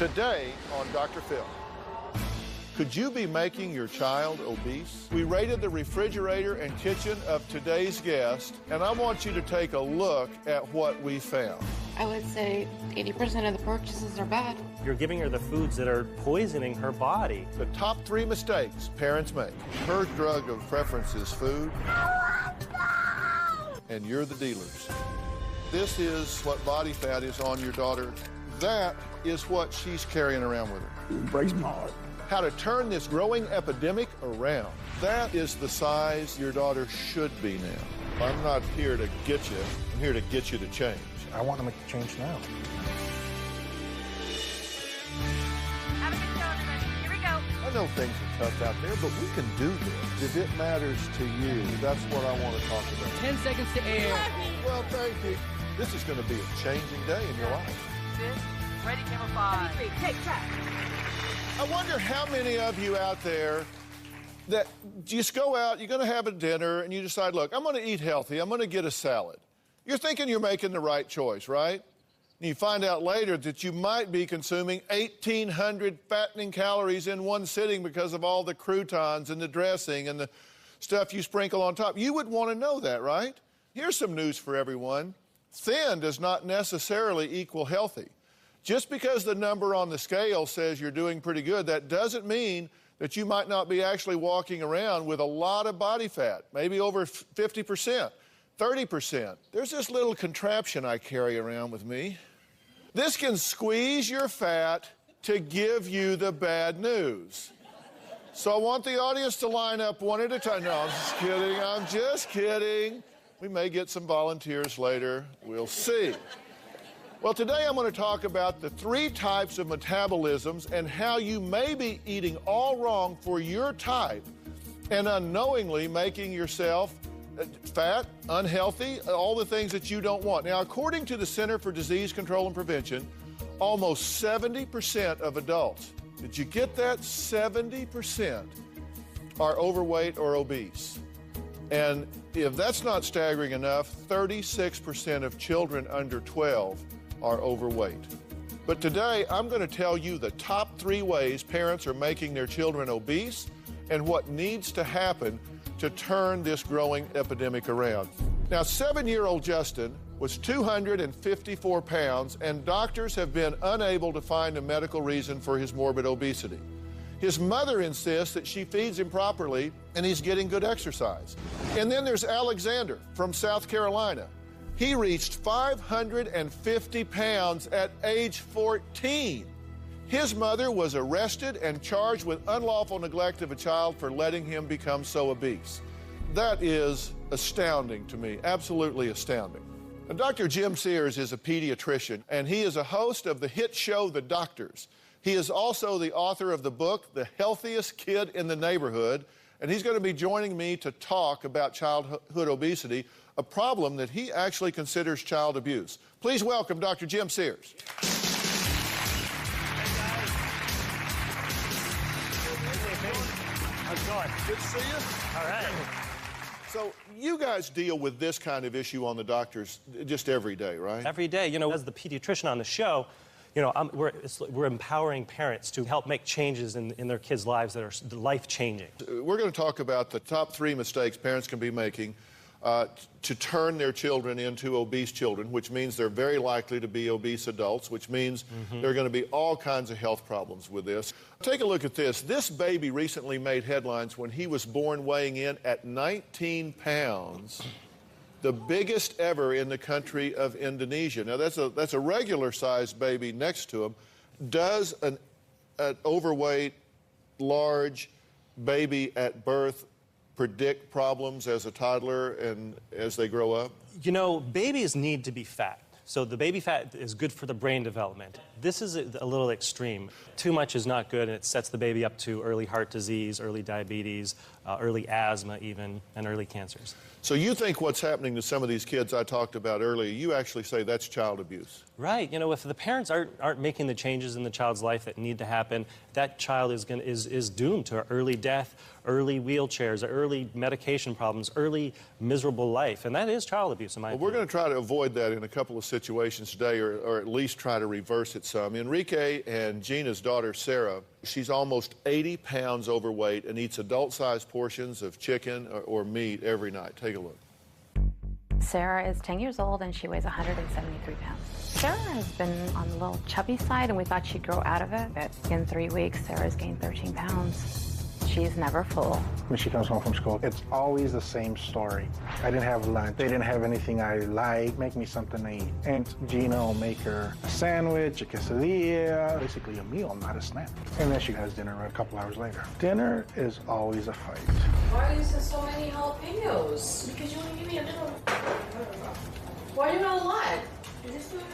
Today on Dr. Phil. Could you be making your child obese? We rated the refrigerator and kitchen of today's guest, and I want you to take a look at what we found. I would say 80% of the purchases are bad. You're giving her the foods that are poisoning her body. The top 3 mistakes parents make. Her drug of preference is food, and you're the dealers. This is what body fat is on your daughter. That is what she's carrying around with her. It breaks my heart. How to turn this growing epidemic around. That is the size your daughter should be now. I'm not here to get you. I'm here to get you to change. I want to make the change now. Have a good show, everybody. Here we go. I know things are tough out there, but we can do this. If it matters to you, that's what I want to talk about. 10 seconds to air. Well, thank you. This is going to be a changing day in your life. Ready, camera 5. Take track. I wonder how many of you out there that just go out, you're going to have a dinner, and you decide, look, I'm going to eat healthy. I'm going to get a salad. You're thinking you're making the right choice, right? And you find out later that you might be consuming 1,800 fattening calories in one sitting because of all the croutons and the dressing and the stuff you sprinkle on top. You would want to know that, right? Here's some news for everyone. Thin does not necessarily equal healthy. Just because the number on the scale says you're doing pretty good, that doesn't mean that you might not be actually walking around with a lot of body fat, maybe over 50%, 30%. There's this little contraption I carry around with me. This can squeeze your fat to give you the bad news. So I want the audience to line up one at a time. No, I'm just kidding. I'm just kidding. We may get some volunteers later. We'll see. Well, today I'm going to talk about the 3 types of metabolisms and how you may be eating all wrong for your type and unknowingly making yourself fat, unhealthy, all the things that you don't want. Now, according to the Center for Disease Control and Prevention, almost 70% of adults, did you get that? 70% are overweight or obese. And if that's not staggering enough, 36% of children under 12 are overweight. But today, I'm going to tell you the top 3 ways parents are making their children obese and what needs to happen to turn this growing epidemic around. Now, 7-year-old Justin was 254 pounds, and doctors have been unable to find a medical reason for his morbid obesity. His mother insists that she feeds him properly and he's getting good exercise. And then there's Alexander from South Carolina. He reached 550 pounds at age 14. His mother was arrested and charged with unlawful neglect of a child for letting him become so obese. That is astounding to me, absolutely astounding. Now, Dr. Jim Sears is a pediatrician, and he is a host of the hit show The Doctors. He is also the author of the book, The Healthiest Kid in the Neighborhood, and he's going to be joining me to talk about childhood obesity, a problem that he actually considers child abuse. Please welcome Dr. Jim Sears. How's it going? Good to see you. All right. So you guys deal with this kind of issue on The Doctors just every day, right? Every day, as the pediatrician on the show, we're empowering parents to help make changes in their kids' lives that are life-changing. We're going to talk about the top 3 mistakes parents can be making to turn their children into obese children, which means they're very likely to be obese adults, which means there are going to be all kinds of health problems with this. Take a look at this. This baby recently made headlines when he was born weighing in at 19 pounds, the biggest ever in the country of Indonesia. Now, that's a regular-sized baby next to him. Does an overweight, large baby at birth predict problems as a toddler and as they grow up? Babies need to be fat. So the baby fat is good for the brain development. This is a little extreme. Too much is not good, and it sets the baby up to early heart disease, early diabetes, early asthma even, and early cancers. So you think what's happening to some of these kids I talked about earlier, you actually say that's child abuse? Right. If the parents aren't making the changes in the child's life that need to happen, that child is doomed to early death, early wheelchairs, early medication problems, early miserable life, and that is child abuse in my opinion. We're going to try to avoid that in a couple of situations today, or at least try to reverse it some. Enrique and Gina's daughter, Sarah, she's almost 80 pounds overweight and eats adult-sized portions of chicken or meat every night. Take a look. Sarah is 10 years old and she weighs 173 pounds. Sarah has been on the little chubby side and we thought she'd grow out of it. But in 3 weeks, Sarah's gained 13 pounds. She's never full. When she comes home from school, it's always the same story. I didn't have lunch. They didn't have anything I like. Make me something to eat. And Gina will make her a sandwich, a quesadilla, basically a meal, not a snack. And then she has dinner a couple hours later. Dinner is always a fight. Why are you using so many jalapenos? Because you only give me a little. Why do you want a lot?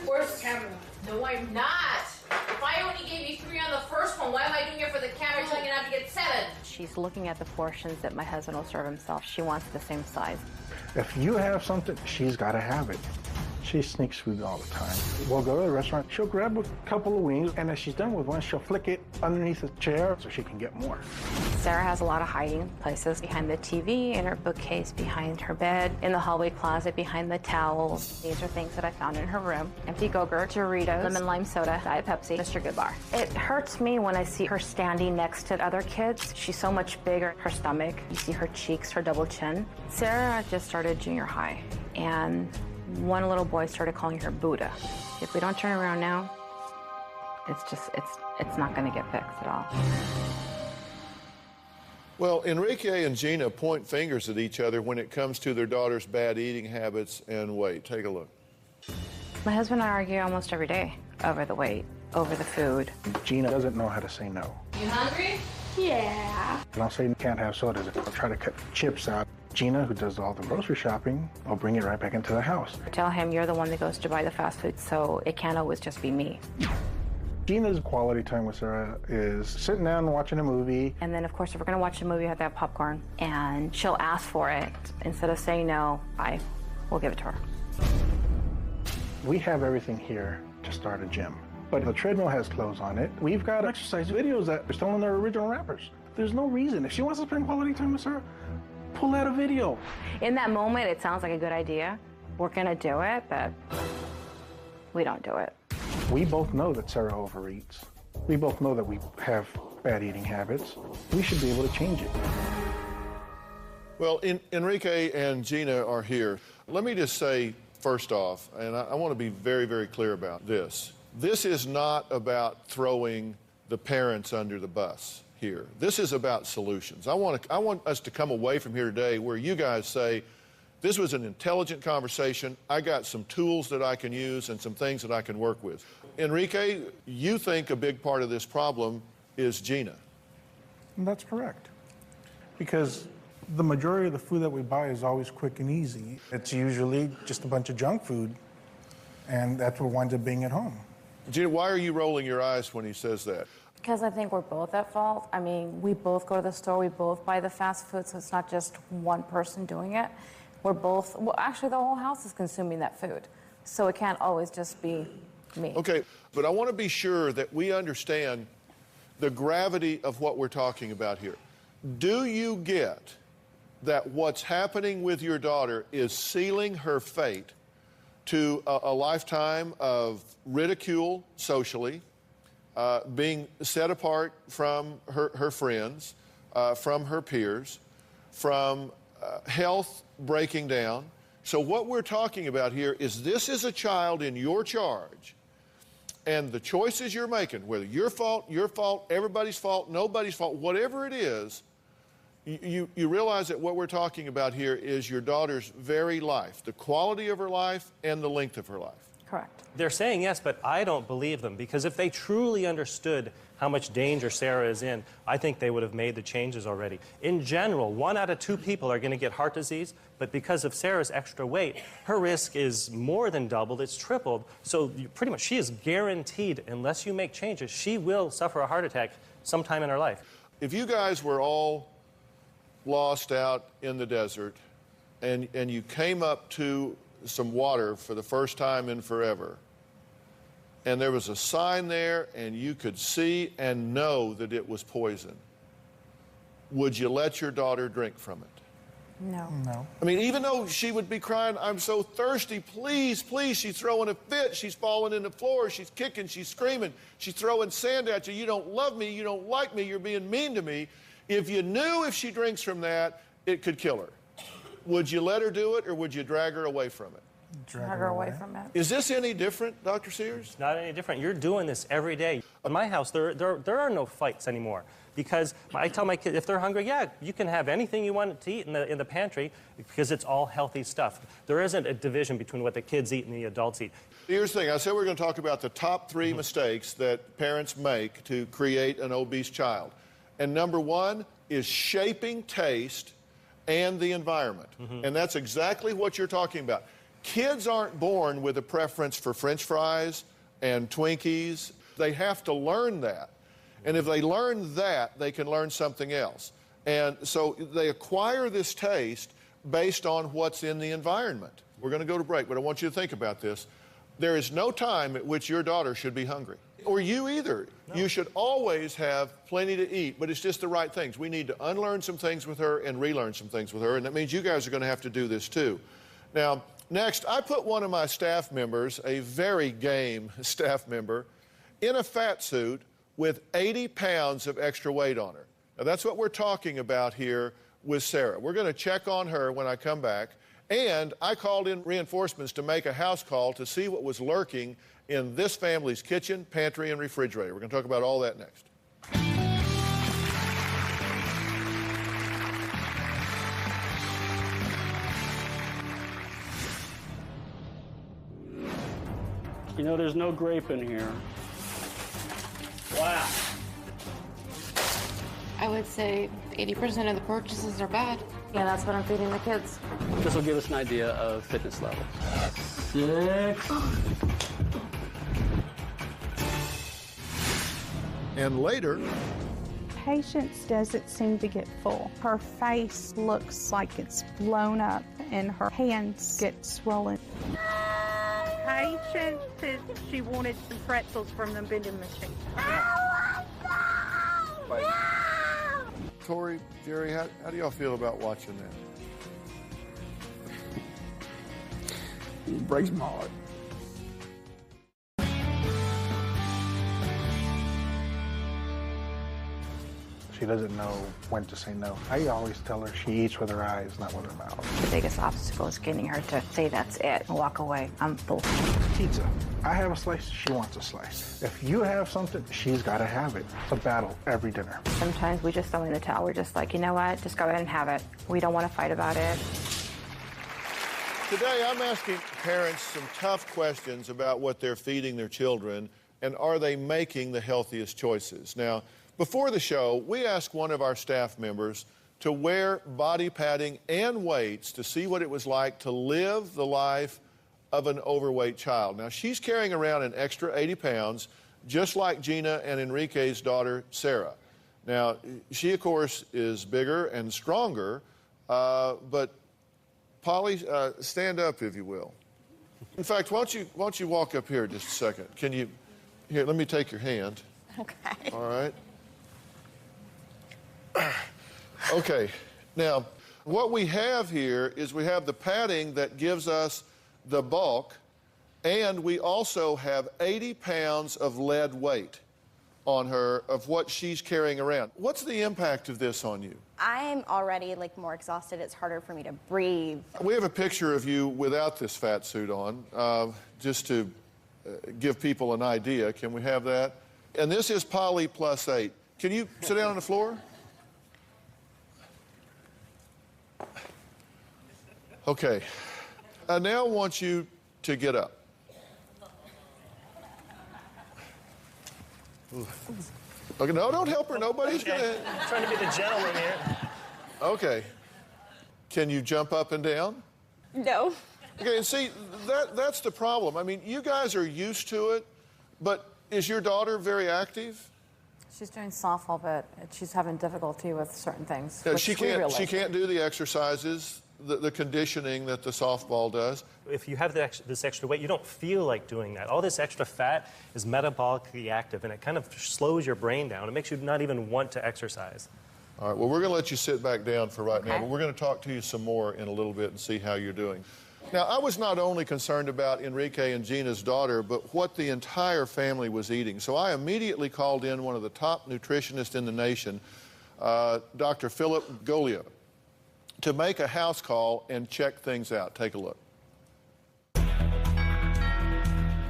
Where's the camera? No, I'm not. If I only gave you 3 on the first one, why am I doing it for the camera? You're gonna have to get 7. She's looking at the portions that my husband will serve himself. She wants the same size. If you have something, she's got to have it. She sneaks food all the time. We'll go to the restaurant, she'll grab a couple of wings, and if she's done with one, she'll flick it underneath the chair so she can get more. Sarah has a lot of hiding places behind the TV, in her bookcase, behind her bed, in the hallway closet, behind the towels. These are things that I found in her room. Empty Go-Gurt, Doritos, lemon lime soda, Diet Pepsi, Mr. Goodbar. It hurts me when I see her standing next to other kids. She's so much bigger. Her stomach, you see her cheeks, her double chin. Sarah just started junior high, and one little boy started calling her Buddha. If we don't turn around now, it's not gonna get fixed at all. Well, Enrique and Gina point fingers at each other when it comes to their daughter's bad eating habits and weight. Take a look. My husband and I argue almost every day over the weight, over the food. Gina doesn't know how to say no. You hungry? Yeah. And I'll say you can't have sodas. I'll try to cut chips out. Gina, who does all the grocery shopping, will bring it right back into the house. I tell him you're the one that goes to buy the fast food, so it can't always just be me. Gina's quality time with Sarah is sitting down and watching a movie. And then, of course, if we're gonna watch a movie, we have to have popcorn. And she'll ask for it. Instead of saying no, I will give it to her. We have everything here to start a gym. But the treadmill has clothes on it. We've got exercise videos that are still in their original wrappers. There's no reason. If she wants to spend quality time with Sarah, pull out a video. In that moment, it sounds like a good idea. We're gonna do it, but we don't do it. We both know that Sarah overeats. We both know that we have bad eating habits. We should be able to change it. Well, Enrique and Gina are here. Let me just say, first off, and I want to be very, very clear about this. This is not about throwing the parents under the bus here. This is about solutions. I want us to come away from here today where you guys say, this was an intelligent conversation. I got some tools that I can use and some things that I can work with. Enrique, you think a big part of this problem is Gina. And that's correct. Because the majority of the food that we buy is always quick and easy. It's usually just a bunch of junk food, and that's what winds up being at home. Gina, why are you rolling your eyes when he says that? Because I think we're both at fault. I mean, we both go to the store, we both buy the fast food, so it's not just one person doing it. We're both, well, actually, the whole house is consuming that food. So it can't always just be me. Okay, but I want to be sure that we understand the gravity of what we're talking about here. Do you get that what's happening with your daughter is sealing her fate to a lifetime of ridicule socially, being set apart from her friends, from her peers, from health breaking down? So what we're talking about here is this is a child in your charge, and the choices you're making, whether your fault, everybody's fault, nobody's fault, whatever it is, you realize that what we're talking about here is your daughter's very life, the quality of her life and the length of her life. Correct. They're saying yes, but I don't believe them, because if they truly understood how much danger Sarah is in, I think they would have made the changes already. In general, 1 out of 2 people are going to get heart disease, but because of Sarah's extra weight, her risk is more than doubled, it's tripled. So pretty much she is guaranteed, unless you make changes, she will suffer a heart attack sometime in her life. If you guys were all lost out in the desert and you came up to some water for the first time in forever, and there was a sign there and you could see and know that it was poison, would you let your daughter drink from it? No. No. I mean, even though she would be crying, I'm so thirsty, please, please, she's throwing a fit, she's falling in the floor, she's kicking, she's screaming, she's throwing sand at you, you don't love me, you don't like me, you're being mean to me. If you knew if she drinks from that, it could kill her, would you let her do it or would you drag her away from it? Drag her away from it. Is this any different, Dr. Sears? Not any different. You're doing this every day. In my house, there are no fights anymore because I tell my kids if they're hungry, yeah, you can have anything you want to eat in the pantry because it's all healthy stuff. There isn't a division between what the kids eat and the adults eat. Here's the thing. I said we're going to talk about the top 3 mistakes that parents make to create an obese child. And number 1 is shaping taste and the environment. And that's exactly what you're talking about. Kids aren't born with a preference for French fries and Twinkies. They have to learn that. And if they learn that, they can learn something else. And so they acquire this taste based on what's in the environment. We're going to go to break, but I want you to think about this. There is no time at which your daughter should be hungry, or you either. No. You should always have plenty to eat, but it's just the right things. We need to unlearn some things with her and relearn some things with her, and that means you guys are going to have to do this too. Now, next, I put one of my staff members, a very game staff member, in a fat suit with 80 pounds of extra weight on her. Now, that's what we're talking about here with Sarah. We're going to check on her when I come back, and I called in reinforcements to make a house call to see what was lurking in this family's kitchen, pantry, and refrigerator. We're going to talk about all that next. You know, there's no grape in here. Wow. I would say 80% of the purchases are bad. Yeah, that's what I'm feeding the kids. This will give us an idea of fitness level. 6. And later, Patience doesn't seem to get full. Her face looks like it's blown up and her hands get swollen. Patience says she wanted some pretzels from the vending machine. Tori, Jerry, how do y'all feel about watching that? It breaks my heart. She doesn't know when to say no. I always tell her she eats with her eyes, not with her mouth. The biggest obstacle is getting her to say that's it and walk away. I'm full. Pizza. I have a slice, she wants a slice. If you have something, she's got to have it. It's a battle every dinner. Sometimes we just throw in the towel. We're just like, you know what? Just go ahead and have it. We don't want to fight about it. Today, I'm asking parents some tough questions about what they're feeding their children and are they making the healthiest choices. Now, before the show, we asked one of our staff members to wear body padding and weights to see what it was like to live the life of an overweight child. Now, she's carrying around an extra 80 pounds, just like Gina and Enrique's daughter, Sarah. Now, she, of course, is bigger and stronger, but Polly, stand up, if you will. In fact, why don't you walk up here just a second? Can you, here, let me take your hand. Okay. All right. Okay, now, what we have here is we have the padding that gives us the bulk, and we also have 80 pounds of lead weight on her of what she's carrying around. What's the impact of this on you? I'm already more exhausted. It's harder for me to breathe. We have a picture of you without this fat suit on, just to give people an idea. Can we have that? And this is Polly +8. Can you sit down on the floor? Okay. I now want you to get up. Okay, no, don't help her. Nobody's going to... I'm trying to be the gentleman here. Okay. Can you jump up and down? No. Okay, and see, that's the problem. I mean, you guys are used to it, but is your daughter very active? She's doing softball, but she's having difficulty with certain things. Yeah, she can't do the exercises, the conditioning that the softball does. If you have this extra weight, you don't feel like doing that. All this extra fat is metabolically active, and it kind of slows your brain down. It makes you not even want to exercise. All right, well, we're going to let you sit back down for right now, Okay. but we're going to talk to you some more in a little bit and see how you're doing. Now, I was not only concerned about Enrique and Gina's daughter, but what the entire family was eating. So I immediately called in one of the top nutritionists in the nation, Dr. Philip Golia, to make a house call and check things out. Take a look.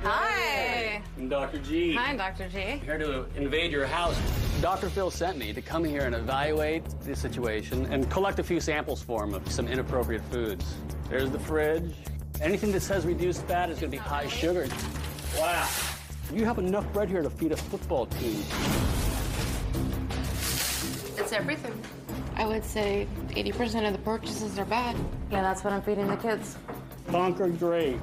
Hi. I'm Dr. G. Hi, Dr. G. I'm here to invade your house. Dr. Phil sent me to come here and evaluate the situation and collect a few samples for him of some inappropriate foods. There's the fridge. Anything that says reduced fat is going to be high sugar. Wow. You have enough bread here to feed a football team. It's everything. I would say 80% of the purchases are bad. Yeah, that's what I'm feeding the kids. Concord grape.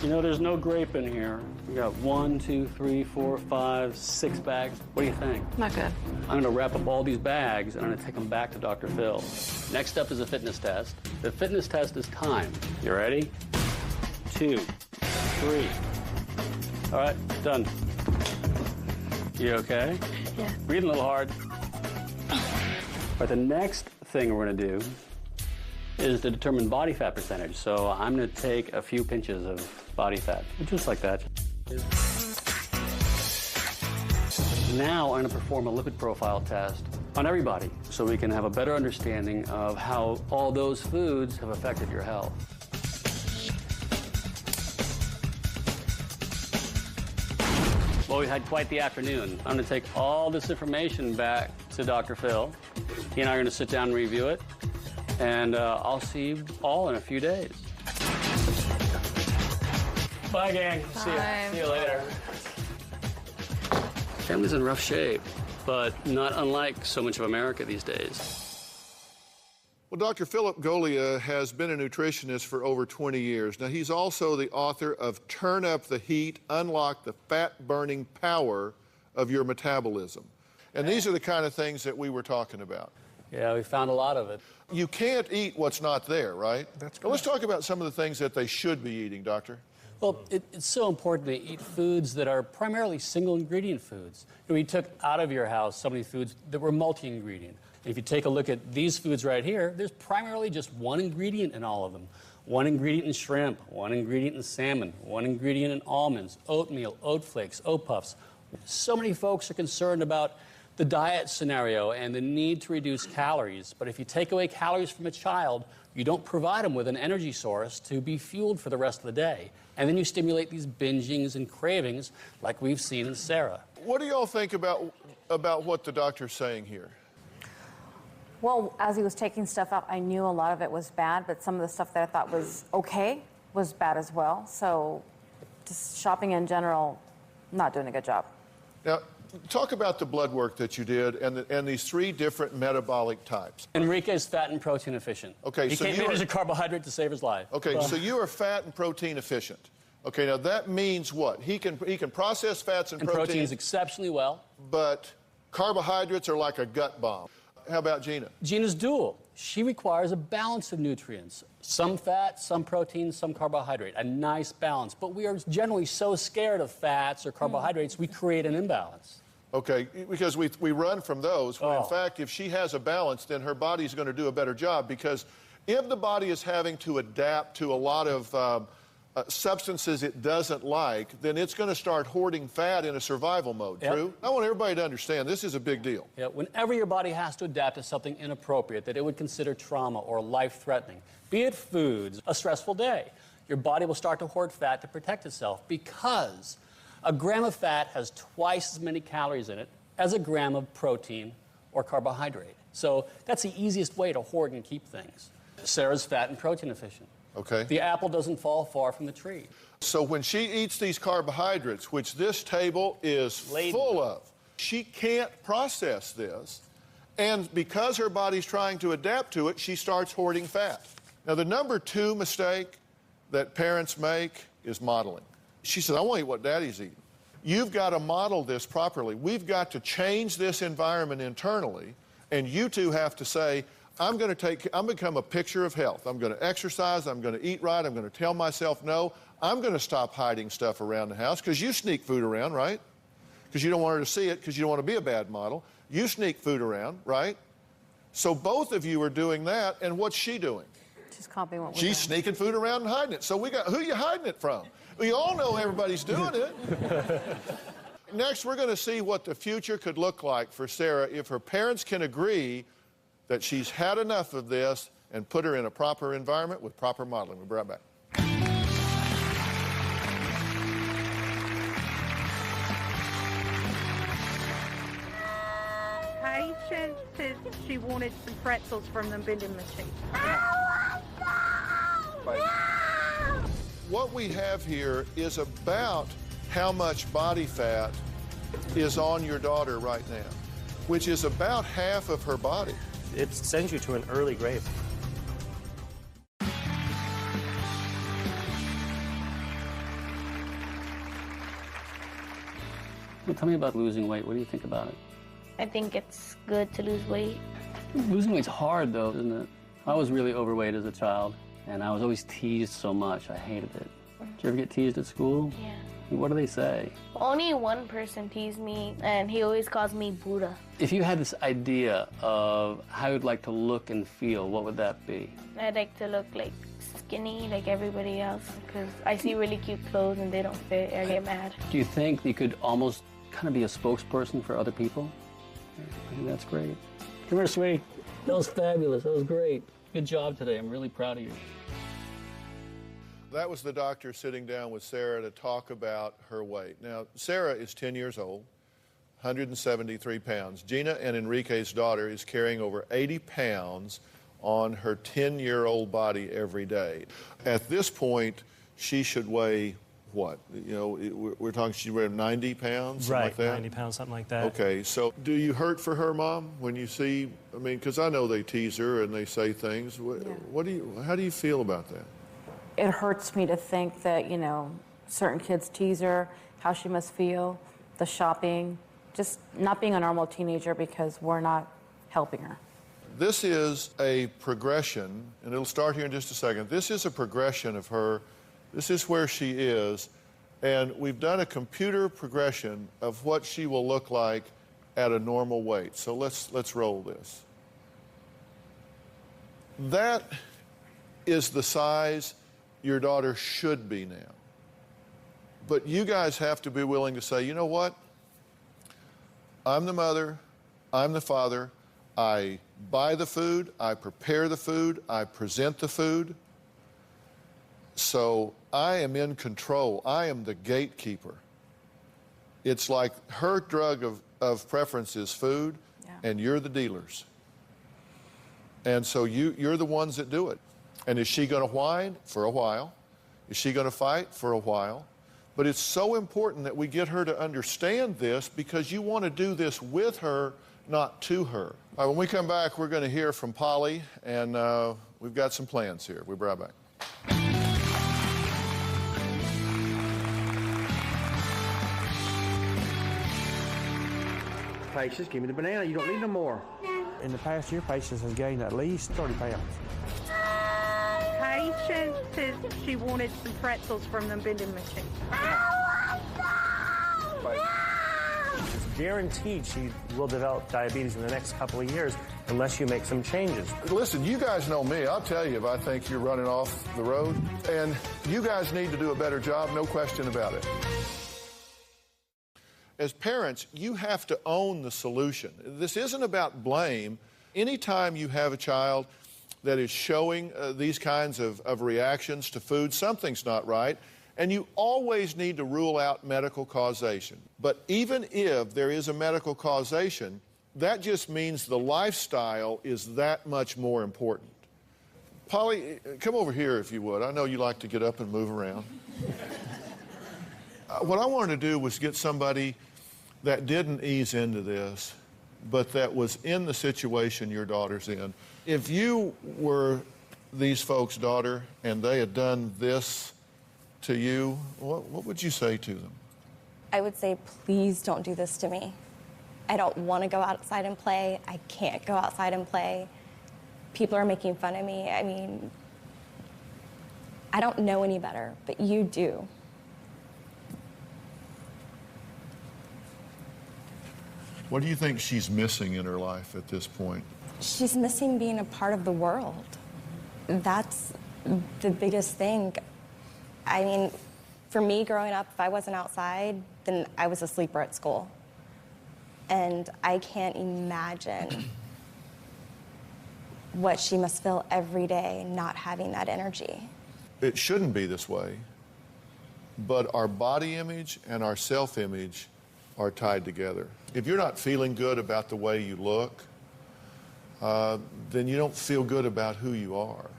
You know, there's no grape in here. We got 1, 2, 3, 4, 5, 6 bags. What do you think? Not good. I'm going to wrap up all these bags and I'm going to take them back to Dr. Phil. Next up is a fitness test. The fitness test is time. You ready? 2, 3. All right, done. You okay? Yeah. Breathing a little hard. But the next thing we're going to do is to determine body fat percentage. So I'm going to take a few pinches of body fat, just like that. Now I'm going to perform a lipid profile test on everybody so we can have a better understanding of how all those foods have affected your health. Well, we had quite the afternoon. I'm going to take all this information back to Dr. Phil. He and I are going to sit down and review it. And I'll see you all in a few days. Bye, gang. See you later. Family's in rough shape, but not unlike so much of America these days. Well, Dr. Philip Golia has been a nutritionist for over 20 years. Now, he's also the author of Turn Up the Heat, Unlock the Fat-Burning Power of Your Metabolism. And these are the kind of things that we were talking about. Yeah, we found a lot of it. You can't eat what's not there, right? That's Well, let's talk about some of the things that they should be eating, Doctor. Well, it's so important to eat foods that are primarily single-ingredient foods. We took out of your house so many foods that were multi-ingredient. If you take a look at these foods right here, there's primarily just one ingredient in all of them. One ingredient in shrimp, one ingredient in salmon, one ingredient in almonds, oatmeal, oat flakes, oat puffs. So many folks are concerned about the diet scenario and the need to reduce calories. But if you take away calories from a child, you don't provide them with an energy source to be fueled for the rest of the day. And then you stimulate these bingings and cravings like we've seen in Sarah. What do y'all think about what the doctor's saying here? Well, as he was taking stuff out, I knew a lot of it was bad, but some of the stuff that I thought was okay was bad as well. So just shopping in general, not doing a good job. Now, talk about the blood work that you did and these 3 different metabolic types. Enrique's fat and protein efficient. Okay, he so can't manage a carbohydrate to save his life. Okay, so you are fat and protein efficient. Okay, now that means what? He can process fats and proteins exceptionally well. But carbohydrates are like a gut bomb. How about Gina? Gina's dual. She requires a balance of nutrients. Some fat, some protein, some carbohydrate. A nice balance. But we are generally so scared of fats or carbohydrates, we create an imbalance. Okay, because we run from those, when in fact, if she has a balance, then her body's going to do a better job, because if the body is having to adapt to a lot of substances it doesn't like, then it's going to start hoarding fat in a survival mode, true? I want everybody to understand this is a big deal. Yeah, whenever your body has to adapt to something inappropriate that it would consider trauma or life-threatening, be it foods, a stressful day, your body will start to hoard fat to protect itself, because a gram of fat has twice as many calories in it as a gram of protein or carbohydrate. So that's the easiest way to hoard and keep things. Sarah's fat and protein efficient. Okay. The apple doesn't fall far from the tree. So when she eats these carbohydrates, which this table is full of, she can't process this. And because her body's trying to adapt to it, she starts hoarding fat. Now, the number 2 mistake that parents make is modeling. She says, I want to eat what daddy's eating. You've got to model this properly. We've got to change this environment internally, and you two have to say, I'm going to become a picture of health. I'm going to exercise. I'm going to eat right. I'm going to tell myself no. I'm going to stop hiding stuff around the house, because you sneak food around, right? Because you don't want her to see it, because you don't want to be a bad model. You sneak food around, right? So both of you are doing that, and what's she doing? She's copying what we're She's doing. sneaking food around and hiding it. So who are you hiding it from? We all know everybody's doing it. Next, we're going to see what the future could look like for Sarah if her parents can agree that she's had enough of this and put her in a proper environment with proper modeling. We'll be right back. Patience says she wanted some pretzels from the vending machine. What we have here is about how much body fat is on your daughter right now, which is about half of her body. It sends you to an early grave. Well, tell me about losing weight. What do you think about it? I think it's good to lose weight. Losing weight's hard, though, isn't it? I was really overweight as a child, and I was always teased so much. I hated it. Did you ever get teased at school? Yeah. What do they say? Only one person teased me, and he always calls me Buddha. If you had this idea of how you'd like to look and feel, what would that be? I'd like to look like skinny like everybody else, because I see really cute clothes and they don't fit. I get mad. Do you think you could almost kind of be a spokesperson for other people? I think that's great. Come here, sweetie. That was fabulous. That was great. Good job today. I'm really proud of you. That was the doctor sitting down with Sarah to talk about her weight. Now, Sarah is 10 years old, 173 pounds. Gina and Enrique's daughter is carrying over 80 pounds on her 10-year-old body every day. At this point, she should weigh what? You know, we're talking she weighed 90 pounds, something like that? 90 pounds, something like that. Okay, so do you hurt for her, Mom, when you see, I mean, because I know they tease her and they say things. How do you feel about that? It hurts me to think that, you know, certain kids tease her, how she must feel, the shopping, just not being a normal teenager because we're not helping her. This is a progression, and it'll start here in just a second. This is a progression of her. This is where she is, and we've done a computer progression of what she will look like at a normal weight. So let's roll this. That is the size your daughter should be now. But you guys have to be willing to say, you know what? I'm the mother, I'm the father, I buy the food, I prepare the food, I present the food. So I am in control. I am the gatekeeper. It's like her drug of preference is food, and you're the dealers. And so you're the ones that do it. And is she going to whine? For a while. Is she going to fight? For a while. But it's so important that we get her to understand this because you want to do this with her, not to her. All right, when we come back, we're going to hear from Polly, and we've got some plans here. We'll be right back. Patience, give me the banana. You don't need no more. In the past year, Patience has gained at least 30 pounds. Patience says she wanted some pretzels from the vending machine. It's guaranteed she will develop diabetes in the next couple of years unless you make some changes. Listen, you guys know me. I'll tell you if I think you're running off the road. And you guys need to do a better job, no question about it. As parents, you have to own the solution. This isn't about blame. Anytime you have a child that is showing these kinds of reactions to food, something's not right, and you always need to rule out medical causation. But even if there is a medical causation, that just means the lifestyle is that much more important. Polly, come over here if you would. I know you like to get up and move around. What I wanted to do was get somebody that didn't ease into this, but that was in the situation your daughter's in. If you were these folks' daughter and they had done this to you, what would you say to them? I would say, please don't do this to me. I don't want to go outside and play. I can't go outside and play. People are making fun of me. I mean, I don't know any better, but you do. What do you think she's missing in her life at this point? she's missing being a part of the world. That's the biggest thing. I mean, for me growing up, if I wasn't outside, then I was a sleeper at school. And I can't imagine what she must feel every day not having that energy. It shouldn't be this way, but our body image and our self-image are tied together. If you're not feeling good about the way you look, then you don't feel good about who you are.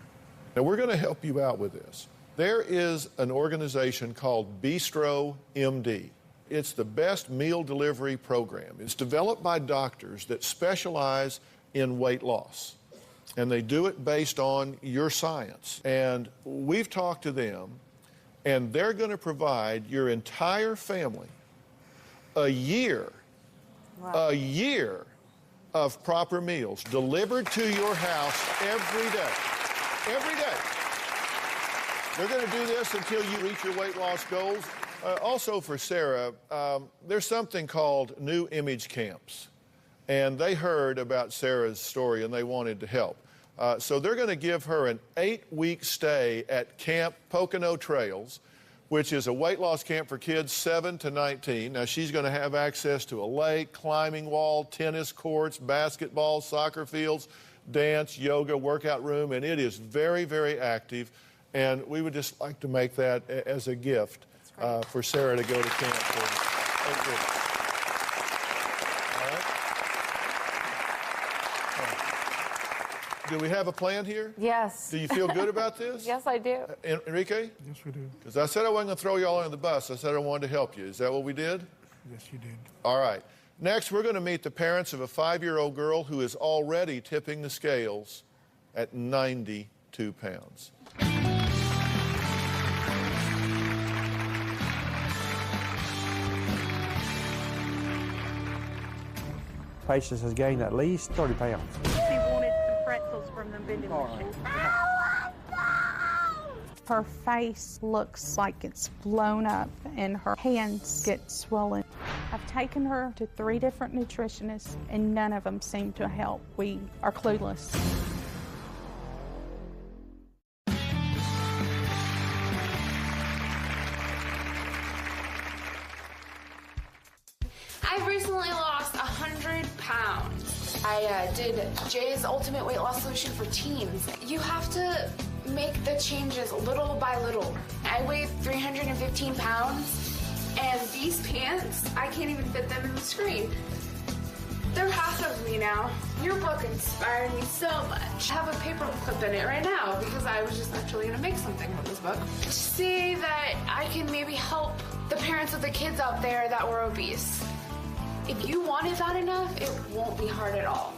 Now, we're going to help you out with this. There is an organization called Bistro MD. It's the best meal delivery program. It's developed by doctors that specialize in weight loss, and they do it based on your science. And we've talked to them, and they're going to provide your entire family a year of proper meals delivered to your house every day. Every day. They're going to do this until you reach your weight loss goals. Also for Sarah, there's something called New Image Camps. And they heard about Sarah's story and they wanted to help. So they're going to give her an 8-week stay at Camp Pocono Trails, which is a weight loss camp for kids 7 to 19. Now, she's going to have access to a lake, climbing wall, tennis courts, basketball, soccer fields, dance, yoga, workout room, and it is very, very active. And we would just like to make that as a gift for Sarah to go to camp for 8 weeks. Do we have a plan here? Yes. Do you feel good about this? Yes, I do. Enrique? Yes, we do. Because I said I wasn't going to throw you all under the bus. I said I wanted to help you. Is that what we did? Yes, you did. All right. Next, we're going to meet the parents of a 5-year-old girl who is already tipping the scales at 92 pounds. Patience has gained at least 30 pounds. She wanted some pretzels from the vending machine. Her face looks like it's blown up and her hands get swollen. I've taken her to 3 different nutritionists and none of them seem to help. We are clueless. I've recently lost 100 pounds. I did Jay's Ultimate Weight Loss Solution for Teens. You have to make the changes little by little. I weighed 315 pounds, and these pants, I can't even fit them in the screen. They're half of me now. Your book inspired me so much. I have a paper clip in it right now because I was just actually going to make something from this book. To see that I can maybe help the parents of the kids out there that were obese. If you want it bad enough, it won't be hard at all.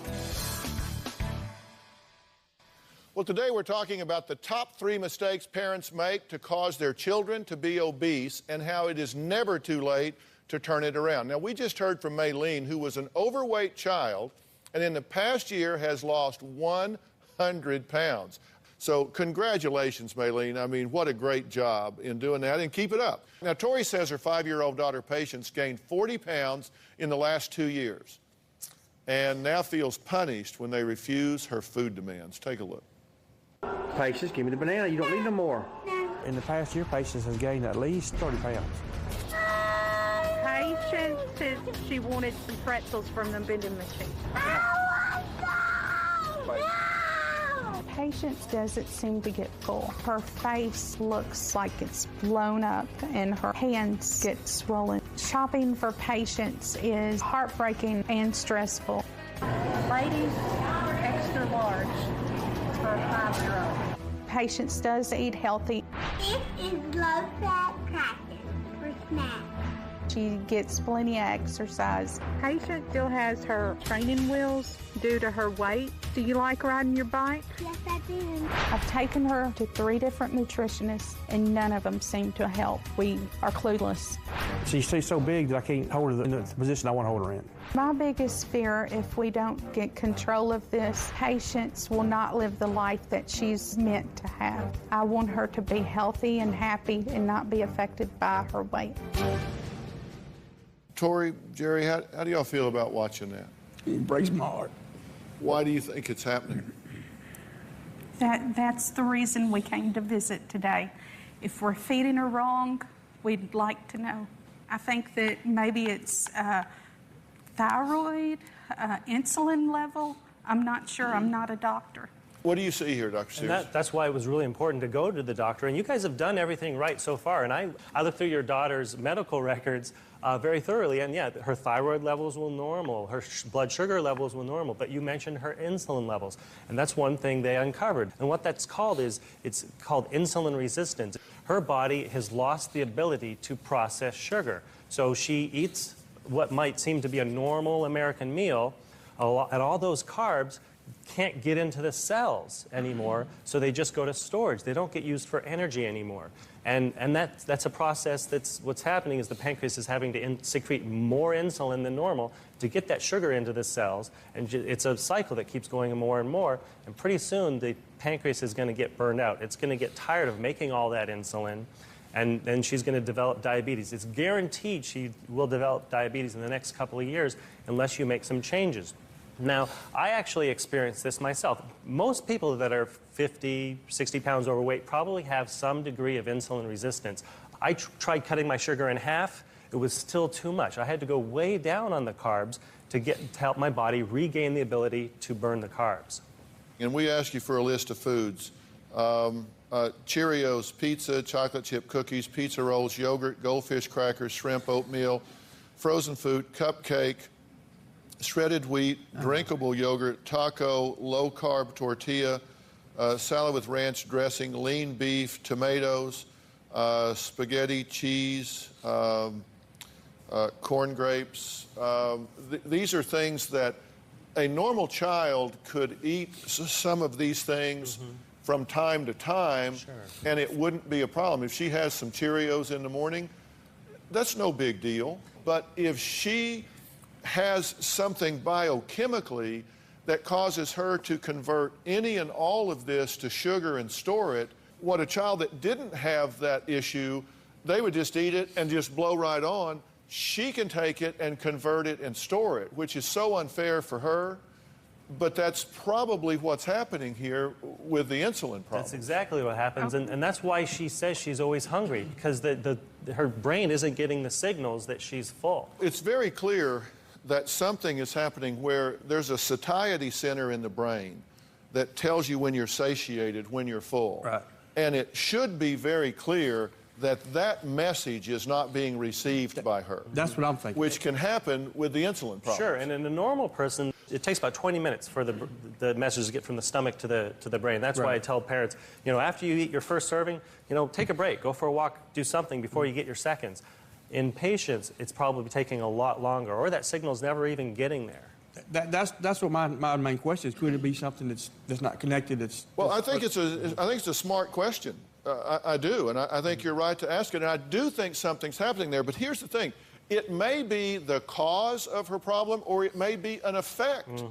Well, today we're talking about the top 3 mistakes parents make to cause their children to be obese and how it is never too late to turn it around. Now, we just heard from Maylene, who was an overweight child and in the past year has lost 100 pounds. So congratulations, Maylene. I mean, what a great job in doing that, and keep it up. Now, Tori says her 5-year-old daughter, Patience, gained 40 pounds in the last 2 years and now feels punished when they refuse her food demands. Take a look. Patience, give me the banana. You don't need no more. In the past year, Patience has gained at least 30 pounds. Patience says she wanted some pretzels from the vending machine. Patience doesn't seem to get full. Her face looks like it's blown up and her hands get swollen. Shopping for Patience is heartbreaking and stressful. Ladies, extra large for a 5-year-old. Patience does eat healthy. This is low-fat crackers for snacks. She gets plenty of exercise. Patience still has her training wheels due to her weight. Do you like riding your bike? Yes, I do. I've taken her to 3 different nutritionists and none of them seem to help. We are clueless. She's so big that I can't hold her in the position I want to hold her in. My biggest fear, if we don't get control of this, Patience will not live the life that she's meant to have. I want her to be healthy and happy and not be affected by her weight. Tori, Jerry, how do y'all feel about watching that? It breaks my heart. Why do you think it's happening? That's the reason we came to visit today. If we're feeding her wrong, we'd like to know. I think that maybe it's thyroid, insulin level. I'm not sure. I'm not a doctor. What do you see here, Dr. Sears? And that's why it was really important to go to the doctor. And you guys have done everything right so far. And I looked through your daughter's medical records very thoroughly. And yeah, her thyroid levels were normal. Her blood sugar levels were normal. But you mentioned her insulin levels. And that's one thing they uncovered. And what that's called is, it's called insulin resistance. Her body has lost the ability to process sugar. So she eats what might seem to be a normal American meal, and all those carbs can't get into the cells anymore, so they just go to storage. They don't get used for energy anymore. And that's a process that's what's happening is the pancreas is having to secrete more insulin than normal to get that sugar into the cells. And it's a cycle that keeps going more and more. And pretty soon, the pancreas is going to get burned out. It's going to get tired of making all that insulin, and then she's going to develop diabetes. It's guaranteed she will develop diabetes in the next couple of years unless you make some changes. Now, I actually experienced this myself. Most people that are 50, 60 pounds overweight probably have some degree of insulin resistance. I tried cutting my sugar in half. It was still too much. I had to go way down on the carbs to help my body regain the ability to burn the carbs. And we ask you for a list of foods. Cheerios, pizza, chocolate chip cookies, pizza rolls, yogurt, goldfish crackers, shrimp, oatmeal, frozen food, cupcake, shredded wheat, drinkable yogurt, taco, low-carb tortilla, salad with ranch dressing, lean beef, tomatoes, spaghetti, cheese, corn grapes. These are things that a normal child could eat some of these things from time to time, and it wouldn't be a problem. If she has some Cheerios in the morning, that's no big deal. But if she has something biochemically that causes her to convert any and all of this to sugar and store it, what a child that didn't have that issue, they would just eat it and just blow right on. She can take it and convert it and store it, which is so unfair for her. But that's probably what's happening here with the insulin problem. That's exactly what happens, and that's why she says she's always hungry, because her brain isn't getting the signals that she's full. It's very clear that something is happening where there's a satiety center in the brain that tells you when you're satiated, when you're full. Right. And it should be very clear that that message is not being received by her. That's what I'm thinking. Which can happen with the insulin problem. Sure, and in a normal person, it takes about 20 minutes for the message to get from the stomach to the brain. That's why I tell parents, after you eat your first serving, take a break, go for a walk, do something before you get your seconds. In patients, it's probably taking a lot longer, or that signal's never even getting there. That's what my main question is. Could it be something that's not connected? I think it's a smart question. I do, and I think you're right to ask it, and I do think something's happening there. But here's the thing: it may be the cause of her problem, or it may be an effect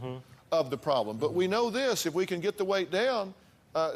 of the problem. But we know this: if we can get the weight down,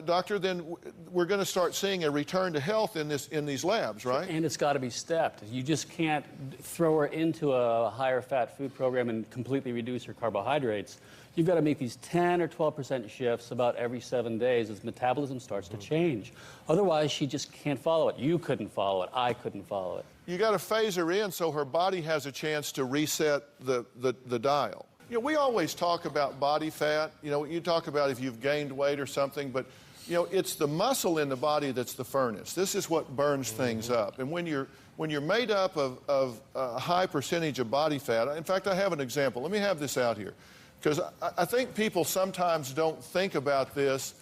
doctor, then we're going to start seeing a return to health in these labs, right? And it's got to be stepped. You just can't throw her into a higher fat food program and completely reduce her carbohydrates. You've got to make these 10 or 12% shifts about every 7 days as metabolism starts to change. Otherwise, she just can't follow it. You couldn't follow it. I couldn't follow it. You got to phase her in so her body has a chance to reset the dial. We always talk about body fat. You talk about if you've gained weight or something, but it's the muscle in the body that's the furnace. This is what burns things up. And when you're made up of a high percentage of body fat, in fact, I have an example. Let me have this out here, because I think people sometimes don't think about this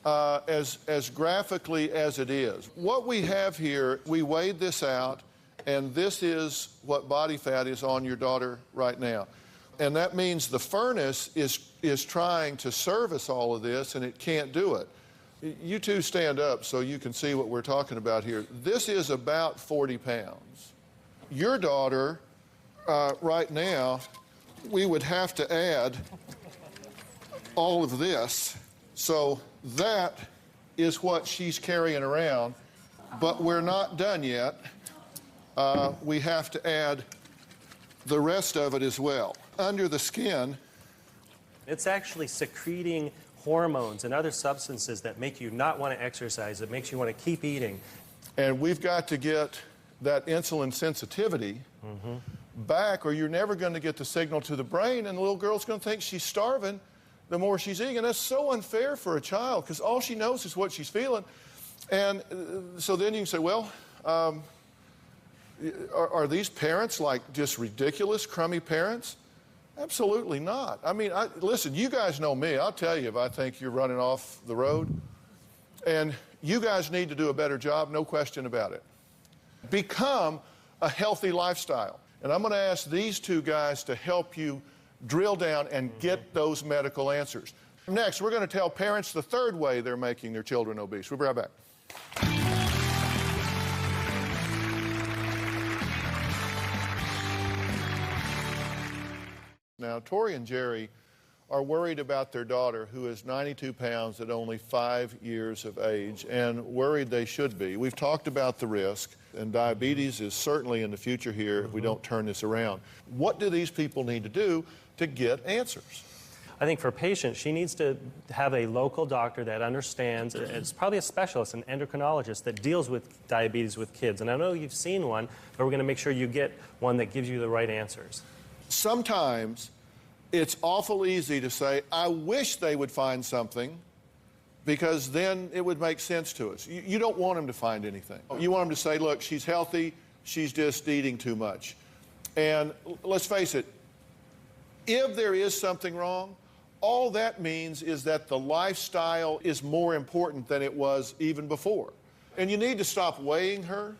as graphically as it is. What we have here, we weighed this out, and this is what body fat is on your daughter right now. And that means the furnace is trying to service all of this, and it can't do it. You two stand up so you can see what we're talking about here. This is about 40 pounds. Your daughter, right now, we would have to add all of this. So that is what she's carrying around, but we're not done yet. We have to add the rest of it as well. Under the skin, It's actually secreting hormones and other substances that make you not want to exercise, that makes you want to keep eating. And we've got to get that insulin sensitivity back, or you're never going to get the signal to the brain, and the little girl's going to think she's starving the more she's eating. And that's so unfair for a child, because all she knows is what she's feeling. And so then you can say, well, are these parents like just ridiculous, crummy parents? Absolutely not. I mean, listen, you guys know me. I'll tell you if I think you're running off the road. And you guys need to do a better job, no question about it. Become a healthy lifestyle. And I'm going to ask these two guys to help you drill down and get those medical answers. Next, we're going to tell parents the third way they're making their children obese. We'll be right back. Now, Tori and Jerry are worried about their daughter, who is 92 pounds at only 5 years of age, and worried they should be. We've talked about the risk, and diabetes is certainly in the future here if we don't turn this around. What do these people need to do to get answers? I think for a patient, she needs to have a local doctor that understands, it's probably a specialist, an endocrinologist that deals with diabetes with kids. And I know you've seen one, but we're going to make sure you get one that gives you the right answers. Sometimes it's awful easy to say, I wish they would find something, because then it would make sense to us. You don't want them to find anything. You want them to say, look, she's healthy, she's just eating too much. And let's face it, if there is something wrong, all that means is that the lifestyle is more important than it was even before. And you need to stop weighing her,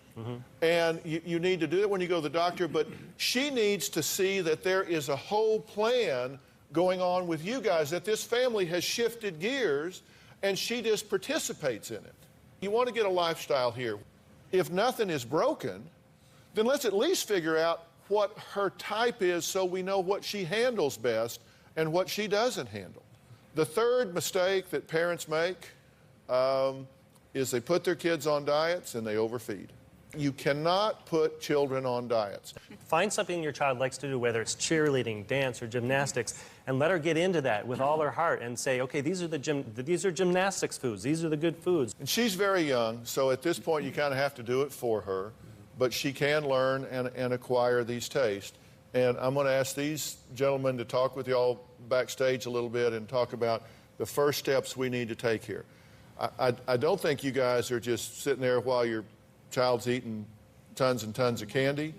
and you need to do it when you go to the doctor, but she needs to see that there is a whole plan going on with you guys, that this family has shifted gears, and she just participates in it. You want to get a lifestyle here. If nothing is broken, then let's at least figure out what her type is so we know what she handles best and what she doesn't handle. The third mistake that parents make is they put their kids on diets and they overfeed. You cannot put children on diets. Find something your child likes to do, whether it's cheerleading, dance, or gymnastics, and let her get into that with all her heart and say, okay, these are gymnastics foods, these are the good foods. And she's very young, so at this point you kind of have to do it for her, but she can learn and acquire these tastes. And I'm going to ask these gentlemen to talk with y'all backstage a little bit and talk about the first steps we need to take here. I don't think you guys are just sitting there while your child's eating tons and tons of candy.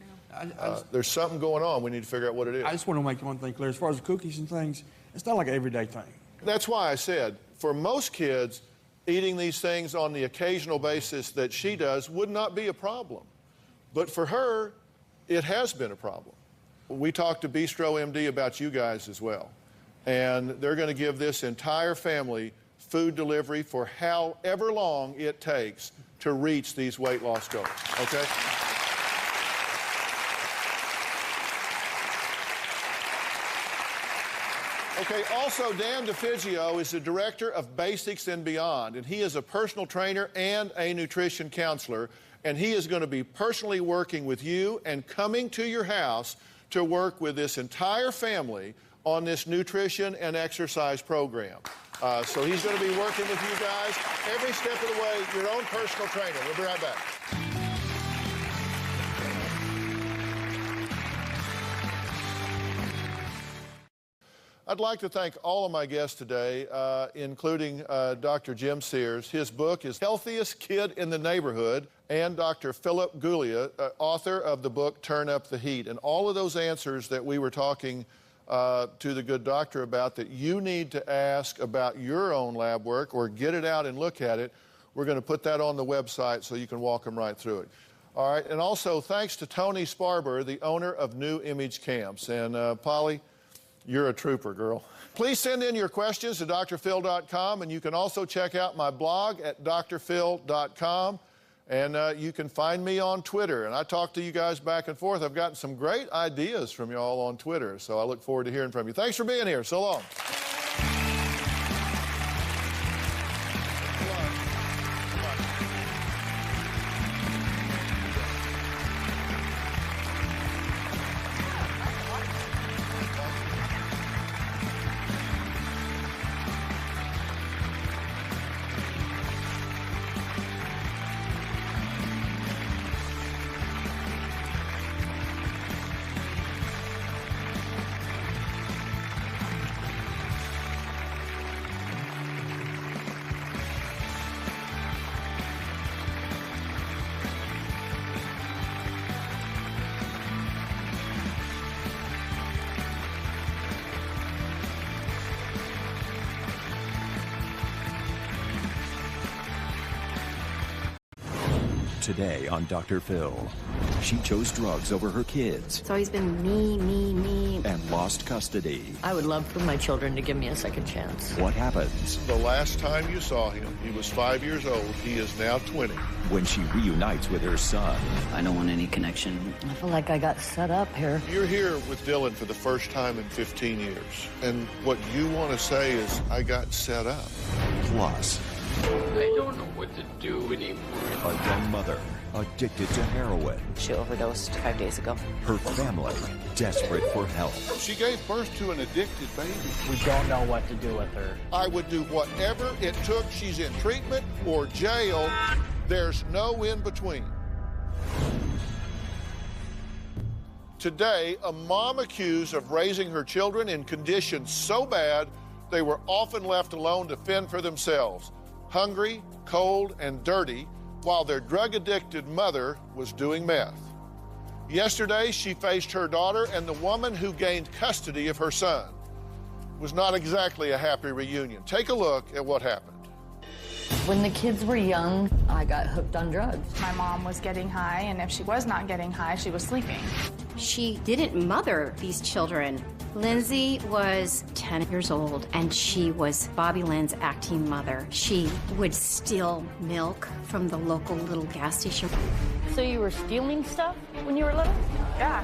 There's something going on. We need to figure out what it is. I just want to make one thing clear. As far as the cookies and things, it's not like an everyday thing. That's why I said, for most kids, eating these things on the occasional basis that she does would not be a problem. But for her, it has been a problem. We talked to Bistro MD about you guys as well. And they're going to give this entire family food delivery for however long it takes to reach these weight loss goals, okay? Okay, also Dan DeFigio is the director of Basics and Beyond, and he is a personal trainer and a nutrition counselor, and he is going to be personally working with you and coming to your house to work with this entire family on this nutrition and exercise program. So he's going to be working with you guys every step of the way, your own personal trainer. We'll be right back. I'd like to thank all of my guests today, including Dr. Jim Sears. His book is Healthiest Kid in the Neighborhood, and Dr. Philip Guglia, author of the book Turn Up the Heat. And all of those answers that we were talking to the good doctor about that you need to ask about your own lab work or get it out and look at it, we're going to put that on the website so you can walk them right through it. All right, and also thanks to Tony Sparber, the owner of New Image Camps. And Polly, you're a trooper, girl. Please send in your questions to drphil.com, and you can also check out my blog at drphil.com. And you can find me on Twitter. And I talk to you guys back and forth. I've gotten some great ideas from y'all on Twitter, so I look forward to hearing from you. Thanks for being here. So long. Today on Dr. Phil, she chose drugs over her kids. It's always been me. And lost custody. I would love for my children to give me a second chance. What happens The last time you saw him, he was 5 years old. He is now 20. when she reunites with her son? I don't want any connection. I feel like I got set up here. You're here with Dylan for the first time in 15 years. And what you want to say is, I got set up. Plus, I don't know what to do anymore. a young mother addicted to heroin. She overdosed 5 days ago. Her family desperate for help. She gave birth to an addicted baby. We don't know what to do with her. I would do whatever it took. She's in treatment or jail. There's no in between. Today, a mom accused of raising her children in conditions so bad they were often left alone to fend for themselves, hungry, cold, and dirty, while their drug-addicted mother was doing meth. Yesterday, she faced her daughter and the woman who gained custody of her son. It was not exactly a happy reunion. Take a look at what happened. When the kids were young, I got hooked on drugs. My mom was getting high, and if she was not getting high, she was sleeping. She didn't mother these children. Lindsay was 10 years old, and she was Bobby Lynn's acting mother. She would steal milk from the local little gas station. So you were stealing stuff when you were little? Yeah.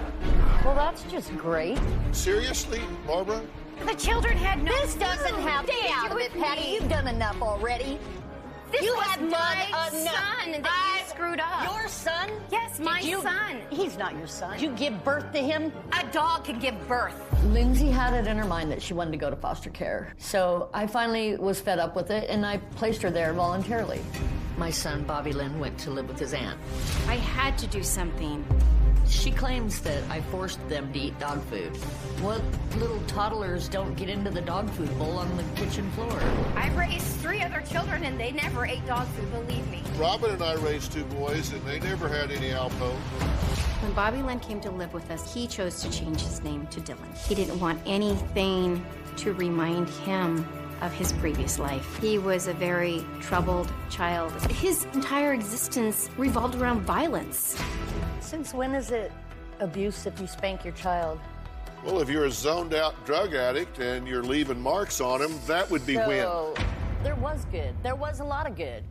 Well, that's just great. Seriously, Barbara? The children had no This doesn't have to Stay do out of with it, me. Patty. You've done enough already. This You was have done my enough. son that you screwed up. Your son? Yes, my son. He's not your son. Did you give birth to him? A dog can give birth. Lindsay had it in her mind that she wanted to go to foster care. So I finally was fed up with it, and I placed her there voluntarily. My son, Bobby Lynn, went to live with his aunt. I had to do something. She claims that I forced them to eat dog food. What little toddlers don't get into the dog food bowl on the kitchen floor? I raised 3 other children, and they never ate dog food, believe me. Robin and I raised 2 boys, and they never had any Alpo. When Bobby Lynn came to live with us, he chose to change his name to Dylan. He didn't want anything to remind him of his previous life. He was a very troubled child. His entire existence revolved around violence. Since when is it abuse if you spank your child? Well, if you're a zoned-out drug addict and you're leaving marks on him, that would be win. There was good. There was a lot of good.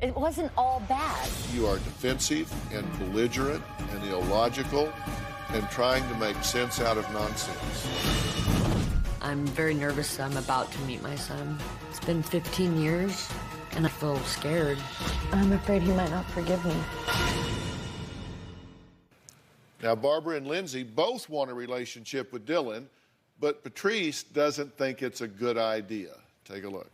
It wasn't all bad. You are defensive and belligerent and illogical and trying to make sense out of nonsense. I'm very nervous. I'm about to meet my son. It's been 15 years, and I feel scared. I'm afraid he might not forgive me. Now, Barbara and Lindsay both want a relationship with Dylan, but Patrice doesn't think it's a good idea. Take a look.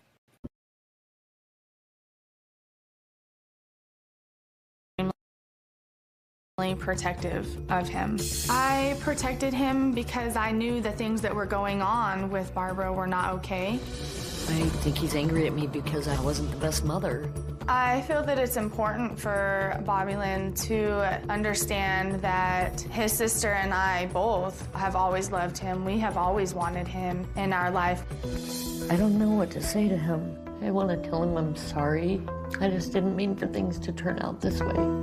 Protective of him. I protected him because I knew the things that were going on with Barbara were not okay. I think he's angry at me because I wasn't the best mother. I feel that it's important for Bobby Lynn to understand that his sister and I both have always loved him. We have always wanted him in our life. I don't know what to say to him. I want to tell him I'm sorry. I just didn't mean for things to turn out this way.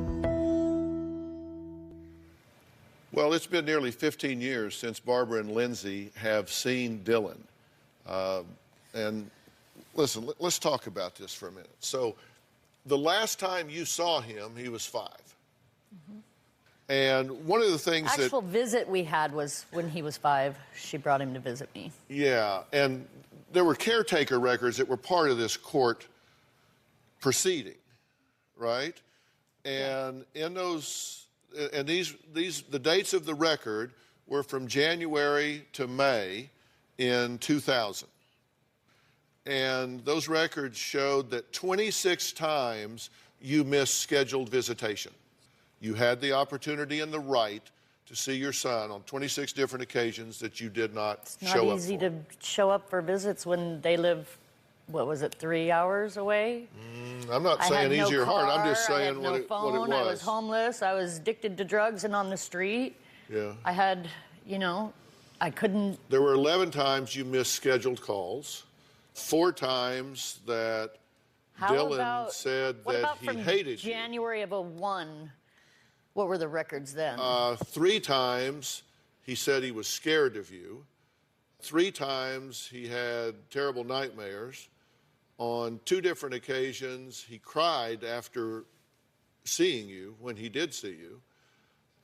Well, it's been nearly 15 years since Barbara and Lindsay have seen Dylan. And listen, let's talk about this for a minute. So the last time you saw him, he was 5. Mm-hmm. And one of the things Actual visit we had was when he was 5. She brought him to visit me. Yeah, and there were caretaker records that were part of this court proceeding, right? And in those... And the dates of the record were from January to May in 2000. And those records showed that 26 times you missed scheduled visitation. You had the opportunity and the right to see your son on 26 different occasions that you did not show up for. It's not easy to show up for visits when they live, what was it, 3 hours away? I'm not saying easy or hard. I'm just saying what it was. I was homeless. I was addicted to drugs and on the street. Yeah. I had, I couldn't. There were 11 times you missed scheduled calls, 4 times that How Dylan about, said what that about he from hated you. January of '01? What were the records then? 3 times he said he was scared of you. 3 times he had terrible nightmares. On 2 different occasions, he cried after seeing you, when he did see you.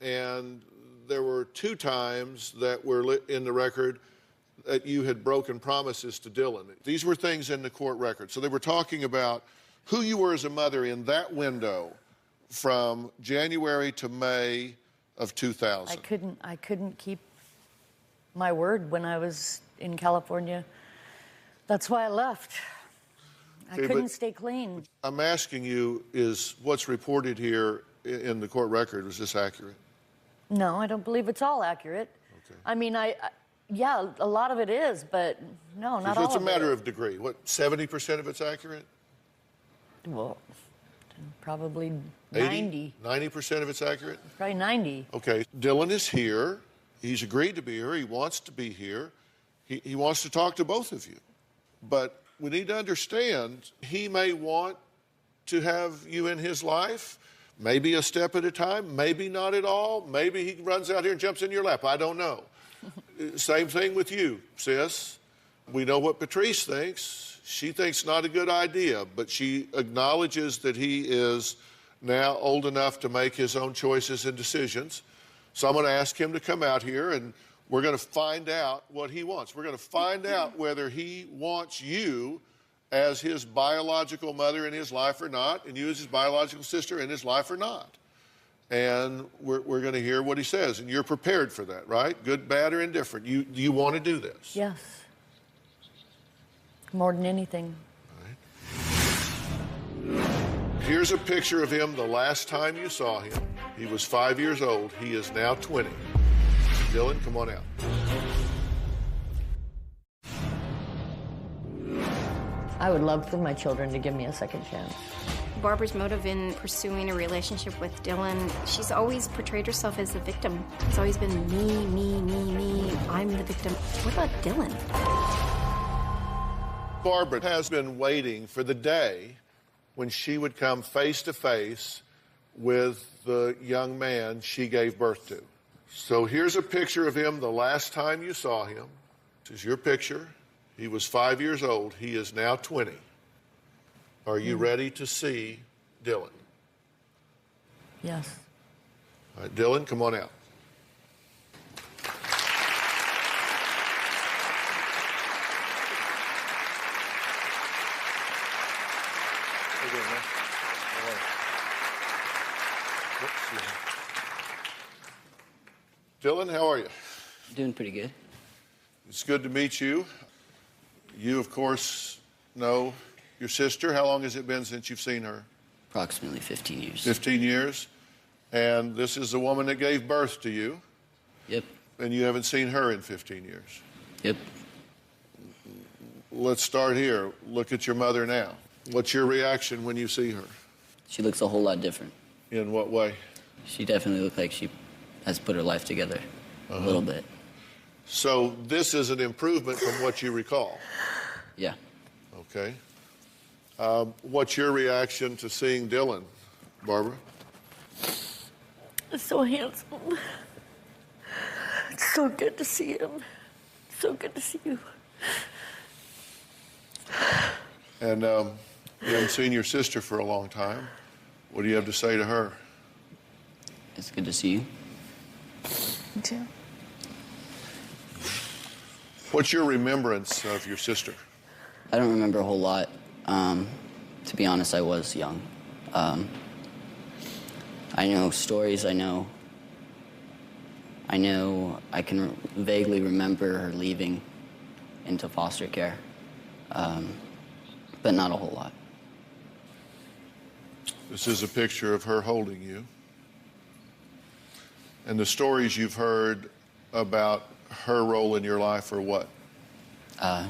And there were 2 times that were in the record that you had broken promises to Dylan. These were things in the court record. So they were talking about who you were as a mother in that window from January to May of 2000. I couldn't keep my word when I was in California. That's why I left. I couldn't stay clean. I'm asking you, is what's reported here in the court record, is this accurate? No, I don't believe it's all accurate. Okay. I mean, yeah, a lot of it is, but no, not all of it. It's a matter of degree. What, 70% of it's accurate? Well, probably 80? 90% of it's accurate? Probably 90. Okay, Dylan is here. He's agreed to be here. He wants to be here. He wants to talk to both of you. But we need to understand he may want to have you in his life, maybe a step at a time, maybe not at all. Maybe he runs out here and jumps in your lap. I don't know. Same thing with you, sis. We know what Patrice thinks. She thinks not a good idea, but she acknowledges that he is now old enough to make his own choices and decisions. So I'm going to ask him to come out here, and we're going to find out what he wants. We're going to find out whether he wants you as his biological mother in his life or not, and you as his biological sister in his life or not. And we're going to hear what he says, and you're prepared for that, right? Good, bad, or indifferent. You want to do this? Yes. More than anything. Here's a picture of him the last time you saw him. He was 5 years old. He is now 20. Dylan, come on out. I would love for my children to give me a second chance. Barbara's motive in pursuing a relationship with Dylan, she's always portrayed herself as the victim. It's always been me, me, me, me. I'm the victim. What about Dylan? Barbara has been waiting for the day when she would come face to face with the young man she gave birth to. So here's a picture of him the last time you saw him. This is your picture. He was 5 years old. He is now 20. Are you ready to see Dylan? Yes. All right, Dylan, come on out. How you doing, man? All right. Dylan, how are you? Doing pretty good. It's good to meet you. You, of course, know your sister. How long has it been since you've seen her? Approximately 15 years. 15 years. And this is the woman that gave birth to you. Yep. And you haven't seen her in 15 years. Yep. Let's start here. Look at your mother now. What's your reaction when you see her? She looks a whole lot different. In what way? She definitely looks like she has put her life together a little bit. So this is an improvement from what you recall? Yeah. Okay. What's your reaction to seeing Dylan, Barbara? So handsome. It's so good to see him. So good to see you. And you haven't seen your sister for a long time. What do you have to say to her? It's good to see you. Me too. What's your remembrance of your sister? I don't remember a whole lot. To be honest, I was young. I know stories. I know I can vaguely remember her leaving into foster care, but not a whole lot. This is a picture of her holding you. And the stories you've heard about her role in your life are what?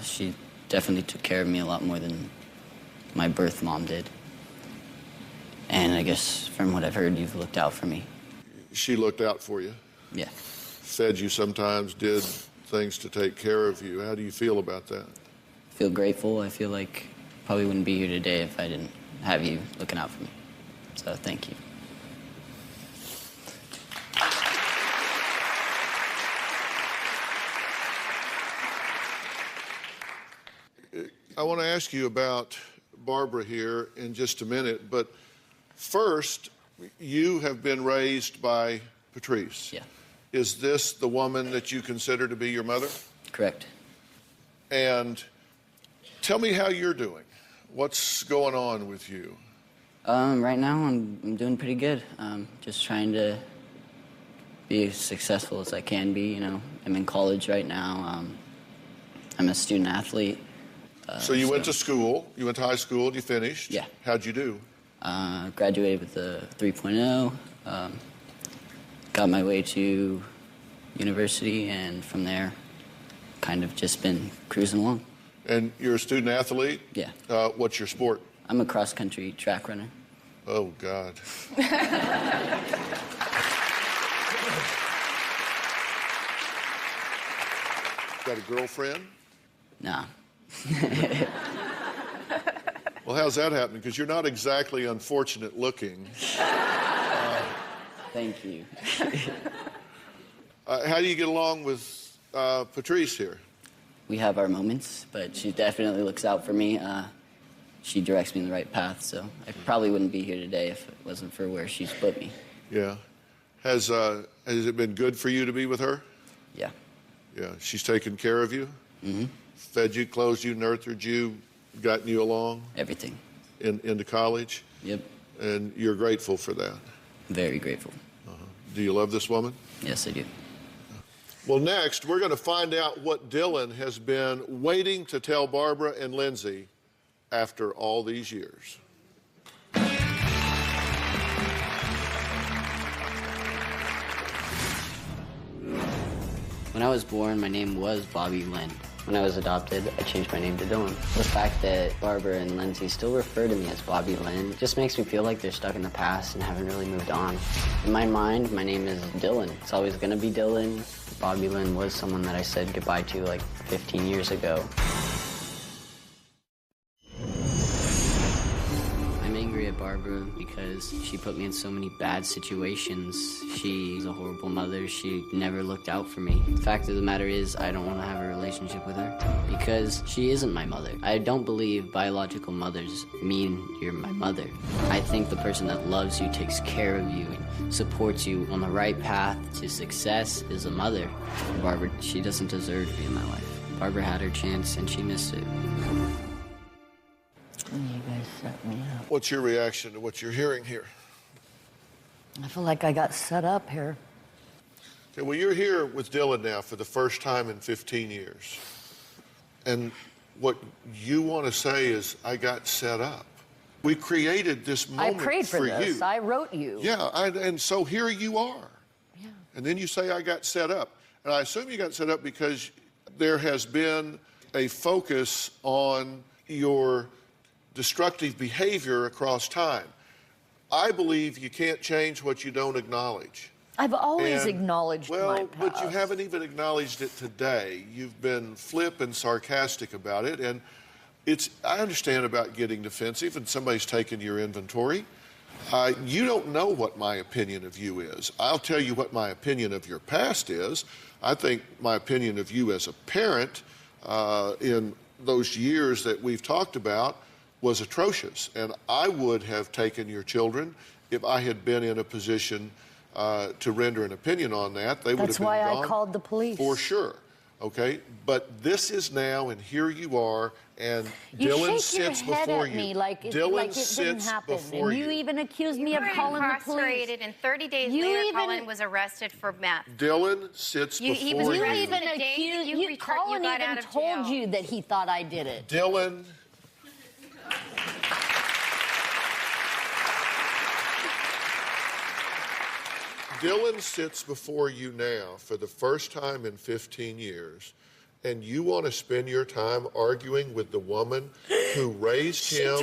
She definitely took care of me a lot more than my birth mom did. And I guess from what I've heard, you've looked out for me. She looked out for you? Yeah. Fed you sometimes, did things to take care of you. How do you feel about that? I feel grateful. I feel like probably wouldn't be here today if I didn't have you looking out for me. So thank you. I want to ask you about Barbara here in just a minute, but first, you have been raised by Patrice. Yeah. Is this the woman that you consider to be your mother? Correct. And tell me how you're doing. What's going on with you? Right now, I'm doing pretty good. Just trying to be as successful as I can be. You know, I'm in college right now. I'm a student athlete. So you went to school, you went to high school, you finished? Yeah. How'd you do? Graduated with a 3.0, got my way to university, and from there, kind of just been cruising along. And you're a student athlete? Yeah. What's your sport? I'm a cross-country track runner. Oh, God. Got a girlfriend? Nah. Well, how's that happening? Because you're not exactly unfortunate looking. Thank you. How do you get along with Patrice here? We have our moments, but she definitely looks out for me. She directs me in the right path, so I probably wouldn't be here today if it wasn't for where she's put me. Yeah. Has it been good for you to be with her? Yeah. Yeah. She's taken care of you? Mm-hmm. Fed you, clothed you, nurtured you, gotten you along? Everything. Into college? Yep. And you're grateful for that? Very grateful. Do you love this woman? Yes, I do. Well, next, we're going to find out what Dylan has been waiting to tell Barbara and Lindsay after all these years. When I was born, my name was Bobby Lynn. When I was adopted, I changed my name to Dylan. The fact that Barbara and Lindsay still refer to me as Bobby Lynn just makes me feel like they're stuck in the past and haven't really moved on. In my mind, my name is Dylan. It's always gonna be Dylan. Bobby Lynn was someone that I said goodbye to like 15 years ago. I'm angry at Barbara because she put me in so many bad situations. She's a horrible mother. She never looked out for me. The fact of the matter is, I don't want to have a relationship with her because she isn't my mother. I don't believe biological mothers mean you're my mother. I think the person that loves you, takes care of you, and supports you on the right path to success is a mother. Barbara, she doesn't deserve to be in my life. Barbara had her chance and she missed it. You guys set me up. What's your reaction to what you're hearing here? I feel like I got set up here. Okay, well, you're here with Dylan now for the first time in 15 years. And what you want to say is, I got set up. We created this moment I prayed for this. you. I wrote you. Yeah, and so here you are. Yeah. And then you say, I got set up. And I assume you got set up because there has been a focus on your destructive behavior across time. I believe you can't change what you don't acknowledge. I've always acknowledged my past. But you haven't even acknowledged it today. You've been flip and sarcastic about it, and I understand about getting defensive and somebody's taken your inventory. You don't know what my opinion of you is. I'll tell you what my opinion of your past is. I think my opinion of you as a parent in those years that we've talked about was atrocious. And I would have taken your children if I had been in a position to render an opinion on that. They would have been gone. That's why I called the police. For sure. Okay? But this is now, and here you are, and You Dylan shake your sits head before at you. me like it didn't sits happen. before And you even accused me of calling the police. Incarcerated, and 30 days You later, even- Colin was arrested for meth. Dylan sits You- before he was you. arrested even the day that accused you Colin got even out of told jail. you that he thought I did it. Dylan. Dylan sits before you now for the first time in 15 years, and you want to spend your time arguing with the woman who raised him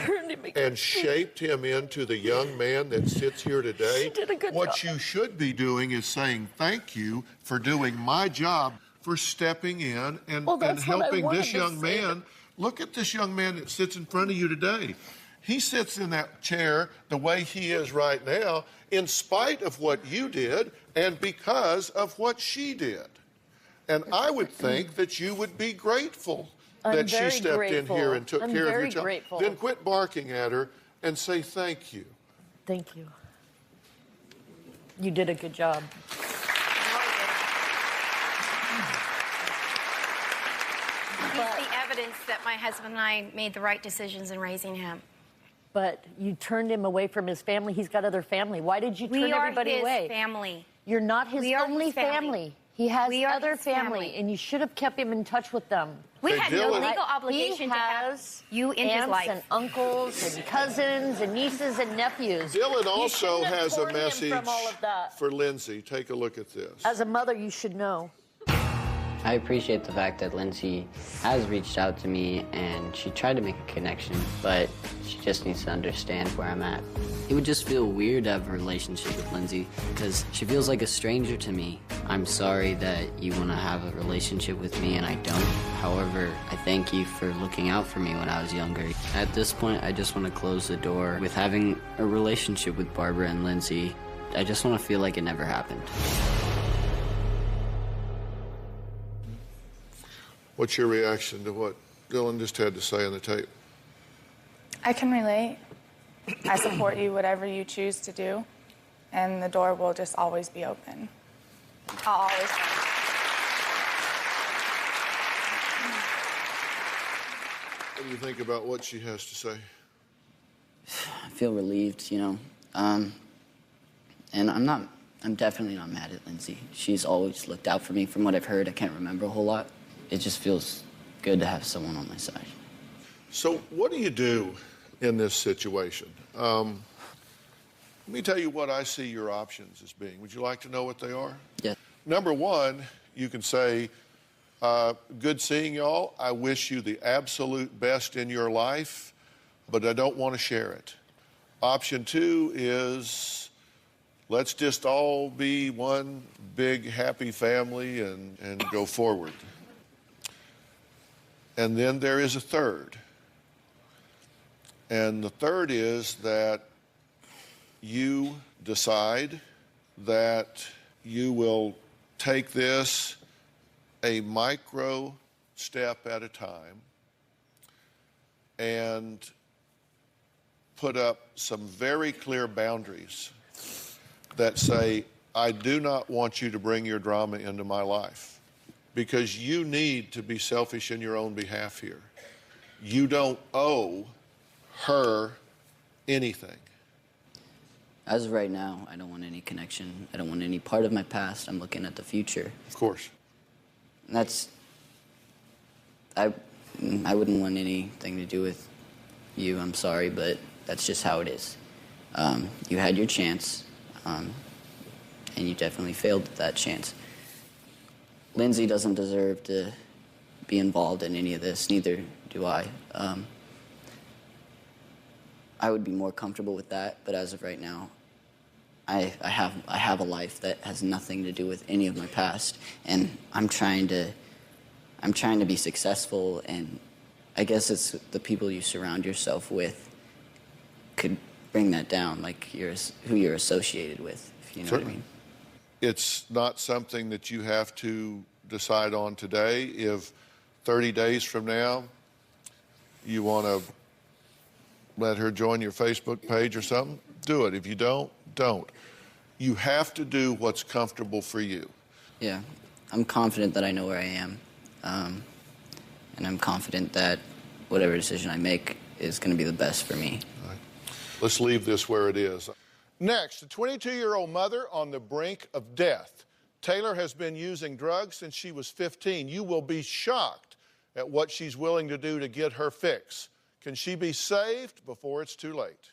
and shaped him into the young man that sits here today. She did a good What job. you should be doing is saying thank you for doing my job, for stepping in and Well, that's what I helping wanted this to young say. man Look at this young man that sits in front of you today. He sits in that chair the way he is right now in spite of what you did and because of what she did. And I would think that you would be grateful that she stepped in here and took care of your child. Grateful. Then quit barking at her and say thank you. Thank you. You did a good job. He's the evidence that my husband and I made the right decisions in raising him. But you turned him away from his family. He's got other family. Why did you turn everybody away? We are his family. You're not his only family. He has other family, and you should have kept him in touch with them. We had no legal obligation to have you in his life. He has aunts and uncles and cousins and nieces and nephews. Dylan also has a him message from all of that. for Lindsay. Take a look at this. As a mother, you should know. I appreciate the fact that Lindsay has reached out to me and she tried to make a connection, but she just needs to understand where I'm at. It would just feel weird to have a relationship with Lindsay because she feels like a stranger to me. I'm sorry that you want to have a relationship with me and I don't. However, I thank you for looking out for me when I was younger. At this point, I just want to close the door with having a relationship with Barbara and Lindsay. I just want to feel like it never happened. What's your reaction to what Dylan just had to say on the tape? I can relate. I support you, whatever you choose to do, and the door will just always be open. I'll always. What do you think about what she has to say? I feel relieved, you know. And I'm definitely not mad at Lindsay. She's always looked out for me. From what I've heard, I can't remember a whole lot. It just feels good to have someone on my side. So what do you do in this situation? Let me tell you what I see your options as being. Would you like to know what they are? Yes. Number one, you can say, good seeing y'all. I wish you the absolute best in your life, but I don't want to share it. Option two is, let's just all be one big happy family and go forward. And then there is a third. And the third is that you decide that you will take this a micro step at a time and put up some very clear boundaries that say, I do not want you to bring your drama into my life. Because you need to be selfish in your own behalf here. You don't owe her anything. As of right now, I don't want any connection. I don't want any part of my past. I'm looking at the future. Of course. And that's... I wouldn't want anything to do with you. I'm sorry, but that's just how it is. You had your chance, and you definitely failed at that chance. Lindsay doesn't deserve to be involved in any of this, neither do I. I would be more comfortable with that, but as of right now, I have a life that has nothing to do with any of my past, and I'm trying to be successful, and I guess it's the people you surround yourself with could bring that down, like who you're associated with, if you know what I mean. It's not something that you have to decide on today. If 30 days from now you want to let her join your Facebook page or something, do it. If you don't. You have to do what's comfortable for you. Yeah, I'm confident that I know where I am. And I'm confident that whatever decision I make is going to be the best for me. All right. Let's leave this where it is. Next, a 22-year-old mother on the brink of death. Taylor has been using drugs since she was 15. You will be shocked at what she's willing to do to get her fix. Can she be saved before it's too late?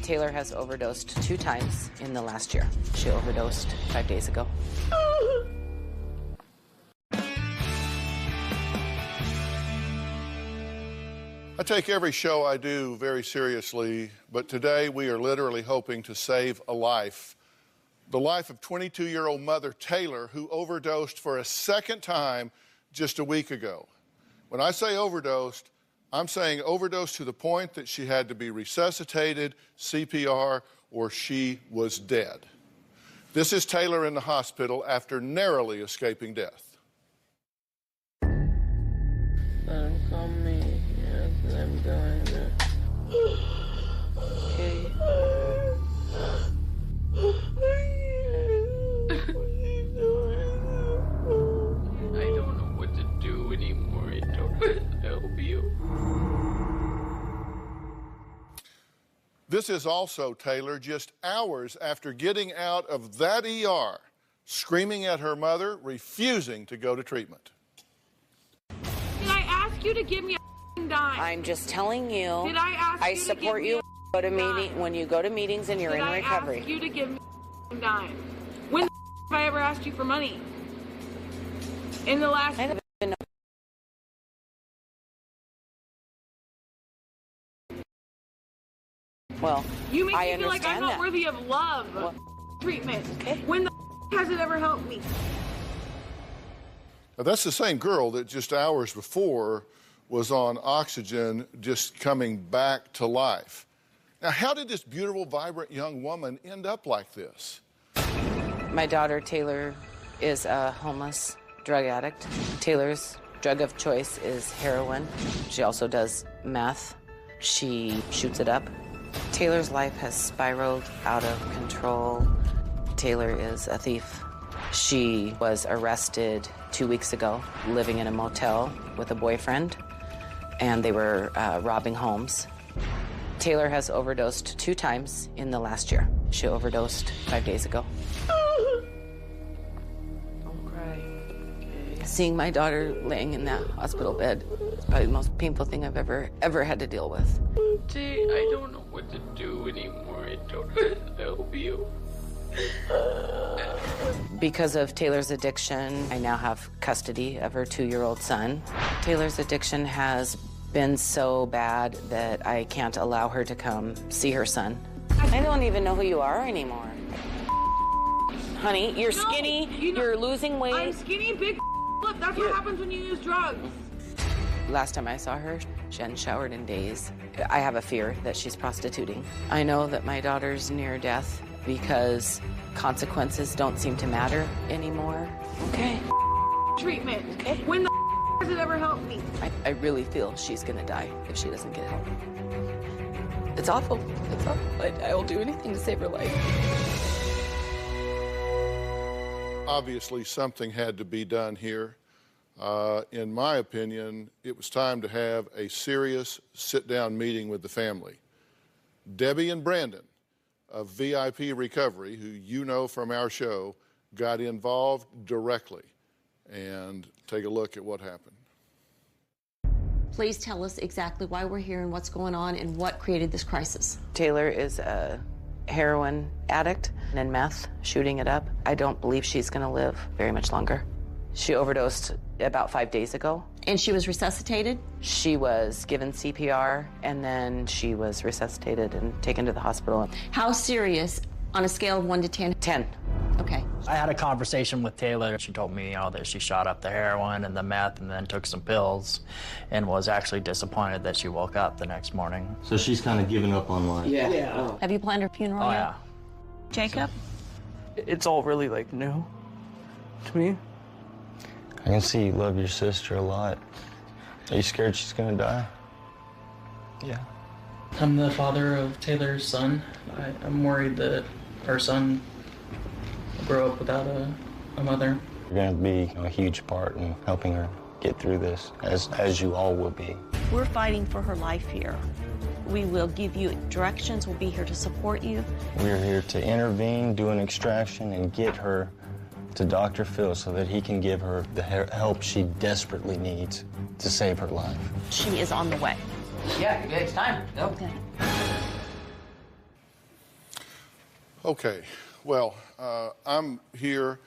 Taylor has overdosed 2 times in the last year. She overdosed 5 days ago. I take every show I do very seriously, but today we are literally hoping to save a life. The life of 22-year-old mother Taylor, who overdosed for a second time just a week ago. When I say overdosed, I'm saying overdosed to the point that she had to be resuscitated, CPR, or she was dead. This is Taylor in the hospital after narrowly escaping death. Call me. Yes, I'm doing it. Okay. I don't know what to do anymore. I don't help you. This is also Taylor just hours after getting out of that ER, screaming at her mother, refusing to go to treatment. Did I ask you to give me a dime? I'm just telling you. Did I ask you support to give you me go to meeting when you go to meetings and you're Did in I recovery. ask you to give me a dime? When have I ever asked you for money? In the last... I don't even know. Well, You make I me feel like I'm understand not that. worthy of love treatment. When the has it ever helped me? Now, that's the same girl that just hours before was on oxygen, just coming back to life. Now, how did this beautiful, vibrant young woman end up like this? My daughter, Taylor, is a homeless drug addict. Taylor's drug of choice is heroin. She also does meth. She shoots it up. Taylor's life has spiraled out of control. Taylor is a thief. She was arrested 2 weeks ago, living in a motel with a boyfriend, and they were robbing homes. Taylor has overdosed 2 times in the last year. She overdosed 5 days ago. Don't cry. Okay. Seeing my daughter laying in that hospital bed is probably the most painful thing I've ever had to deal with. Jay, I don't know what to do anymore. I don't help you. Because of Taylor's addiction, I now have custody of her 2-year-old son. Taylor's addiction has been so bad that I can't allow her to come see her son. I don't even know who you are anymore. Honey, you're skinny, you're losing weight. I'm skinny, big lip. That's what happens when you use drugs. Last time I saw her, she hadn't showered in days. I have a fear that she's prostituting. I know that my daughter's near death because consequences don't seem to matter anymore. Okay. Treatment. Okay. When the has it ever helped me? I really feel she's gonna die if she doesn't get help. It's awful. It's awful. But I will do anything to save her life. Obviously, something had to be done here. In my opinion, it was time to have a serious sit-down meeting with the family. Debbie and Brandon of VIP Recovery, who you know from our show, got involved directly. And take a look at what happened. Please tell us exactly why we're here and what's going on and what created this crisis. Taylor is a heroin addict and meth, shooting it up. I don't believe she's gonna live very much longer. She overdosed about 5 days ago. And she was resuscitated? She was given CPR, and then she was resuscitated and taken to the hospital. How serious on a scale of 1 to 10? 10. Okay. I had a conversation with Taylor. She told me, that she shot up the heroin and the meth and then took some pills and was actually disappointed that she woke up the next morning. So she's kind of given up on life. Yeah. Oh. Have you planned her funeral yet? Yeah. Jacob? It's all really, new to me. I can see you love your sister a lot. Are you scared she's gonna die? Yeah. I'm the father of Taylor's son. I'm worried that our son will grow up without a mother. You're gonna be a huge part in helping her get through this, as you all will be. We're fighting for her life here. We will give you directions. We'll be here to support you. We're here to intervene, do an extraction, and get her to Dr. Phil so that he can give her the help she desperately needs to save her life. She is on the way. Yeah, it's time. Go. Okay. Okay, well, I'm here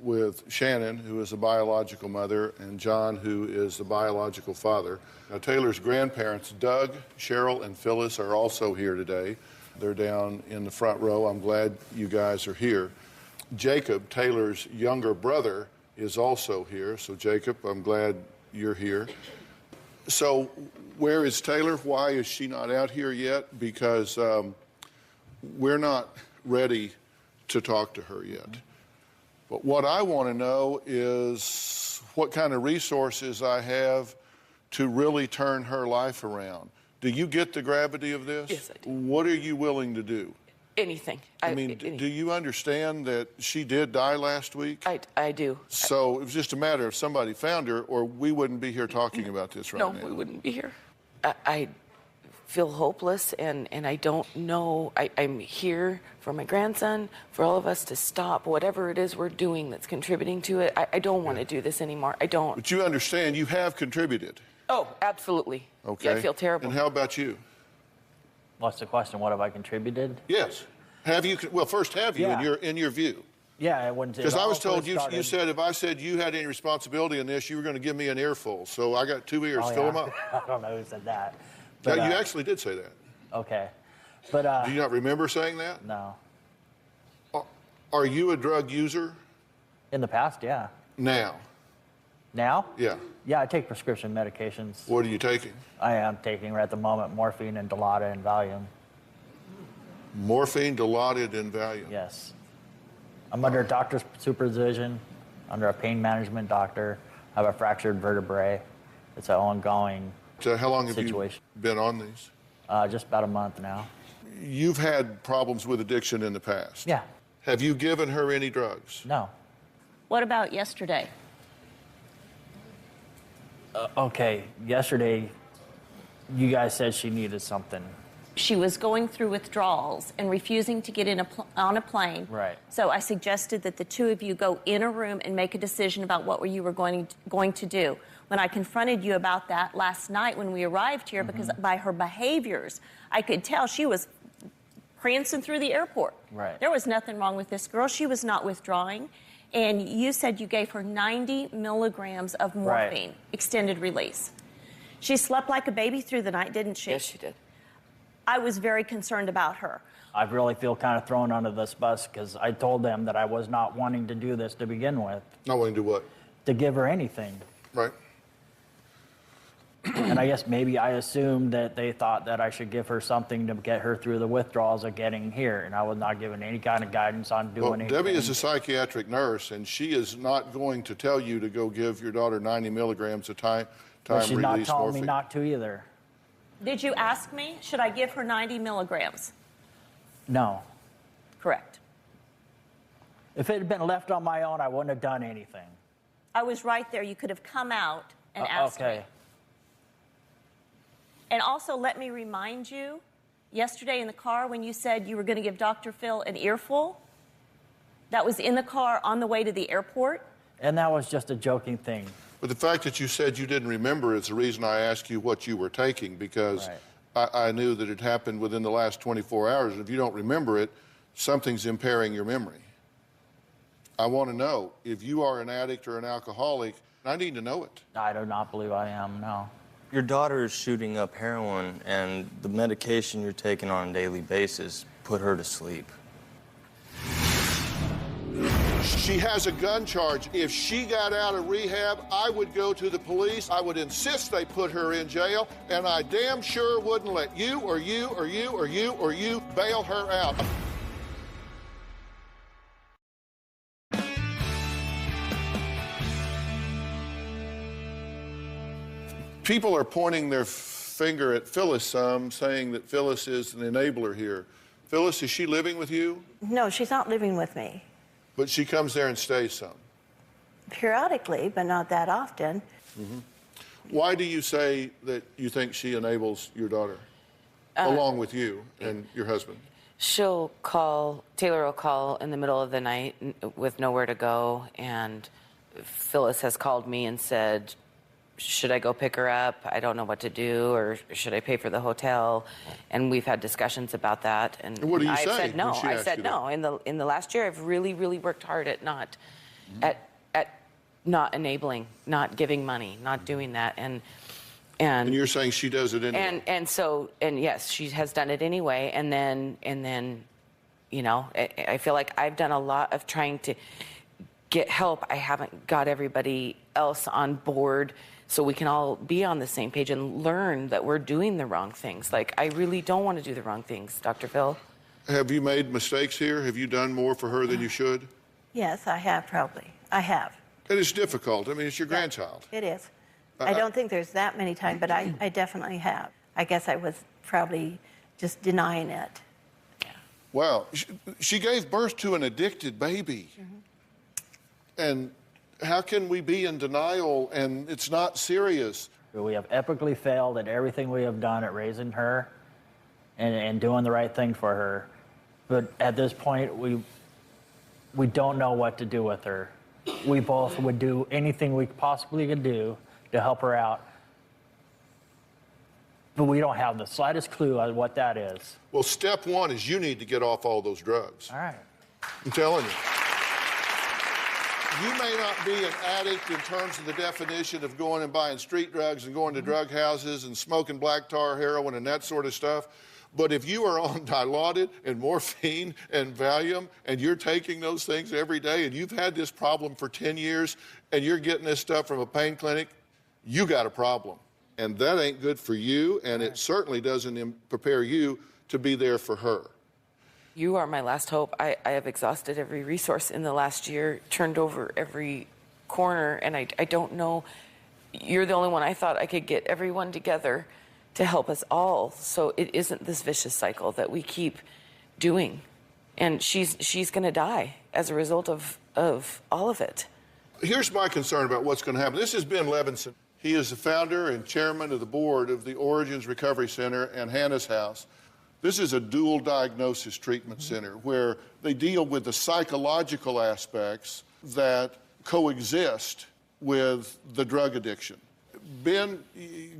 with Shannon, who is a biological mother, and John, who is the biological father. Now, Taylor's grandparents, Doug, Cheryl, and Phyllis, are also here today. They're down in the front row. I'm glad you guys are here. Jacob, Taylor's younger brother, is also here. So, Jacob, I'm glad you're here. So, where is Taylor? Why is she not out here yet? Because we're not ready to talk to her yet. But what I want to know is what kind of resources I have to really turn her life around. Do you get the gravity of this? Yes, I do. What are you willing to do? Anything. I mean, do you understand that she did die last week? I do. So it was just a matter of somebody found her, or we wouldn't be here talking about this right now. No, we wouldn't be here. I feel hopeless, and I don't know. I'm here for my grandson, for all of us to stop whatever it is we're doing that's contributing to it. I don't want to do this anymore. I don't. But you understand you have contributed. Oh, absolutely. Okay. Yeah, I feel terrible. And how about you? What's the question? What have I contributed? Yes. Have you? Well, first, have you Yeah. in your view? Yeah, I wouldn't. Because I was told you said if I said you had any responsibility in this, you were going to give me an earful. So I got 2 ears. Oh, Fill yeah. them up. I don't know who said that. Yeah, But, you actually did say that. Okay. But do you not remember saying that? No. Are you a drug user? In the past, yeah. Now? Now? Yeah. Yeah, I take prescription medications. What are you taking? I am taking at the moment morphine and Dilaudid and Valium. Morphine, Dilaudid, and Valium. Yes. I'm under doctor's supervision, under a pain management doctor. I have a fractured vertebrae. It's an ongoing So how long have situation. you been on these? Just about a month now. You've had problems with addiction in the past. Yeah. Have you given her any drugs? No. What about yesterday? Okay, yesterday you guys said she needed something. She was going through withdrawals and refusing to get on a plane. Right. So I suggested that the two of you go in a room and make a decision about what you were going to do. When I confronted you about that last night when we arrived here, because by her behaviors, I could tell she was prancing through the airport. Right. There was nothing wrong with this girl. She was not withdrawing. And you said you gave her 90 milligrams of morphine, extended release. She slept like a baby through the night, didn't she? Yes, she did. I was very concerned about her. I really feel kind of thrown under this bus because I told them that I was not wanting to do this to begin with. Not wanting to do what? To give her anything. Right. And I guess maybe I assumed that they thought that I should give her something to get her through the withdrawals of getting here, and I was not given any kind of guidance on doing anything. Debbie is a psychiatric nurse, and she is not going to tell you to go give your daughter 90 milligrams of time But she's not release telling morphine. me not to either. Did you ask me, should I give her 90 milligrams? No. Correct. If it had been left on my own, I wouldn't have done anything. I was right there. You could have come out and asked me. And also, let me remind you, yesterday in the car when you said you were going to give Dr. Phil an earful, that was in the car on the way to the airport. And that was just a joking thing. But the fact that you said you didn't remember is the reason I asked you what you were taking, because I knew that it happened within the last 24 hours. And if you don't remember it, something's impairing your memory. I want to know, if you are an addict or an alcoholic, I need to know it. I do not believe I am, no. Your daughter is shooting up heroin, and the medication you're taking on a daily basis put her to sleep. She has a gun charge. If she got out of rehab, I would go to the police. I would insist they put her in jail, and I damn sure wouldn't let you or you or you or you or you bail her out. People are pointing their finger at Phyllis some, saying that Phyllis is an enabler here. Phyllis, is she living with you? No, she's not living with me. But she comes there and stays some. Periodically, but not that often. Mm-hmm. Why do you say that you think she enables your daughter, along with you and your husband? She'll call, Taylor will call in the middle of the night with nowhere to go, and Phyllis has called me and said, should I go pick her up? I don't know what to do, or should I pay for the hotel? And we've had discussions about that. And what do you I've say said no. when she I asks said you no. In the last year, I've really, really worked hard at not, at not enabling, not giving money, not doing that. And you're saying she does it anyway. And yes, she has done it anyway. And then, you know, I feel like I've done a lot of trying to get help, I haven't got everybody else on board so we can all be on the same page and learn that we're doing the wrong things. Like, I really don't want to do the wrong things, Dr. Phil. Have you made mistakes here? Have you done more for her than you should? Yes, I have probably. I have. And it's difficult. I mean, it's your grandchild. It is. I don't think there's that many times, but I definitely have. I guess I was probably just denying it. Wow. She gave birth to an addicted baby. And how can we be in denial and it's not serious? We have epically failed at everything we have done at raising her and doing the right thing for her. But at this point, we don't know what to do with her. We both would do anything we possibly could do to help her out. But we don't have the slightest clue on what that is. Well, step one is you need to get off all those drugs. All right. I'm telling you. You may not be an addict in terms of the definition of going and buying street drugs and going to drug houses and smoking black tar heroin and that sort of stuff. But if you are on Dilaudid and morphine and Valium and you're taking those things every day and you've had this problem for 10 years and you're getting this stuff from a pain clinic, you got a problem. And that ain't good for you, and it certainly doesn't prepare you to be there for her. You are my last hope. I have exhausted every resource in the last year, turned over every corner, and I don't know. You're the only one I thought I could get everyone together to help us all, so it isn't this vicious cycle that we keep doing. And she's going to die as a result of all of it. Here's my concern about what's going to happen. This is Ben Levinson. He is the founder and chairman of the board of the Origins Recovery Center and Hannah's House. This is a dual diagnosis treatment center where they deal with the psychological aspects that coexist with the drug addiction. Ben,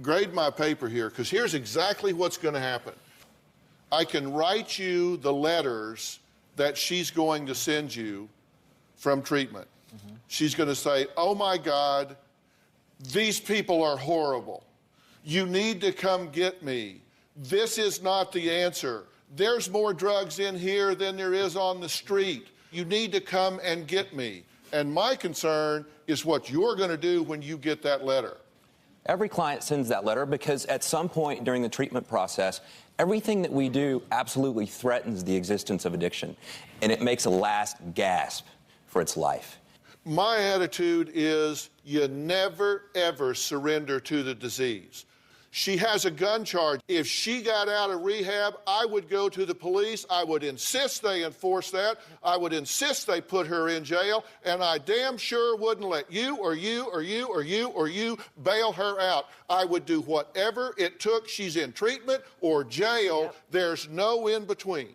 grade my paper here, because here's exactly what's going to happen. I can write you the letters that she's going to send you from treatment. She's going to say, oh my God, these people are horrible. You need to come get me. This is not the answer. There's more drugs in here than there is on the street. You need to come and get me. And my concern is what you're going to do when you get that letter. Every client sends that letter because at some point during the treatment process, everything that we do absolutely threatens the existence of addiction, and it makes a last gasp for its life. My attitude is you never, ever surrender to the disease. She has a gun charge. If she got out of rehab, I would go to the police. I would insist they enforce that. I would insist they put her in jail, and I damn sure wouldn't let you or you or you or you or you bail her out. I would do whatever it took. She's in treatment or jail. Yep. There's no in between.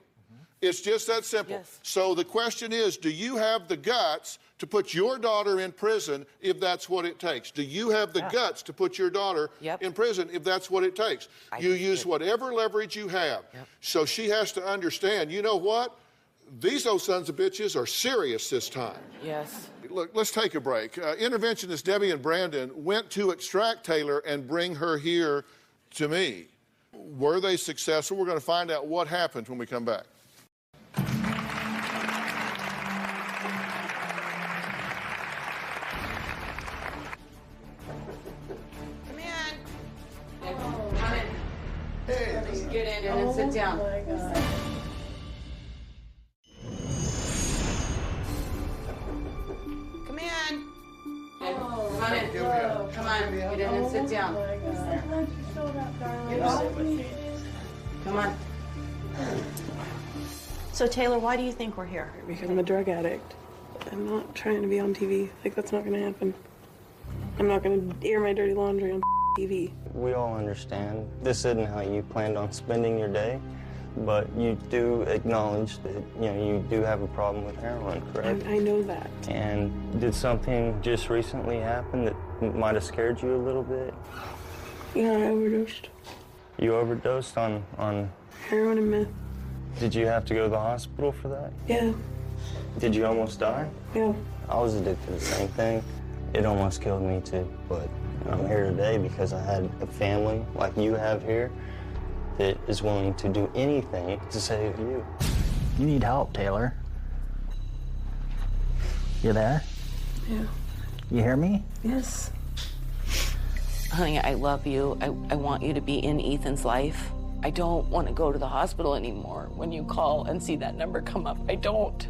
It's just that simple. Yes. So the question is, do you have the guts to put your daughter in prison if that's what it takes? Do you have the guts to put your daughter in prison if that's what it takes? You use whatever leverage you have. So she has to understand, you know what? These old sons of bitches are serious this time. Yes. Look, let's take a break. Interventionist Debbie and Brandon went to extract Taylor and bring her here to me. Were they successful? We're going to find out what happened when we come back. Get in and sit down. Come in. Come on in. Come on. Get in and sit down. Come on. So, Taylor, why do you think we're here? Because I'm a drug addict. I'm not trying to be on TV. Like, that's not going to happen. I'm not going to air my dirty laundry on TV. We all understand this isn't how you planned on spending your day, but you do acknowledge that, you do have a problem with heroin, correct? I know that. And did something just recently happen that might have scared you a little bit? Yeah, I overdosed. You overdosed on heroin and meth. Did you have to go to the hospital for that? Yeah. Did you almost die? Yeah. I was addicted to the same thing. It almost killed me too, but I'm here today because I had a family like you have here that is willing to do anything to save you. You need help, Taylor. You there? Yeah. You hear me? Yes. Honey, I love you. I want you to be in Ethan's life. I don't want to go to the hospital anymore when you call and see that number come up. I don't.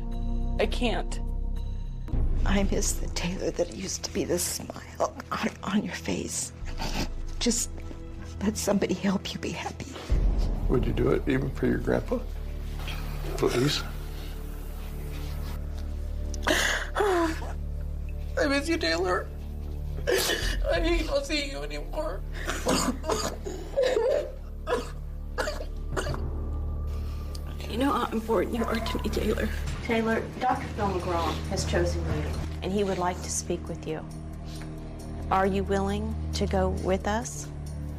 I can't. I miss the Taylor that used to be the smile on your face. Just let somebody help you be happy. Would you do it even for your grandpa? Please? I miss you, Taylor. I hate not seeing you anymore. You know how important you are to me, Taylor. Taylor, Dr. Phil McGraw has chosen you, and he would like to speak with you. Are you willing to go with us?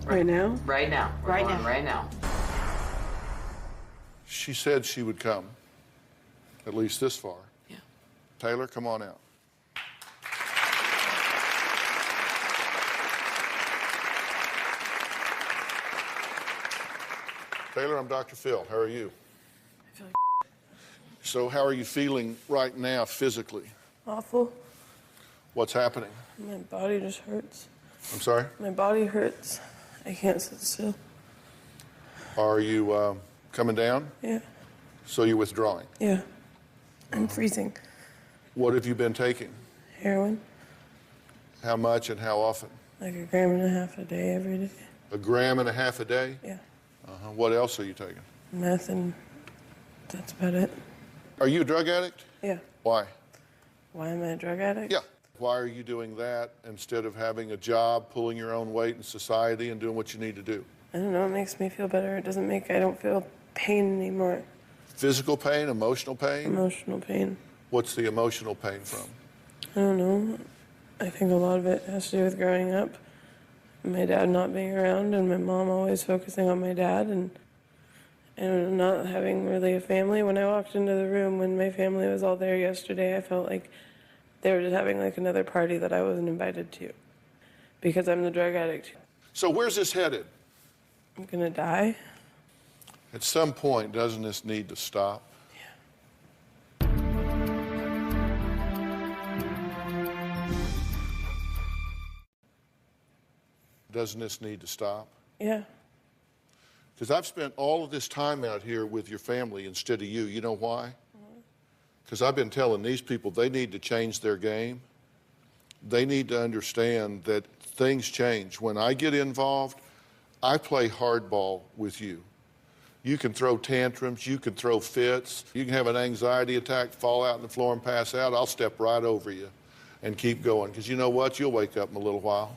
Right now? Right now. Right now. Right now. She said she would come, at least this far. Yeah. Taylor, come on out. Taylor, I'm Dr. Phil. How are you? I feel like So how are you feeling right now physically? awful. What's happening? My body just hurts. I'm sorry? My body hurts. I can't sit still. Are you coming down? Yeah. So you're withdrawing? Yeah. I'm freezing. What have you been taking? Heroin, How much and how often? like 1.5 grams a day every day. 1.5 grams a day? Yeah. What else are you taking? Meth, and that's about it. Are you a drug addict? Yeah. Why? Why am I a drug addict? Yeah. Why are you doing that instead of having a job, pulling your own weight in society, and doing what you need to do? I don't know. It makes me feel better. It doesn't make. I don't feel pain anymore. Physical pain, emotional pain? Emotional pain. What's the emotional pain from? I don't know. I think a lot of it has to do with growing up. My dad not being around, and my mom always focusing on my dad, and not having really a family. When I walked into the room when my family was all there yesterday, I felt like they were just having like another party that I wasn't invited to because I'm the drug addict. So where's this headed? I'm gonna die. At some point, doesn't this need to stop? Doesn't this need to stop? Yeah. Because I've spent all of this time out here with your family instead of you. You know why? Because I've been telling these people they need to change their game. They need to understand that things change. When I get involved, I play hardball with you. You can throw tantrums, you can throw fits, you can have an anxiety attack, fall out on the floor and pass out. I'll step right over you and keep going. Because you know what? You'll wake up in a little while.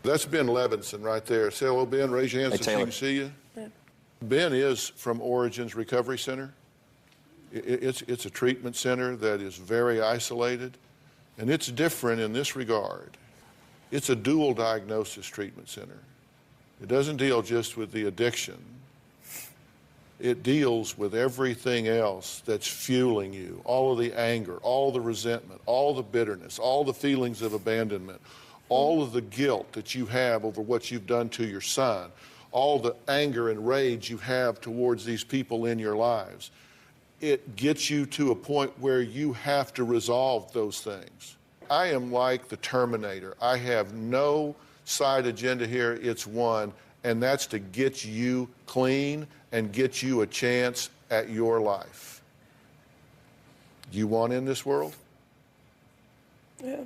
That's Ben Levinson right there. Say hello, Ben. Raise your hands so she can see you. Yeah. Ben is from Origins Recovery Center. It's a treatment center that is very isolated, and it's different in this regard. It's a dual diagnosis treatment center. It doesn't deal just with the addiction. It deals with everything else that's fueling you, all of the anger, all the resentment, all the bitterness, all the feelings of abandonment, all of the guilt that you have over what you've done to your son, all the anger and rage you have towards these people in your lives. It gets you to a point where you have to resolve those things. I am like the Terminator. I have no side agenda here. It's one, and that's to get you clean and get you a chance at your life. Do you want in this world? Yeah.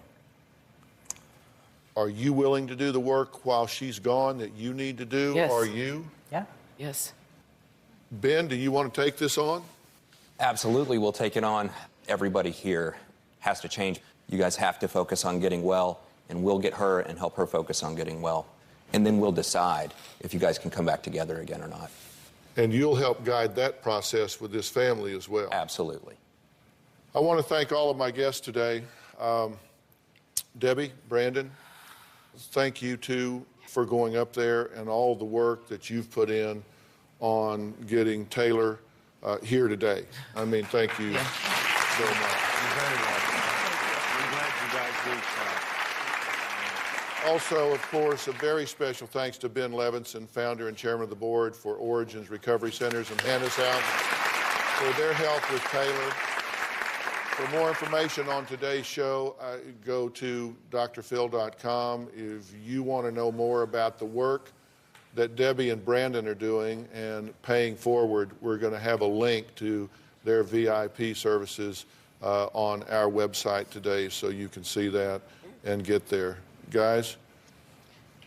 Are you willing to do the work while she's gone that you need to do? Yes. Are you? Yeah. Yes. Ben, do you want to take this on? Absolutely, we'll take it on. Everybody here has to change. You guys have to focus on getting well, and we'll get her and help her focus on getting well. And then we'll decide if you guys can come back together again or not. And you'll help guide that process with this family as well. Absolutely. I want to thank all of my guests today. Debbie, Brandon, thank you too for going up there and all the work that you've put in on getting Taylor here today. I mean, thank you so much. You're very welcome. I'm glad you guys reached out. Also, of course, a very special thanks to Ben Levinson, founder and chairman of the board for Origins Recovery Centers, and Hannah's House for their help with Taylor. For more information on today's show, go to drphil.com. If you want to know more about the work that Debbie and Brandon are doing and paying forward, we're going to have a link to their VIP services on our website today so you can see that and get there. Guys,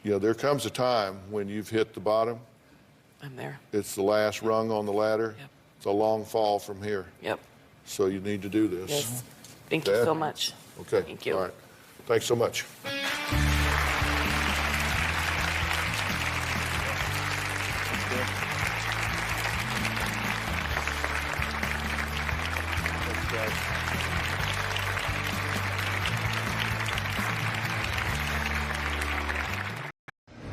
you know, there comes a time when you've hit the bottom. I'm there. It's the last rung on the ladder. Yep. It's a long fall from here. Yep. So you need to do this. Yes. Thank you Dad? so much. Okay. Thank you. All right. Thanks so much.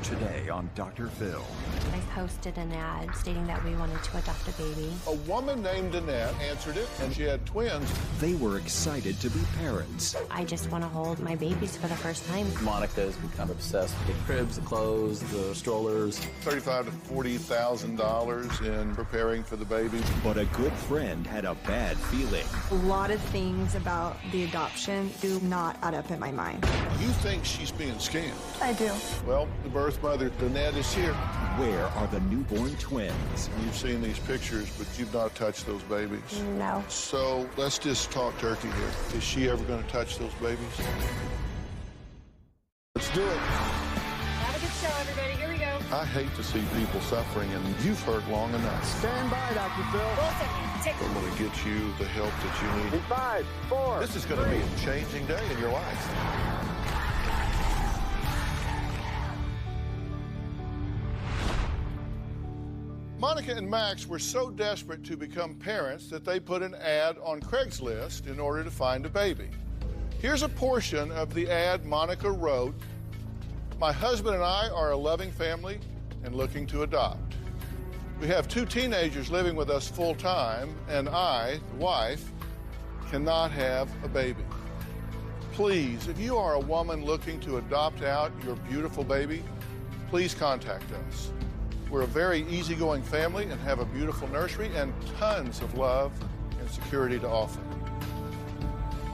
Today on Dr. Phil. I posted an ad stating that we wanted to adopt a baby. A woman named Annette answered it, and she had twins. They were excited to be parents. I just want to hold my babies for the first time. Monica has become obsessed with the cribs, the clothes, the strollers. $35,000 to $40,000 in preparing for the baby. But a good friend had a bad feeling. A lot of things about the adoption do not add up in my mind. You think she's being scammed? I do. Well, the birth mother, Danette, is here. Where are the newborn twins? You've seen these pictures, but you've not touched those babies. No. So let's just talk turkey here. Is she ever going to touch those babies? Let's do it. Have a good show, everybody. Here we go. I hate to see people suffering, and you've heard long enough. Stand by, Dr. Phil. I'm going to get you the help that you need. In 5, 4, This is going to be a changing day in your life. Monica and Max were so desperate to become parents that they put an ad on Craigslist in order to find a baby. Here's a portion of the ad Monica wrote. My husband and I are a loving family and looking to adopt. We have 2 teenagers living with us full time, and I, the wife, cannot have a baby. Please, if you are a woman looking to adopt out your beautiful baby, please contact us. We're a very easygoing family and have a beautiful nursery and tons of love and security to offer.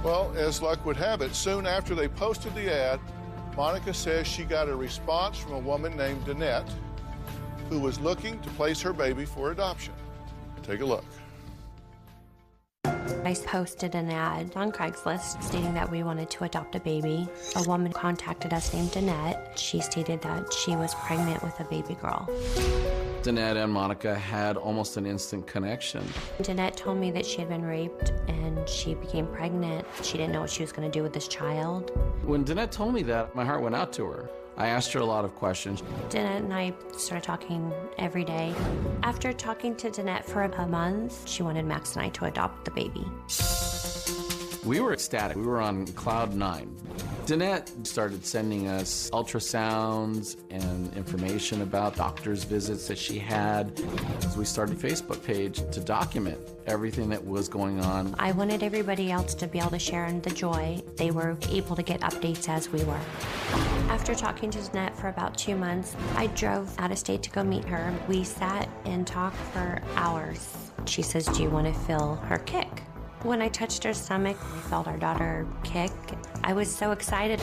Well, as luck would have it, soon after they posted the ad, Monica says she got a response from a woman named Danette who was looking to place her baby for adoption. Take a look. I posted an ad on Craigslist stating that we wanted to adopt a baby. A woman contacted us named Danette. She stated that she was pregnant with a baby girl. Danette and Monica had almost an instant connection. Danette told me that she had been raped and she became pregnant. She didn't know what she was going to do with this child. When Danette told me that, my heart went out to her. I asked her a lot of questions. Danette and I started talking every day. After talking to Danette for a month, she wanted Max and I to adopt the baby. We were ecstatic. We were on cloud 9. Danette started sending us ultrasounds and information about doctor's visits that she had. We started a Facebook page to document everything that was going on. I wanted everybody else to be able to share in the joy. They were able to get updates as we were. After talking to Danette for about 2 months, I drove out of state to go meet her. We sat and talked for hours. She says, "Do you want to feel her kick?" When I touched her stomach, I felt our daughter kick. I was so excited.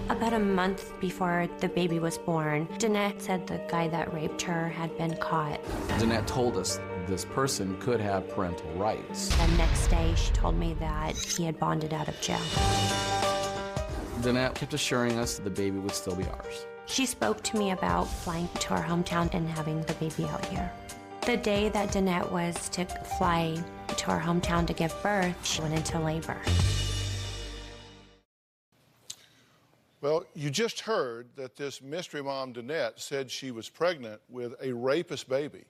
About a month before the baby was born, Danette said the guy that raped her had been caught. Danette told us this person could have parental rights. The next day, she told me that he had bonded out of jail. Danette kept assuring us the baby would still be ours. She spoke to me about flying to our hometown and having the baby out here. The day that Danette was to fly to our hometown to give birth, she went into labor. Well, you just heard that this mystery mom, Danette, said she was pregnant with a rapist baby.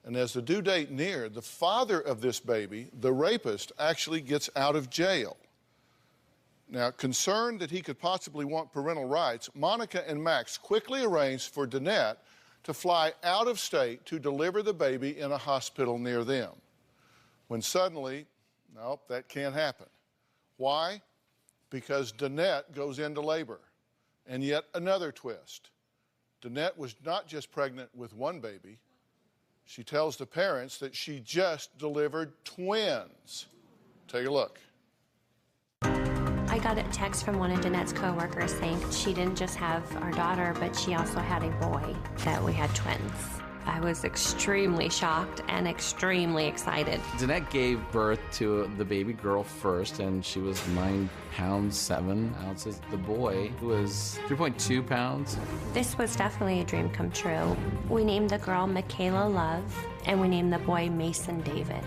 And as the due date neared, the father of this baby, the rapist, actually gets out of jail. Now, concerned that he could possibly want parental rights, Monica and Max quickly arranged for Danette to fly out of state to deliver the baby in a hospital near them. When suddenly, nope, that can't happen. Why? Because Danette goes into labor. And yet another twist. Danette was not just pregnant with one baby. She tells the parents that she just delivered twins. Take a look. I got a text from one of Danette's coworkers saying she didn't just have our daughter, but she also had a boy, that we had twins. I was extremely shocked and extremely excited. Danette gave birth to the baby girl first, and she was 9 pounds 7 ounces. The boy was 3.2 pounds. This was definitely a dream come true. We named the girl Michaela Love, and we named the boy Mason David.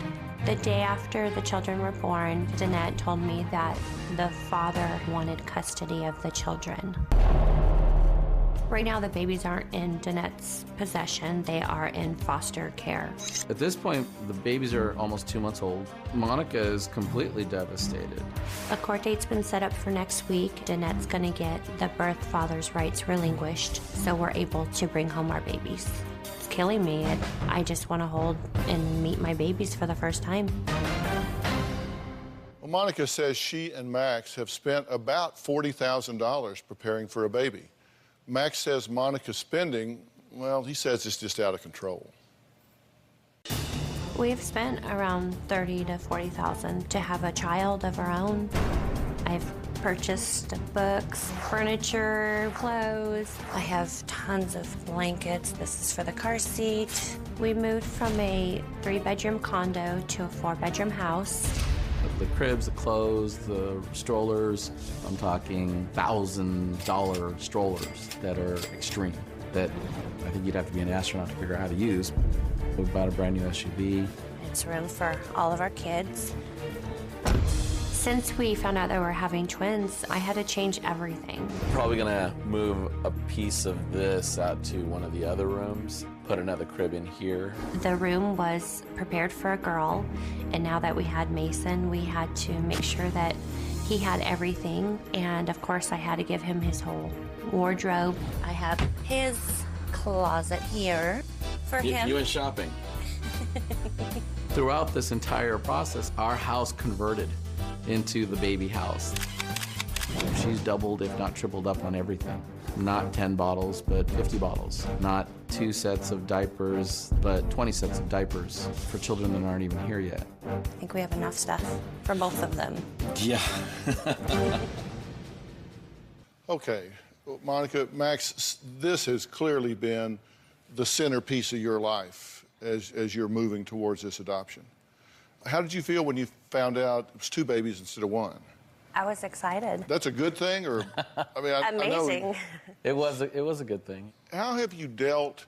The day after the children were born, Danette told me that the father wanted custody of the children. Right now, the babies aren't in Danette's possession. They are in foster care. At this point, the babies are almost 2 months old. Monica is completely devastated. A court date's been set up for next week. Danette's gonna get the birth father's rights relinquished, so we're able to bring home our babies. It's killing me. I just want to hold and meet my babies for the first time. Well, Monica says she and Max have spent about $40,000 preparing for a baby. Max says Monica's spending, well, he says it's just out of control. We've spent around $30,000 to $40,000 to have a child of our own. I've purchased books, furniture, clothes. I have tons of blankets. This is for the car seat. We moved from a 3-bedroom condo to a 4-bedroom house. The cribs, the clothes, the strollers, I'm talking $1,000 strollers that are extreme, that I think you'd have to be an astronaut to figure out how to use. We bought a brand new SUV. It's room for all of our kids. Since we found out that we're having twins, I had to change everything. Probably gonna move a piece of this out to one of the other rooms, put another crib in here. The room was prepared for a girl, and now that we had Mason, we had to make sure that he had everything, and of course I had to give him his whole wardrobe. I have his closet here for him. You went shopping. Throughout this entire process, our house converted into the baby house. She's doubled, if not tripled up on everything. Not 10 bottles, but 50 bottles. Not 2 sets of diapers, but 20 sets of diapers for children that aren't even here yet. I think we have enough stuff for both of them. Yeah. Okay, well, Monica, Max, this has clearly been the centerpiece of your life as you're moving towards this adoption. How did you feel when you found out it was 2 babies instead of 1? I was excited. That's a good thing, or I mean, Amazing. I know. It was a good thing. How have you dealt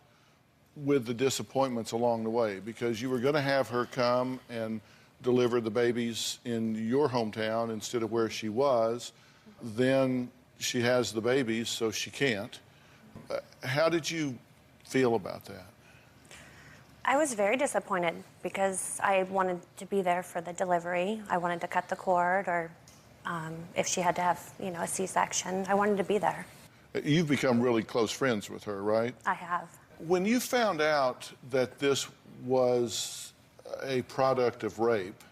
with the disappointments along the way? Because you were going to have her come and deliver the babies in your hometown instead of where she was. Then she has the babies, so she can't. How did you feel about that? I was very disappointed because I wanted to be there for the delivery. I wanted to cut the cord, or if she had to have, a C-section, I wanted to be there. You've become really close friends with her, right? I have. When you found out that this was a product of rape,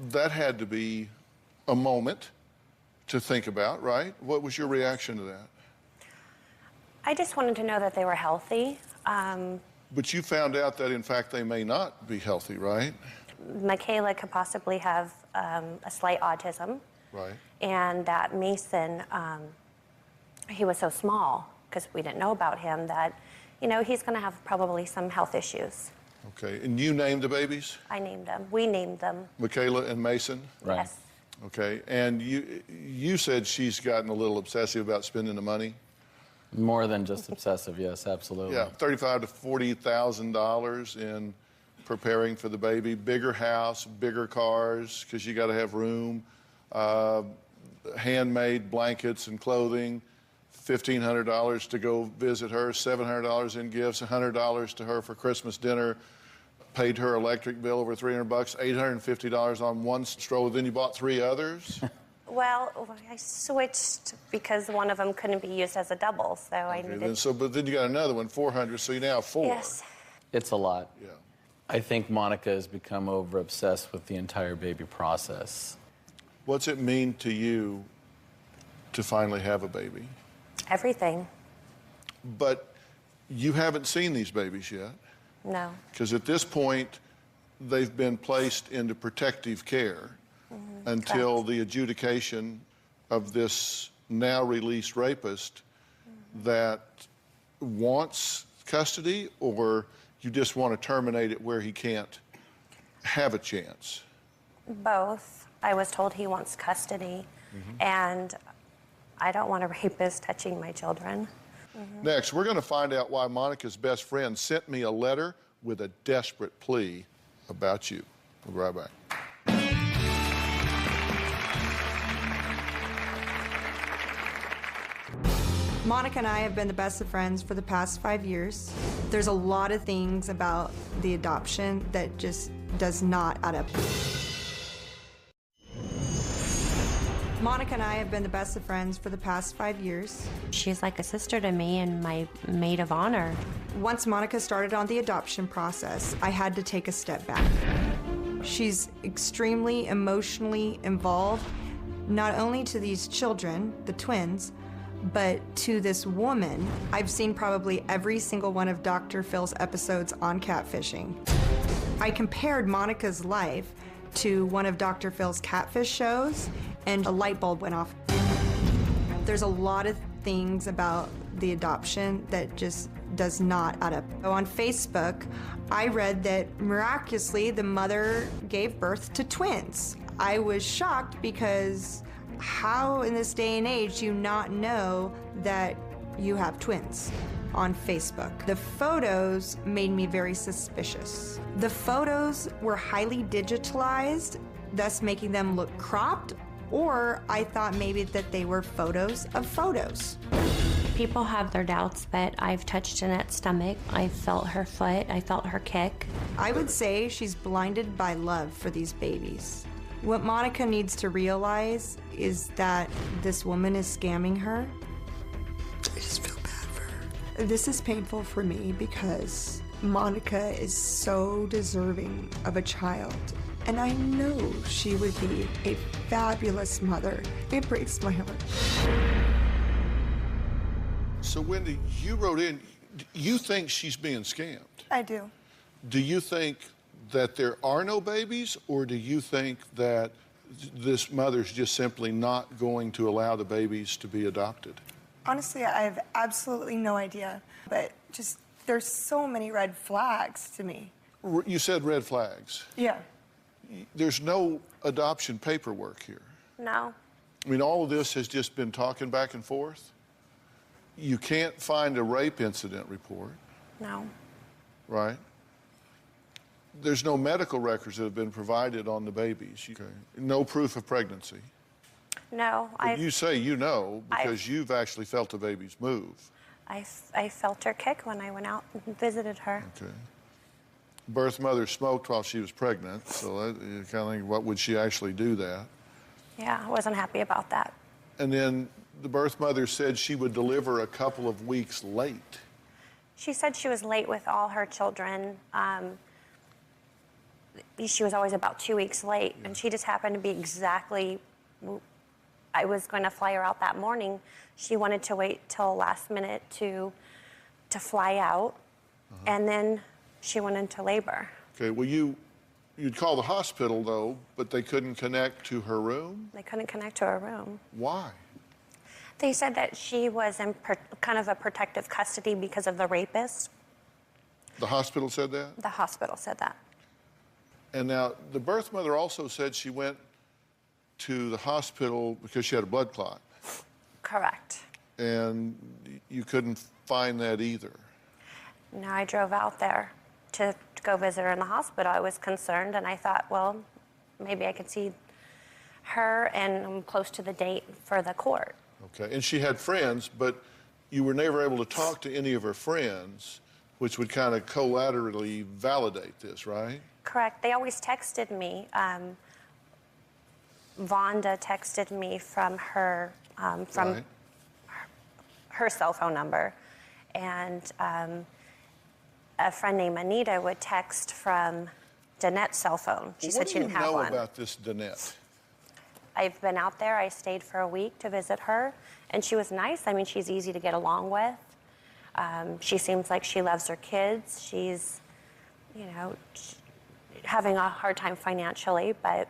that had to be a moment to think about, right? What was your reaction to that? I just wanted to know that they were healthy. But you found out that, in fact, they may not be healthy, right? Michaela could possibly have a slight autism. Right. And that Mason, he was so small, because we didn't know about him, that, he's going to have probably some health issues. Okay. And you named the babies? I named them. We named them. Michaela and Mason? Right. Yes. Okay. And you said she's gotten a little obsessive about spending the money? More than just obsessive, yes, absolutely. Yeah, $35,000 to $40,000 in preparing for the baby. Bigger house, bigger cars, because you got to have room. Handmade blankets and clothing. $1,500 to go visit her. $700 in gifts. $100 to her for Christmas dinner. Paid her electric bill over $300. $850 on one stroller. Then you bought 3 others. Well, I switched because one of them couldn't be used as a double, so I needed... But then you got another one, 400, so you now have 4. Yes. It's a lot. Yeah. I think Monica has become over-obsessed with the entire baby process. What's it mean to you to finally have a baby? Everything. But you haven't seen these babies yet. No. Because at this point, they've been placed into protective care until the adjudication of this now released rapist that wants custody, or you just want to terminate it where he can't have a chance? Both. I was told he wants custody, and I don't want a rapist touching my children. Next, we're going to find out why Monica's best friend sent me a letter with a desperate plea about you. We'll be right back. Monica and I have been the best of friends for the past 5 years. There's a lot of things about the adoption that just does not add up. Monica and I have been the best of friends for the past 5 years. She's like a sister to me and my maid of honor. Once Monica started on the adoption process, I had to take a step back. She's extremely emotionally involved, not only to these children, the twins, but to this woman. I've seen probably every single one of Dr. Phil's episodes on catfishing. I compared Monica's life to one of Dr. Phil's catfish shows, and a light bulb went off. There's a lot of things about the adoption that just does not add up. On Facebook, I read that miraculously the mother gave birth to twins. I was shocked because how in this day and age do you not know that you have twins on Facebook? The photos made me very suspicious. The photos were highly digitalized, thus making them look cropped, or I thought maybe that they were photos of photos. People have their doubts, but I've touched Jeanette's stomach. I felt her foot. I felt her kick. I would say she's blinded by love for these babies. What Monica needs to realize is that this woman is scamming her. I just feel bad for her. This is painful for me because Monica is so deserving of a child. And I know she would be a fabulous mother. It breaks my heart. So, Wendy, you wrote in, you think she's being scammed. I do. Do you think that there are no babies, or do you think that this mother's just simply not going to allow the babies to be adopted? Honestly, I have absolutely no idea. But just, there's so many red flags to me. You said red flags. Yeah. There's no adoption paperwork here. No. I mean, all of this has just been talking back and forth. You can't find a rape incident report. No. Right? There's no medical records that have been provided on the babies. Okay. No proof of pregnancy. No. You say you know because you've actually felt the babies move. I felt her kick when I went out and visited her. Okay. Birth mother smoked while she was pregnant, so that, you kind of think, what would she actually do that? Yeah, I wasn't happy about that. And then the birth mother said she would deliver a couple of weeks late. She said she was late with all her children. She was always about 2 weeks late, and she just happened to be exactly. I was going to fly her out that morning. She wanted to wait till last minute to fly out, and then she went into labor. Okay, well, you'd call the hospital, though, but they couldn't connect to her room? They couldn't connect to her room. Why? They said that she was in kind of a protective custody because of the rapist. The hospital said that? The hospital said that. And now, the birth mother also said she went to the hospital because she had a blood clot. Correct. And you couldn't find that either. No, I drove out there to go visit her in the hospital. I was concerned, and I thought, well, maybe I could see her, and I'm close to the date for the court. Okay, and she had friends, but you were never able to talk to any of her friends, which would kind of collaterally validate this, right? Correct. They always texted me. Vonda texted me from her her cell phone number, and a friend named Anita would text from Danette's cell phone. She said she didn't have one. What do you know about this Danette? I've been out there. I stayed for a week to visit her, and she was nice. I mean, she's easy to get along with. She seems like she loves her kids. She's, having a hard time financially, but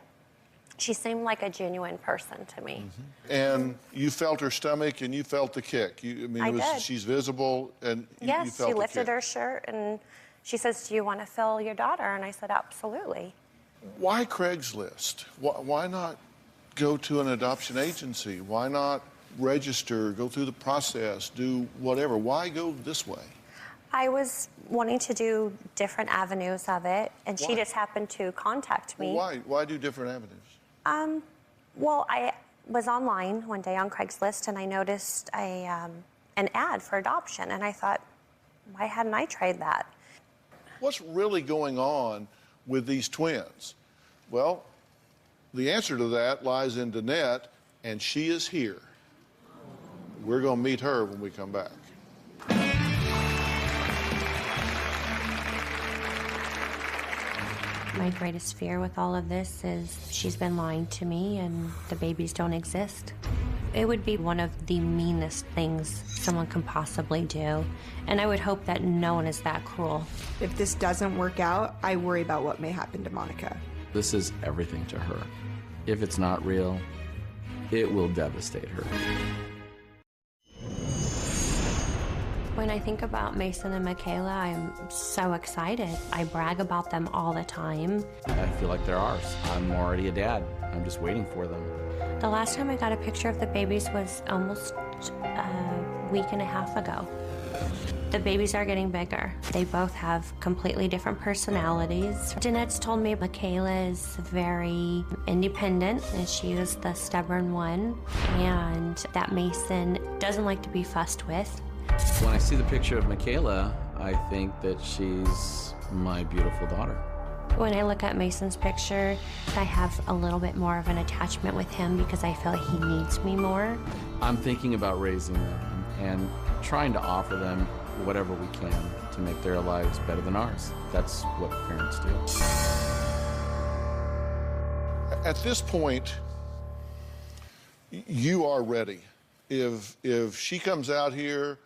She seemed like a genuine person to me. And you felt her stomach and you felt the kick. I did. She's visible and you Yes, felt she the lifted kick. her shirt and she says, "Do you want to fill your daughter?" And I said, "Absolutely." Why Craigslist? Why not go to an adoption agency? Why not register, go through the process, do whatever? Why go this way? I was wanting to do different avenues of it, and she Why? just happened to contact me. Well, why do different avenues? Well, I was online one day on Craigslist, and I noticed an ad for adoption, and I thought, why hadn't I tried that? What's really going on with these twins? Well, the answer to that lies in Danette, and she is here. We're going to meet her when we come back. My greatest fear with all of this is she's been lying to me and the babies don't exist. It would be one of the meanest things someone can possibly do, and I would hope that no one is that cruel. If this doesn't work out, I worry about what may happen to Monica. This is everything to her. If it's not real, it will devastate her. When I think about Mason and Michaela, I'm so excited. I brag about them all the time. I feel like they're ours. I'm already a dad. I'm just waiting for them. The last time I got a picture of the babies was almost a week and a half ago. The babies are getting bigger. They both have completely different personalities. Danette's told me Michaela is very independent, and she is the stubborn one, and that Mason doesn't like to be fussed with. When I see the picture of Michaela, I think that she's my beautiful daughter. When I look at Mason's picture, I have a little bit more of an attachment with him because I feel like he needs me more. I'm thinking about raising them and trying to offer them whatever we can to make their lives better than ours. That's what parents do. At this point, you are ready. If she comes out here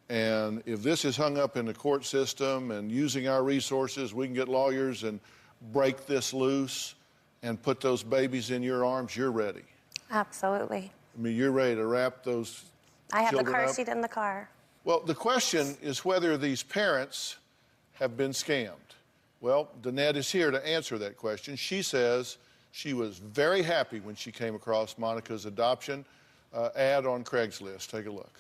and if this is hung up in the court system and using our resources, we can get lawyers and break this loose and put those babies in your arms, you're ready. Absolutely. I mean, you're ready to wrap those I have the children car up. seat in the car. Well, the question is whether these parents have been scammed. Well, Danette is here to answer that question. She says she was very happy when she came across Monica's adoption ad on Craigslist. Take a look.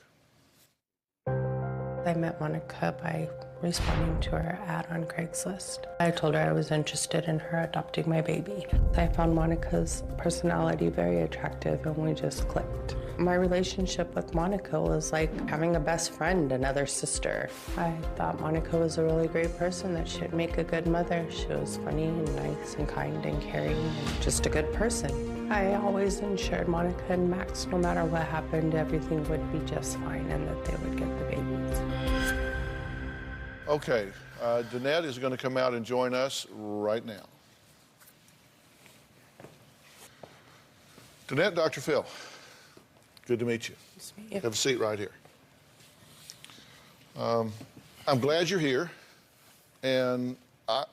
I met Monica by responding to her ad on Craigslist. I told her I was interested in her adopting my baby. I found Monica's personality very attractive and we just clicked. My relationship with Monica was like having a best friend, another sister. I thought Monica was a really great person, that she'd make a good mother. She was funny and nice and kind and caring and just a good person. I always ensured Monica and Max, no matter what happened, everything would be just fine and that they would get the babies. Okay, Danette is going to come out and join us right now. Danette, Dr. Phil, good to meet you. Nice to meet you. Have a seat right here. I'm glad you're here, and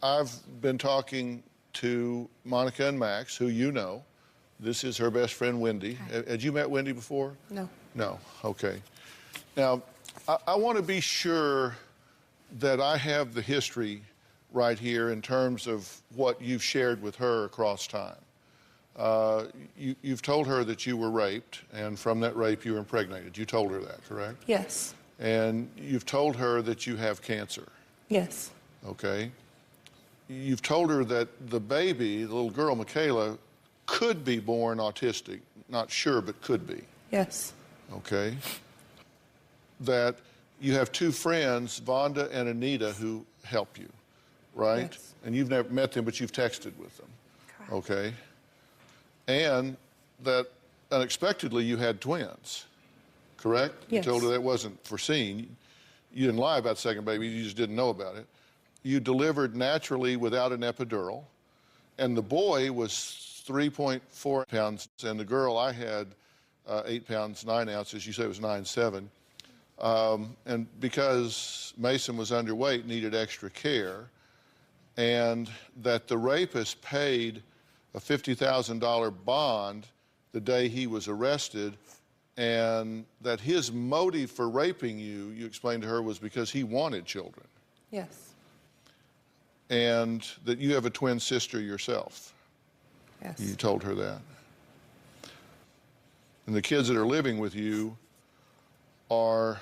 I've been talking to Monica and Max, who you know. This is her best friend, Wendy. Okay. Had you met Wendy before? No. No, okay. Now, I want to be sure that I have the history right here in terms of what you've shared with her across time. You've told her that you were raped, and from that rape you were impregnated. You told her that, correct? Yes. And you've told her that you have cancer. Yes. Okay. You've told her that the baby, the little girl, Michaela, could be born autistic. Not sure, but could be. Yes. Okay. That you have two friends, Vonda and Anita, who help you, right? Yes. And you've never met them, but you've texted with them. Correct. Okay. And that unexpectedly you had twins, correct? Yes. You told her that wasn't foreseen. You didn't lie about the second baby, you just didn't know about it. You delivered naturally without an epidural, and the boy was 3.4 pounds, and the girl I had 8 pounds, 9 ounces. You say it was 9.7. And because Mason was underweight, needed extra care, and that the rapist paid a $50,000 bond the day he was arrested, and that his motive for raping you, you explained to her, was because he wanted children. Yes. And that you have a twin sister yourself. Yes. You told her that. And the kids that are living with you are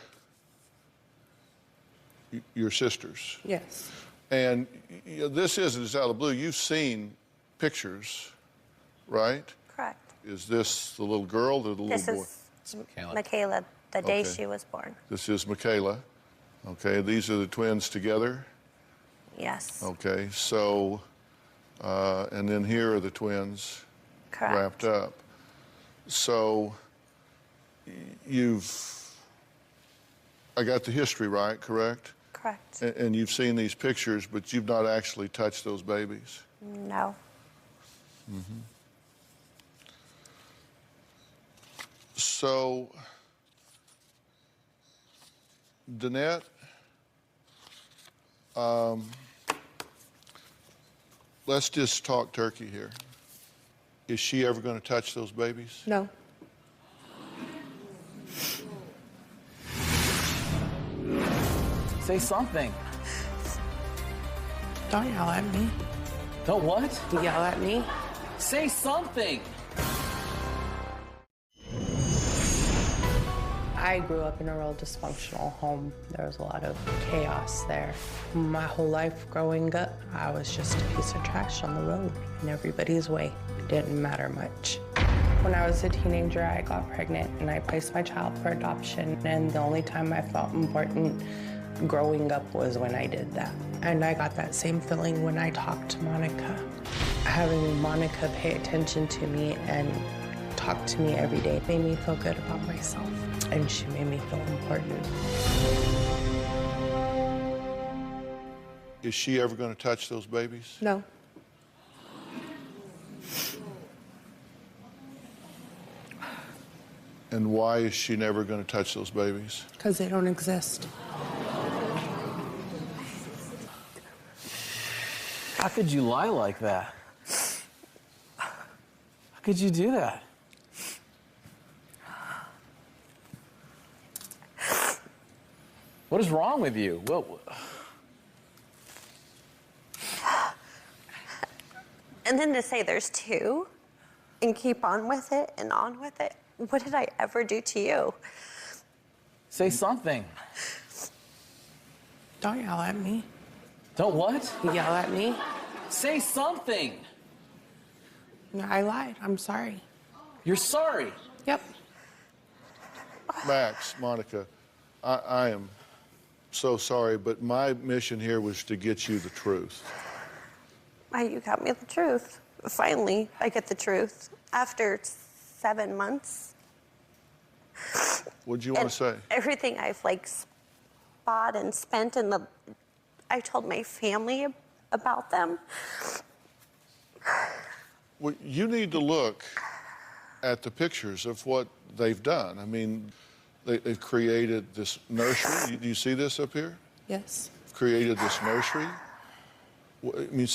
your sisters. Yes. And this isn't just out of the blue. You've seen pictures, right? Correct. Is this the little girl or the little This boy? is Michaela, the day Okay. she was born. This is Michaela. Okay, these are the twins together. Yes. Okay, so, and then here are the twins Correct. wrapped up. So, I got the history right, correct? Correct. And you've seen these pictures, but you've not actually touched those babies. No. Mm-hmm. So, Danette, let's just talk turkey here. Is she ever going to touch those babies? No. Say something. Don't yell at me. Don't what? Yell at me. Say something. I grew up in a real dysfunctional home. There was a lot of chaos there. My whole life growing up, I was just a piece of trash on the road in everybody's way. It didn't matter much. When I was a teenager, I got pregnant and I placed my child for adoption. And the only time I felt important growing up was when I did that. And I got that same feeling when I talked to Monica. Having Monica pay attention to me and talk to me every day made me feel good about myself. And she made me feel important. Is she ever going to touch those babies? No. And why is she never going to touch those babies? Because they don't exist. How could you lie like that? How could you do that? What is wrong with you? What? And then to say there's two and keep on with it and on with it. What did I ever do to you? Say something. Don't yell at me. Don't what? Yell at me. Say something. I lied. I'm sorry. You're sorry? Yep. Max, Monica, I am so sorry, but my mission here was to get you the truth. You got me the truth. Finally, I get the truth. After 7 months. What'd you want to say? Everything I've bought and spent I told my family about them. Well, you need to look at the pictures of what they've done. I mean, they've created this nursery. Do you see this up here? Yes. Created this nursery. I mean,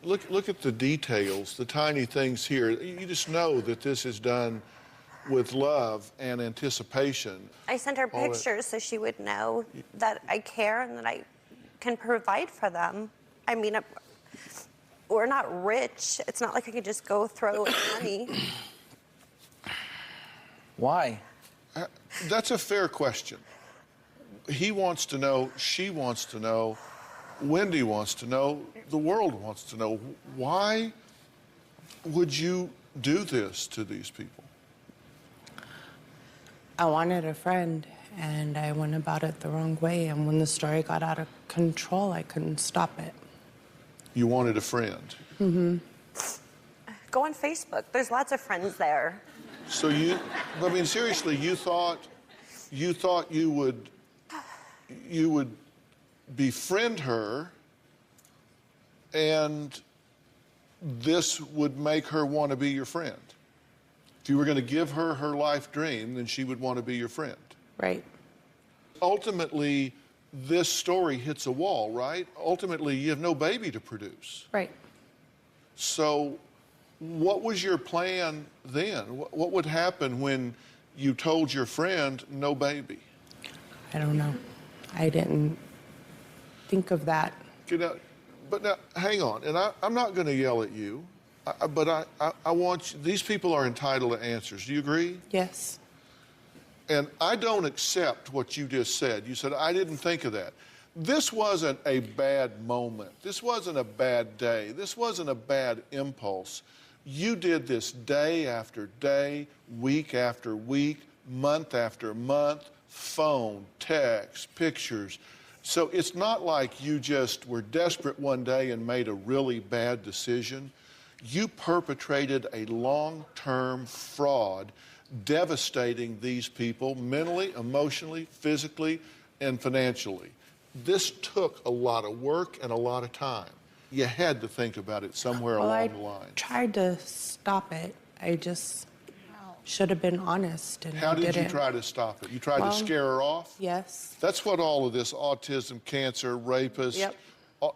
look at the details, the tiny things here. You just know that this is done with love and anticipation. I sent her pictures so she would know that I care and that I can provide for them. I mean, we're not rich. It's not like I could just go throw money. Why? That's a fair question. He wants to know, she wants to know, Wendy wants to know, the world wants to know. Why would you do this to these people? I wanted a friend, and I went about it the wrong way. And when the story got out of control, I couldn't stop it. You wanted a friend. Mm-hmm. Go on Facebook. There's lots of friends there. So I mean, seriously, you thought you would befriend her, and this would make her want to be your friend. If you were going to give her her life dream, then she would want to be your friend. Right. Ultimately, this story hits a wall, right? Ultimately, you have no baby to produce. Right. So What was your plan then? What would happen when you told your friend no baby? I don't know. I didn't think of that. But now, hang on, and I'm not going to yell at you, but I want you, these people are entitled to answers. Do you agree? Yes. And I don't accept what you just said. You said, I didn't think of that. This wasn't a bad moment. This wasn't a bad day. This wasn't a bad impulse. You did this day after day, week after week, month after month, phone, text, pictures. So it's not like you just were desperate one day and made a really bad decision. You perpetrated a long-term fraud, devastating these people mentally, emotionally, physically, and financially. This took a lot of work and a lot of time. You had to think about it somewhere along the line. I tried to stop it. I just should have been honest, and How I did didn't. you try to stop it? You tried to scare her off? Yes. That's what all of this autism, cancer, rapist,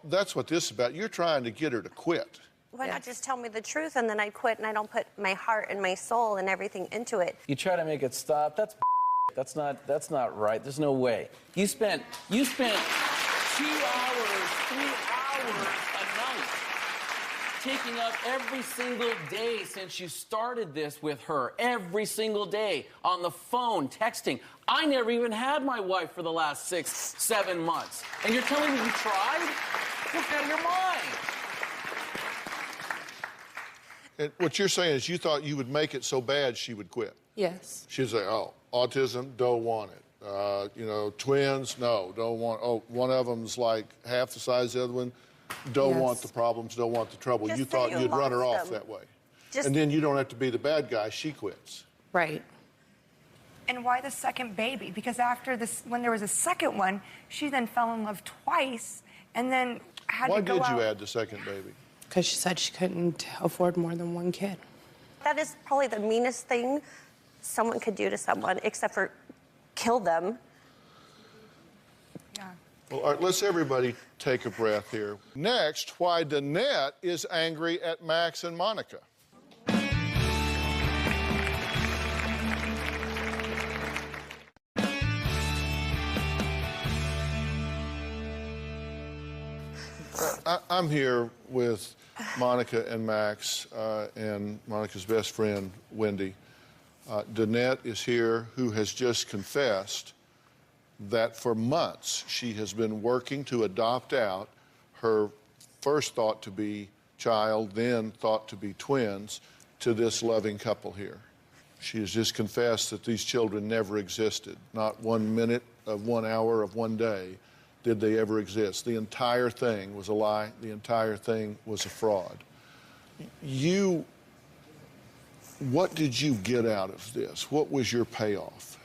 that's what this is about. You're trying to get her to quit. Why not just tell me the truth and then I quit and I don't put my heart and my soul and everything into it? You try to make it stop. That's not right. There's no way. You spent 2 hours, 3 hours a night taking up every single day since you started this with her. Every single day on the phone, texting. I never even had my wife for the last 6, 7 months. And you're telling me you tried? You're out of your mind. And what you're saying is you thought you would make it so bad she would quit. Yes. She'd say, oh, autism, don't want it. Twins, no, don't want. Oh, one of them's like half the size of the other one. Don't want the problems, don't want the trouble. Just you say thought you you'd run her lost off them. that way. Just- And then you don't have to be the bad guy. She quits. Right. And why the second baby? Because after this, when there was a second one, she then fell in love twice and then had Why to go did you out. add the second baby? Because she said she couldn't afford more than one kid. That is probably the meanest thing someone could do to someone, except for kill them. Well, all right, let's everybody take a breath here. Next, why Danette is angry at Max and Monica. I'm here with Monica and Max and Monica's best friend, Wendy. Danette is here, who has just confessed that for months she has been working to adopt out her first thought to be child, then thought to be twins, to this loving couple here. She has just confessed that these children never existed. Not 1 minute of 1 hour of one day did they ever exist. The entire thing was a lie. The entire thing was a fraud. What did you get out of this? What was your payoff?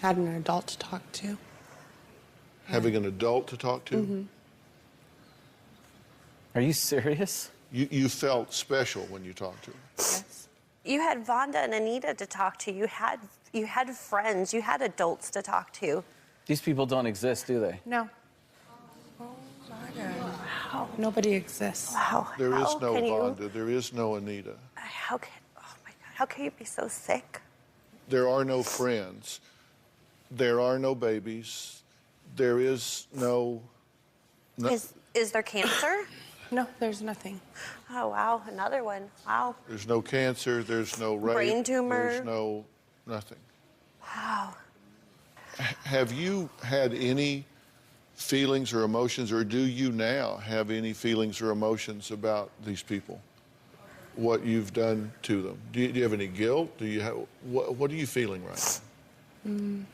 Had an adult to talk to. Having an adult to talk to? Mm-hmm. Are you serious? You felt special when you talked to her. Yes. You had Vonda and Anita to talk to. You had friends. You had adults to talk to. These people don't exist, do they? No. Oh my God. Wow. Nobody exists. Wow. There is How no can you- Vonda. There is no Anita. Oh my God, how can you be so sick? There are no friends. There are no babies. There is no... Is there cancer? No, there's nothing. Oh, wow, another one. Wow. There's no cancer. There's no rape. Brain tumor. There's no nothing. Wow. Have you had any feelings or emotions, or do you now have any feelings or emotions about these people? What you've done to them? Do you have any guilt? Do you have what are you feeling right now?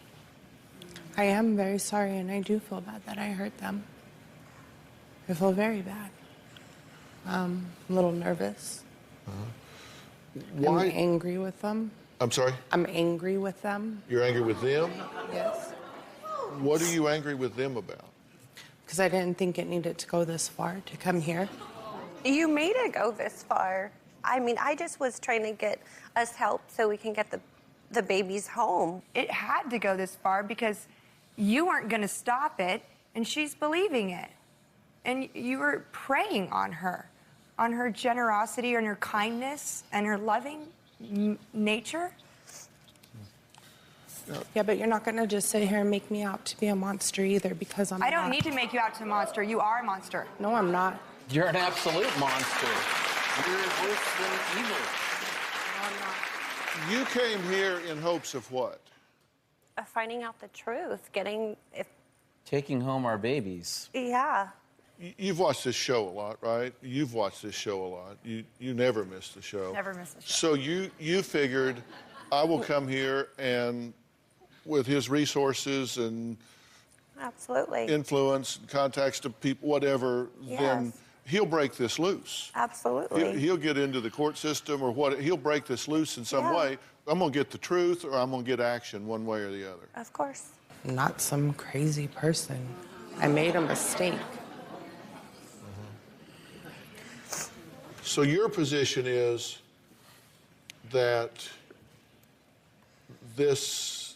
I am very sorry, and I do feel bad that I hurt them. I feel very bad. I'm a little nervous. Why? I'm angry with them. I'm sorry? I'm angry with them. You're angry with them? Yes. What are you angry with them about? Because I didn't think it needed to go this far to come here. You made it go this far. I mean, I just was trying to get us help so we can get the babies home. It had to go this far because you weren't going to stop it, and she's believing it. And you were preying on her, on her generosity and her kindness and her loving nature. Yeah, but you're not going to just sit here and make me out to be a monster either, because I'm I don't not. need to make you out to a monster. You are a monster. No, I'm not. You're an absolute monster. You're worse than evil. You came here in hopes of what? Finding out the truth, Taking home our babies. Yeah. You've watched this show a lot, right? You've watched this show a lot. You never miss the show. Never miss the show. So you figured, I will come here and with his resources and Absolutely. influence, contacts to people, whatever, then Yes. he'll break this loose. Absolutely. He'll get into the court system or what. He'll break this loose in some Yeah. way. I'm going to get the truth or I'm going to get action one way or the other. Of course. I'm not some crazy person. I made a mistake. So your position is that this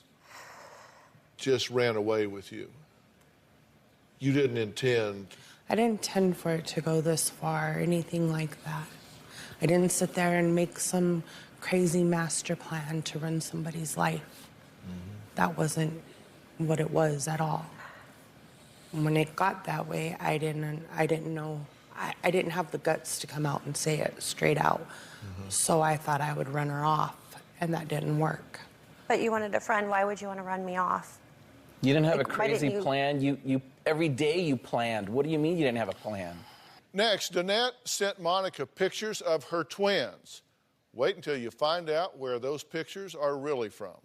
just ran away with you. You didn't intend. I didn't intend for it to go this far or anything like that. I didn't sit there and make some crazy master plan to run somebody's life. That wasn't what it was at all. When it got that way, I didn't know. I didn't have the guts to come out and say it straight out. So I thought I would run her off, and that didn't work. But you wanted a friend. Why would you want to run me off? You didn't have Like, a why didn't crazy you- plan. You every day you planned. What do you mean you didn't have a plan? Next, Danette sent Monica pictures of her twins. Wait until you find out where those pictures are really from.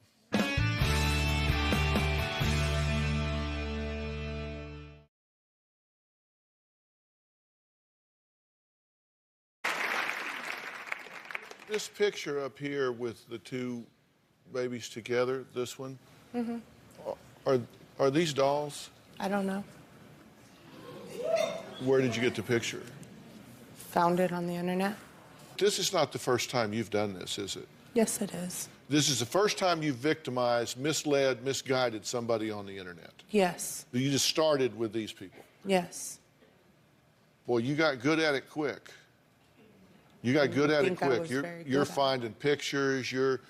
This picture up here with the two babies together, this one, Mm-hmm. are these dolls? I don't know. Where did you get the picture? Found it on the internet. This is not the first time you've done this, is it? Yes, it is. This is the first time you've victimized, misled, misguided somebody on the internet. Yes. You just started with these people. Yes. Boy, you got good at it quick. You got good at it think I quick. was You're very good you're at it. finding pictures. You're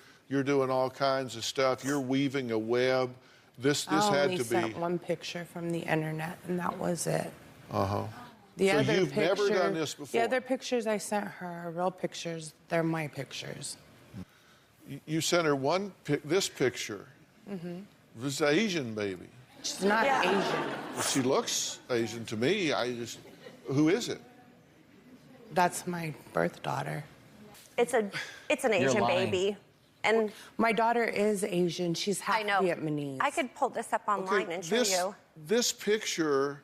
doing all kinds of stuff. You're weaving a web. This I had only to be. sent one picture from the internet, and that was it. Uh-huh. The So other you've never picture- done this before? The other pictures I sent her are real pictures. They're my pictures. You sent her this picture. Mm-hmm. This Asian baby. She's not Asian. Well, she looks Asian to me. Who is it? That's my birth daughter. It's an Asian baby. And my daughter is Asian. She's half Vietnamese. I could pull this up online and show you. This picture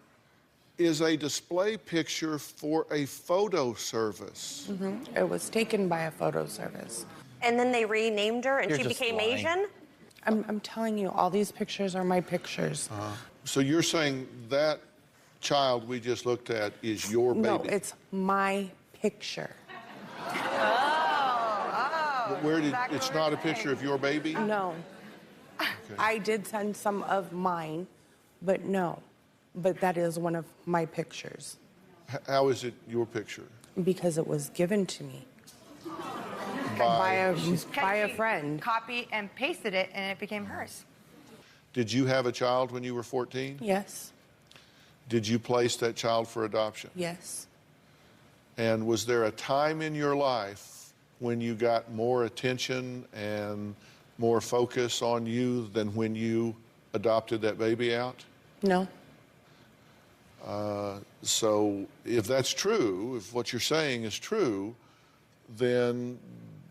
is a display picture for a photo service. Mm-hmm. It was taken by a photo service. And then they renamed her and You're she just became lying. Asian? I'm telling you, all these pictures are my pictures. So you're saying that child we just looked at is your baby? No, it's my picture. Where did it's not a picture of your baby? No. I did send some of mine, but no. But that is one of my pictures How is it your picture? because it was given to me by a friend. Copy and pasted it, and it became hers. Did you have a child when you were 14? Yes, Did you place that child for adoption? yes. And was there a time in your life when you got more attention and more focus on you than when you adopted that baby out? No. So if that's true, if what you're saying is true, then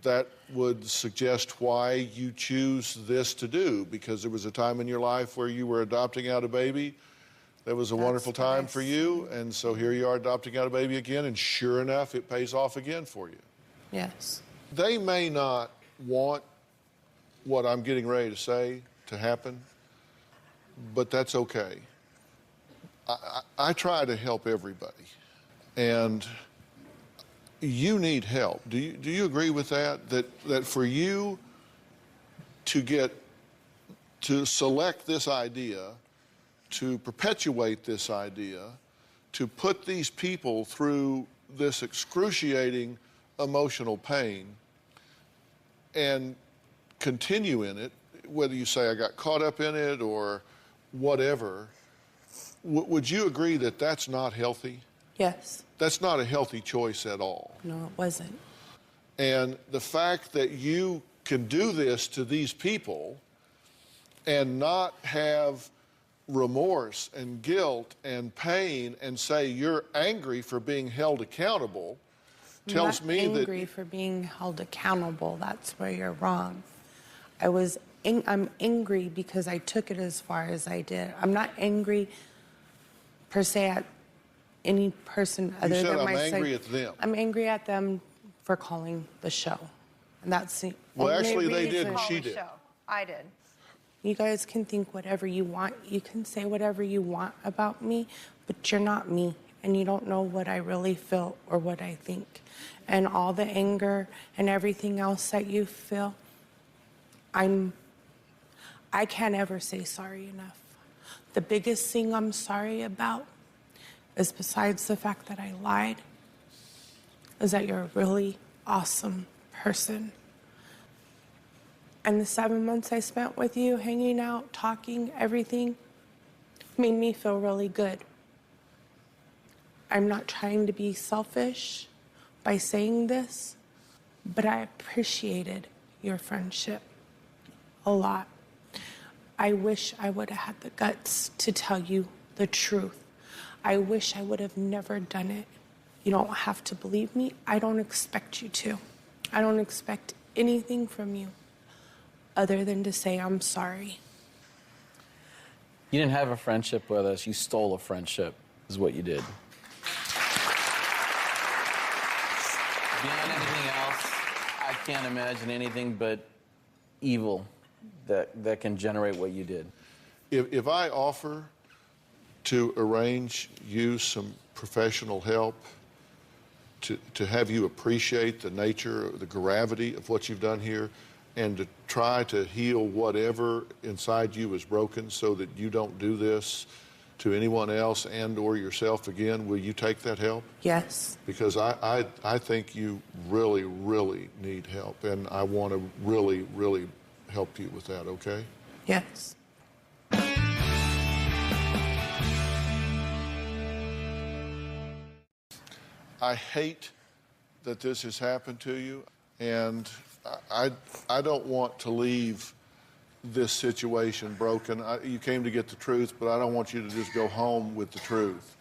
that would suggest why you choose this to do, because there was a time in your life where you were adopting out a baby. That was a wonderful time for you, and so here you are adopting out a baby again, and sure enough, it pays off again for you. Yes. They may not want what I'm getting ready to say to happen, but that's okay. I try to help everybody, and you need help. Do you agree with that? That for you to select this idea, to perpetuate this idea, to put these people through this excruciating emotional pain and continue in it, whether you say I got caught up in it or whatever, would you agree that that's not healthy? Yes. That's not a healthy choice at all. No, it wasn't. And the fact that you can do this to these people and not have remorse and guilt and pain and say you're angry for being held accountable tells me that... I'm not angry for being held accountable. That's where you're wrong. I'm angry because I took it as far as I did. I'm not angry per se at any person other than myself. I'm angry at them. I'm angry at them for calling the show. And that's the Well, only actually, they reason. did and she did. I did. You guys can think whatever you want. You can say whatever you want about me, but you're not me. And you don't know what I really feel or what I think. And all the anger and everything else that you feel, I can't ever say sorry enough. The biggest thing I'm sorry about is, besides the fact that I lied, is that you're a really awesome person. And the 7 months I spent with you, hanging out, talking, everything, made me feel really good. I'm not trying to be selfish by saying this, but I appreciated your friendship a lot. I wish I would have had the guts to tell you the truth. I wish I would have never done it. You don't have to believe me. I don't expect you to. I don't expect anything from you other than to say I'm sorry. You didn't have a friendship with us. You stole a friendship, is what you did. Beyond anything else, I can't imagine anything but evil that can generate what you did. If I offer to arrange you some professional help, to have you appreciate the nature, the gravity of what you've done here, and to try to heal whatever inside you is broken so that you don't do this to anyone else and or yourself again, will you take that help? Yes. Because I think you really, really need help, and I want to really, really help you with that, okay? Yes. I hate that this has happened to you, and I don't want to leave this situation broken. You came to get the truth, but I don't want you to just go home with the truth.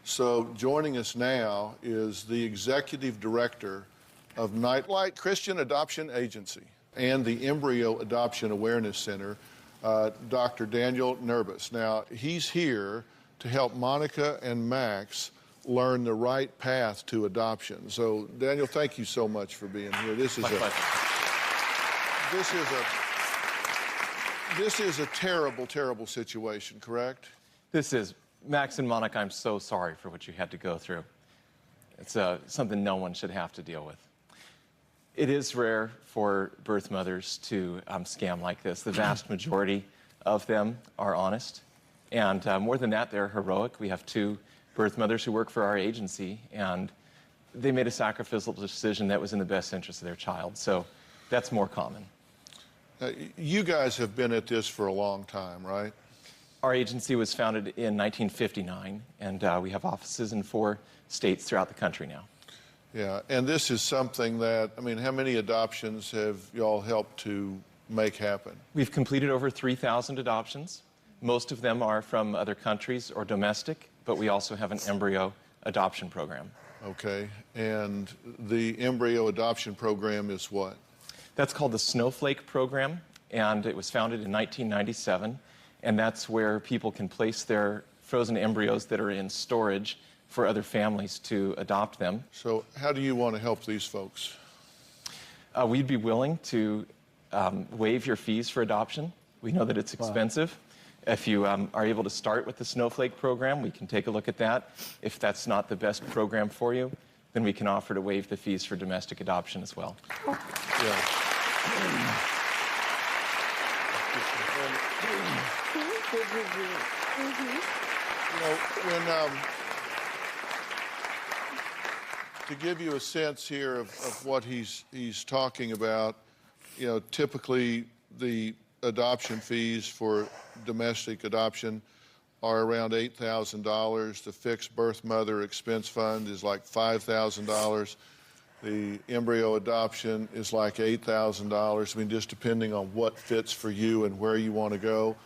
So joining us now is the executive director of Nightlight Christian Adoption Agency and the Embryo Adoption Awareness Center, Dr. Daniel Nerbus. Now, he's here to help Monica and Max learn the right path to adoption. So, Daniel, thank you so much for being here. This is a terrible, terrible situation, correct? This is. Max and Monica, I'm so sorry for what you had to go through. It's something no one should have to deal with. It is rare for birth mothers to scam like this. The vast majority of them are honest. And more than that, they're heroic. We have 2 birth mothers who work for our agency, and they made a sacrificial decision that was in the best interest of their child. So that's more common. You guys have been at this for a long time, right? Our agency was founded in 1959, and we have offices in 4 states throughout the country now. Yeah, and this is something that, I mean, how many adoptions have y'all helped to make happen? We've completed over 3,000 adoptions. Most of them are from other countries or domestic, but we also have an embryo adoption program. Okay, and the embryo adoption program is what? That's called the Snowflake Program, and it was founded in 1997, and that's where people can place their frozen embryos that are in storage for other families to adopt them. So how do you want to help these folks? We'd be willing to waive your fees for adoption. We know that it's expensive. If you are able to start with the Snowflake program, we can take a look at that. If that's not the best program for you, then we can offer to waive the fees for domestic adoption as well. Yeah. You know, to give you a sense here of what he's talking about, you know, typically the adoption fees for domestic adoption are around $8,000. The fixed birth mother expense fund is like $5,000. The embryo adoption is like $8,000. I mean, just depending on what fits for you and where you want to go.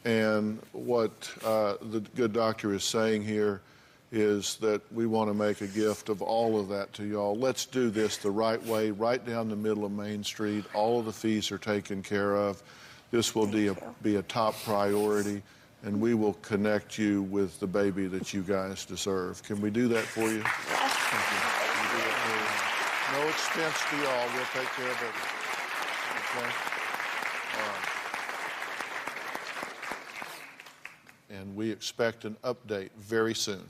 And what the good doctor is saying here is that we want to make a gift of all of that to y'all. Let's do this the right way, right down the middle of Main Street. All of the fees are taken care of. This will be a top priority, and we will connect you with the baby that you guys deserve. Can we do that for you? Yes. Thank you. Can we do that for you? No expense to y'all. We'll take care of it. Okay? All right. And we expect an update very soon.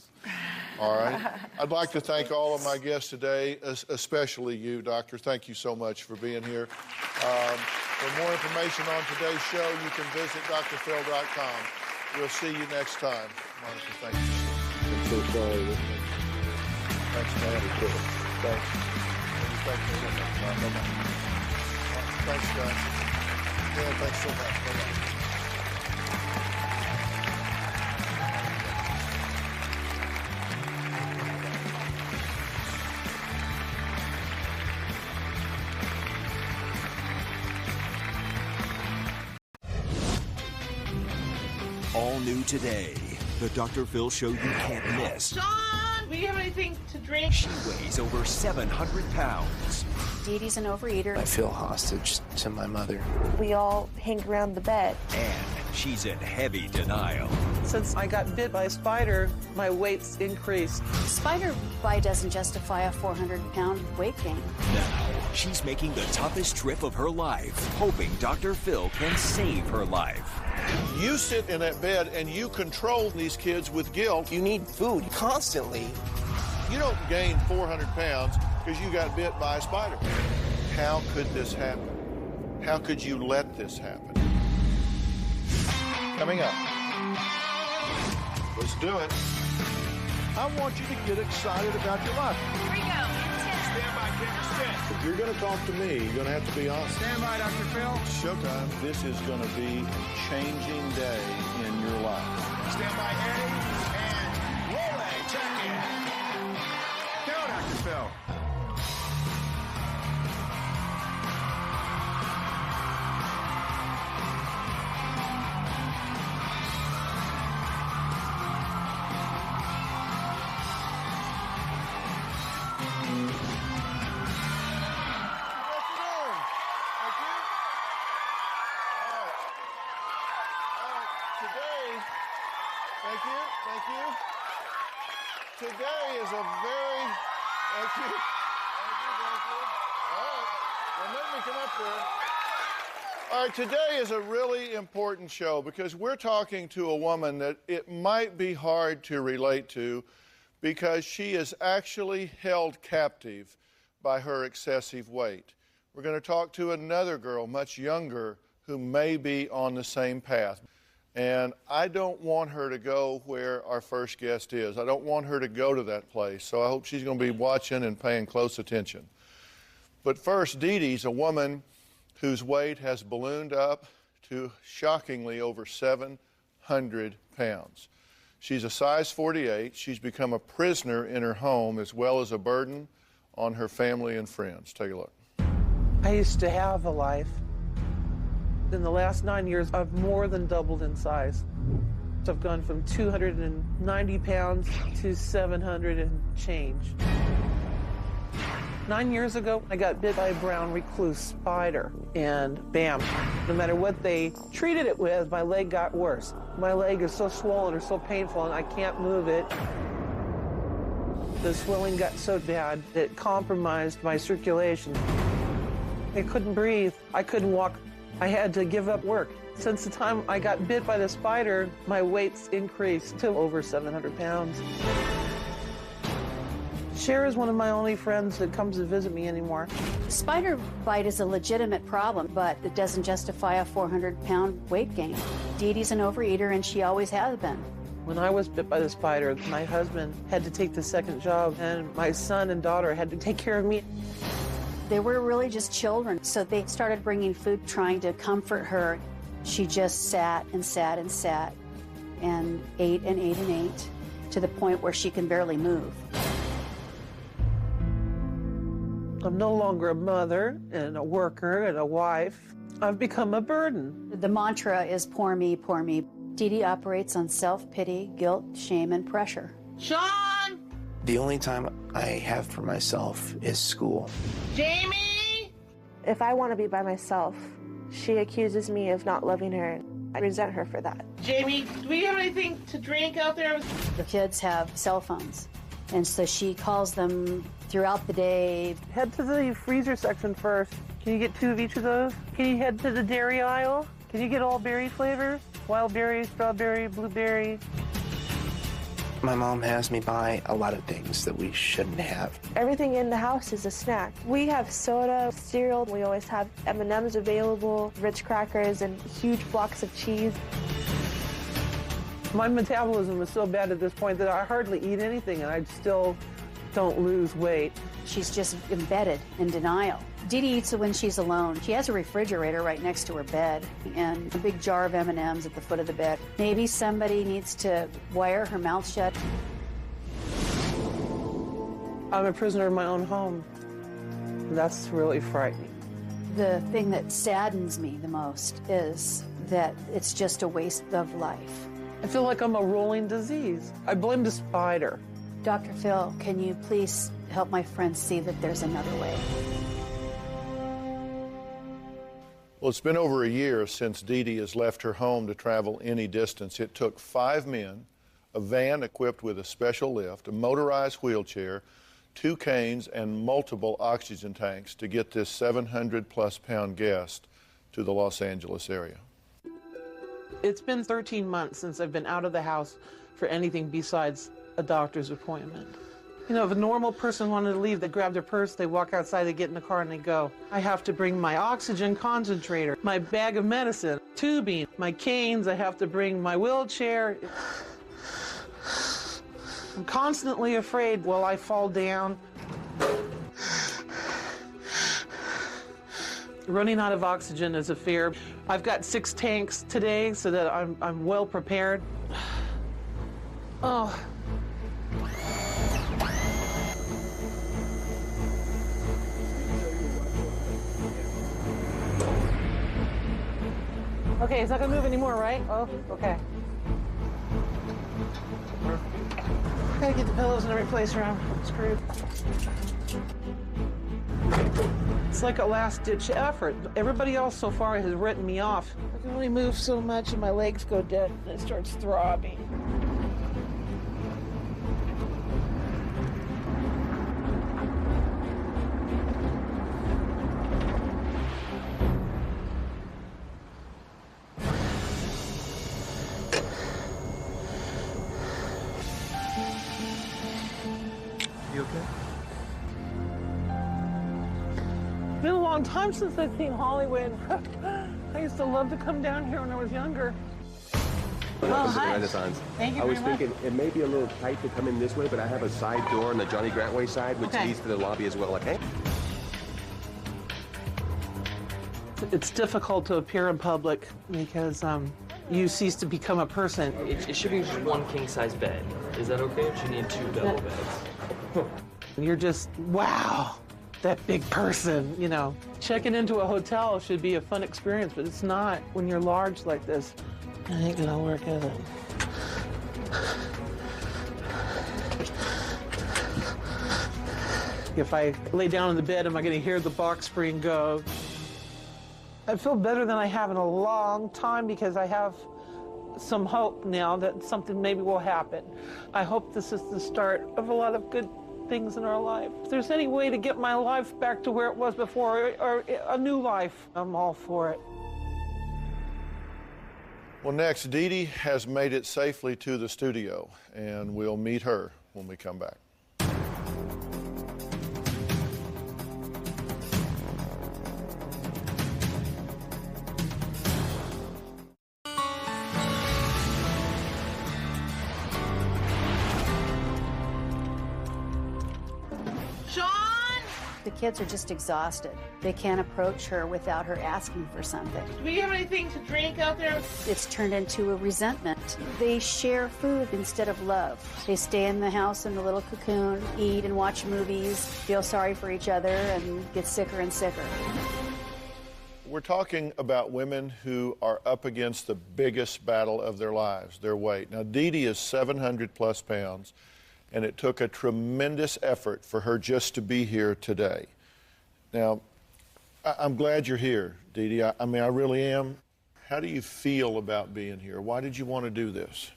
All right? I'd like to thank all of my guests today, especially you, Doctor. Thank you so much for being here. For more information on today's show, you can visit drphil.com. We'll see you next time. Monica, thank you. I'm so sorry. Thanks, man. Thanks. Thanks so much. Bye-bye. Thanks, guys. Yeah, thanks so much. Bye-bye. All new today, the Dr. Phil show you can't miss. John, do you have anything to drink? She weighs over 700 pounds. Dee Dee's an overeater. I feel hostage to my mother. We all hang around the bed. And she's in heavy denial. Since I got bit by a spider, my weight's increased. Spider bite doesn't justify a 400-pound weight gain. Now, she's making the toughest trip of her life, hoping Dr. Phil can save her life. You sit in that bed and you control these kids with guilt. You need food constantly. You don't gain 400 pounds because you got bit by a spider. How could this happen? How could you let this happen? Coming up. Let's do it. I want you to get excited about your life. Here we go. Stand by, Kicker. If you're going to talk to me, you're going to have to be honest. Stand by, Dr. Phil. Showtime. This is going to be a changing day in your life. Stand by, Eddie. And roll a check in. Go, Dr. Phil. Today is a very, thank you. All right, well, let me come up there. All right, today is a really important show because we're talking to a woman that it might be hard to relate to because she is actually held captive by her excessive weight. We're going to talk to another girl, much younger, who may be on the same path. And I don't want her to go where our first guest is. I don't want her to go to that place. So I hope she's going to be watching and paying close attention. But first, Dee Dee's a woman whose weight has ballooned up to shockingly over 700 pounds. She's a size 48. She's become a prisoner in her home as well as a burden on her family and friends. Take a look. I used to have a life. In the last 9 years, I've more than doubled in size. I've gone from 290 pounds to 700 and change. 9 years ago, I got bit by a brown recluse spider, and bam, no matter what they treated it with, my leg got worse. My leg is so swollen or so painful, and I can't move it. The swelling got so bad that it compromised my circulation. I couldn't breathe. I couldn't walk. I had to give up work. Since the time I got bit by the spider, my weight's increased to over 700 pounds. Cher is one of my only friends that comes to visit me anymore. Spider bite is a legitimate problem, but it doesn't justify a 400-pound weight gain. Dee Dee's an overeater, and she always has been. When I was bit by the spider, my husband had to take the second job, and my son and daughter had to take care of me. They were really just children, so they started bringing food, trying to comfort her. She just sat and sat and sat and ate and ate and ate to the point where she can barely move. I'm no longer a mother and a worker and a wife. I've become a burden. The mantra is poor me, poor me. Dee Dee operates on self-pity, guilt, shame, and pressure. Sean! The only time I have for myself is school. Jamie! If I want to be by myself, she accuses me of not loving her. I resent her for that. Jamie, do we have anything to drink out there? The kids have cell phones, and so she calls them throughout the day. Head to the freezer section first. Can you get 2 of each of those? Can you head to the dairy aisle? Can you get all berry flavors? Wild berry, strawberry, blueberry. My mom has me buy a lot of things that we shouldn't have. Everything in the house is a snack. We have soda, cereal. We always have M&Ms available, Ritz crackers, and huge blocks of cheese. My metabolism is so bad at this point that I hardly eat anything, and I still don't lose weight. She's just embedded in denial. Dee Dee eats when she's alone. She has a refrigerator right next to her bed and a big jar of M&Ms at the foot of the bed. Maybe somebody needs to wire her mouth shut. I'm a prisoner of my own home. That's really frightening. The thing that saddens me the most is that it's just a waste of life. I feel like I'm a rolling disease. I blame the spider. Dr. Phil, can you please help my friend see that there's another way? Well, it's been over a year since Dee Dee has left her home to travel any distance. It took 5 men, a van equipped with a special lift, a motorized wheelchair, 2 canes, and multiple oxygen tanks to get this 700-plus pound guest to the Los Angeles area. It's been 13 months since I've been out of the house for anything besides a doctor's appointment. You know, if a normal person wanted to leave, they grab their purse, they walk outside, they get in the car, and they go. I have to bring my oxygen concentrator, my bag of medicine, tubing, my canes, I have to bring my wheelchair. I'm constantly afraid, will I fall down? Running out of oxygen is a fear. I've got 6 tanks today so that I'm well prepared. Oh. Okay, it's not gonna move anymore, right? Oh, okay. Gotta get the pillows in the right place or I'm screwed. It's like a last-ditch effort. Everybody else so far has written me off. I can only move so much and my legs go dead and it starts throbbing. You okay? It's been a long time since I've seen Hollywood. I used to love to come down here when I was younger. Oh, hi. Renaissance. Thank you I was very much. thinking it may be a little tight to come in this way, but I have a side door on the Johnny Grantway side, which Okay. leads to the lobby as well, okay? It's difficult to appear in public because you cease to become a person. It should be just 1 king-size bed. Is that okay? Or do you need 2 double beds? You're just, wow, that big person, you know. Checking into a hotel should be a fun experience, but it's not when you're large like this. It ain't gonna work, is it? If I lay down in the bed, am I gonna hear the box spring go? I feel better than I have in a long time because I have some hope now that something maybe will happen. I hope this is the start of a lot of good things in our life. If there's any way to get my life back to where it was before, or a new life, I'm all for it. Well, next, Dee Dee has made it safely to the studio, and we'll meet her when we come back. The kids are just exhausted. They can't approach her without her asking for something. Do we have anything to drink out there? It's turned into a resentment. They share food instead of love. They stay in the house in the little cocoon, eat and watch movies, feel sorry for each other, and get sicker and sicker. We're talking about women who are up against the biggest battle of their lives, their weight. Now, Dee Dee is 700 plus pounds, and it took a tremendous effort for her just to be here today. Now, I'm glad you're here, Dee Dee. I mean, I really am. How do you feel about being here? Why did you want to do this?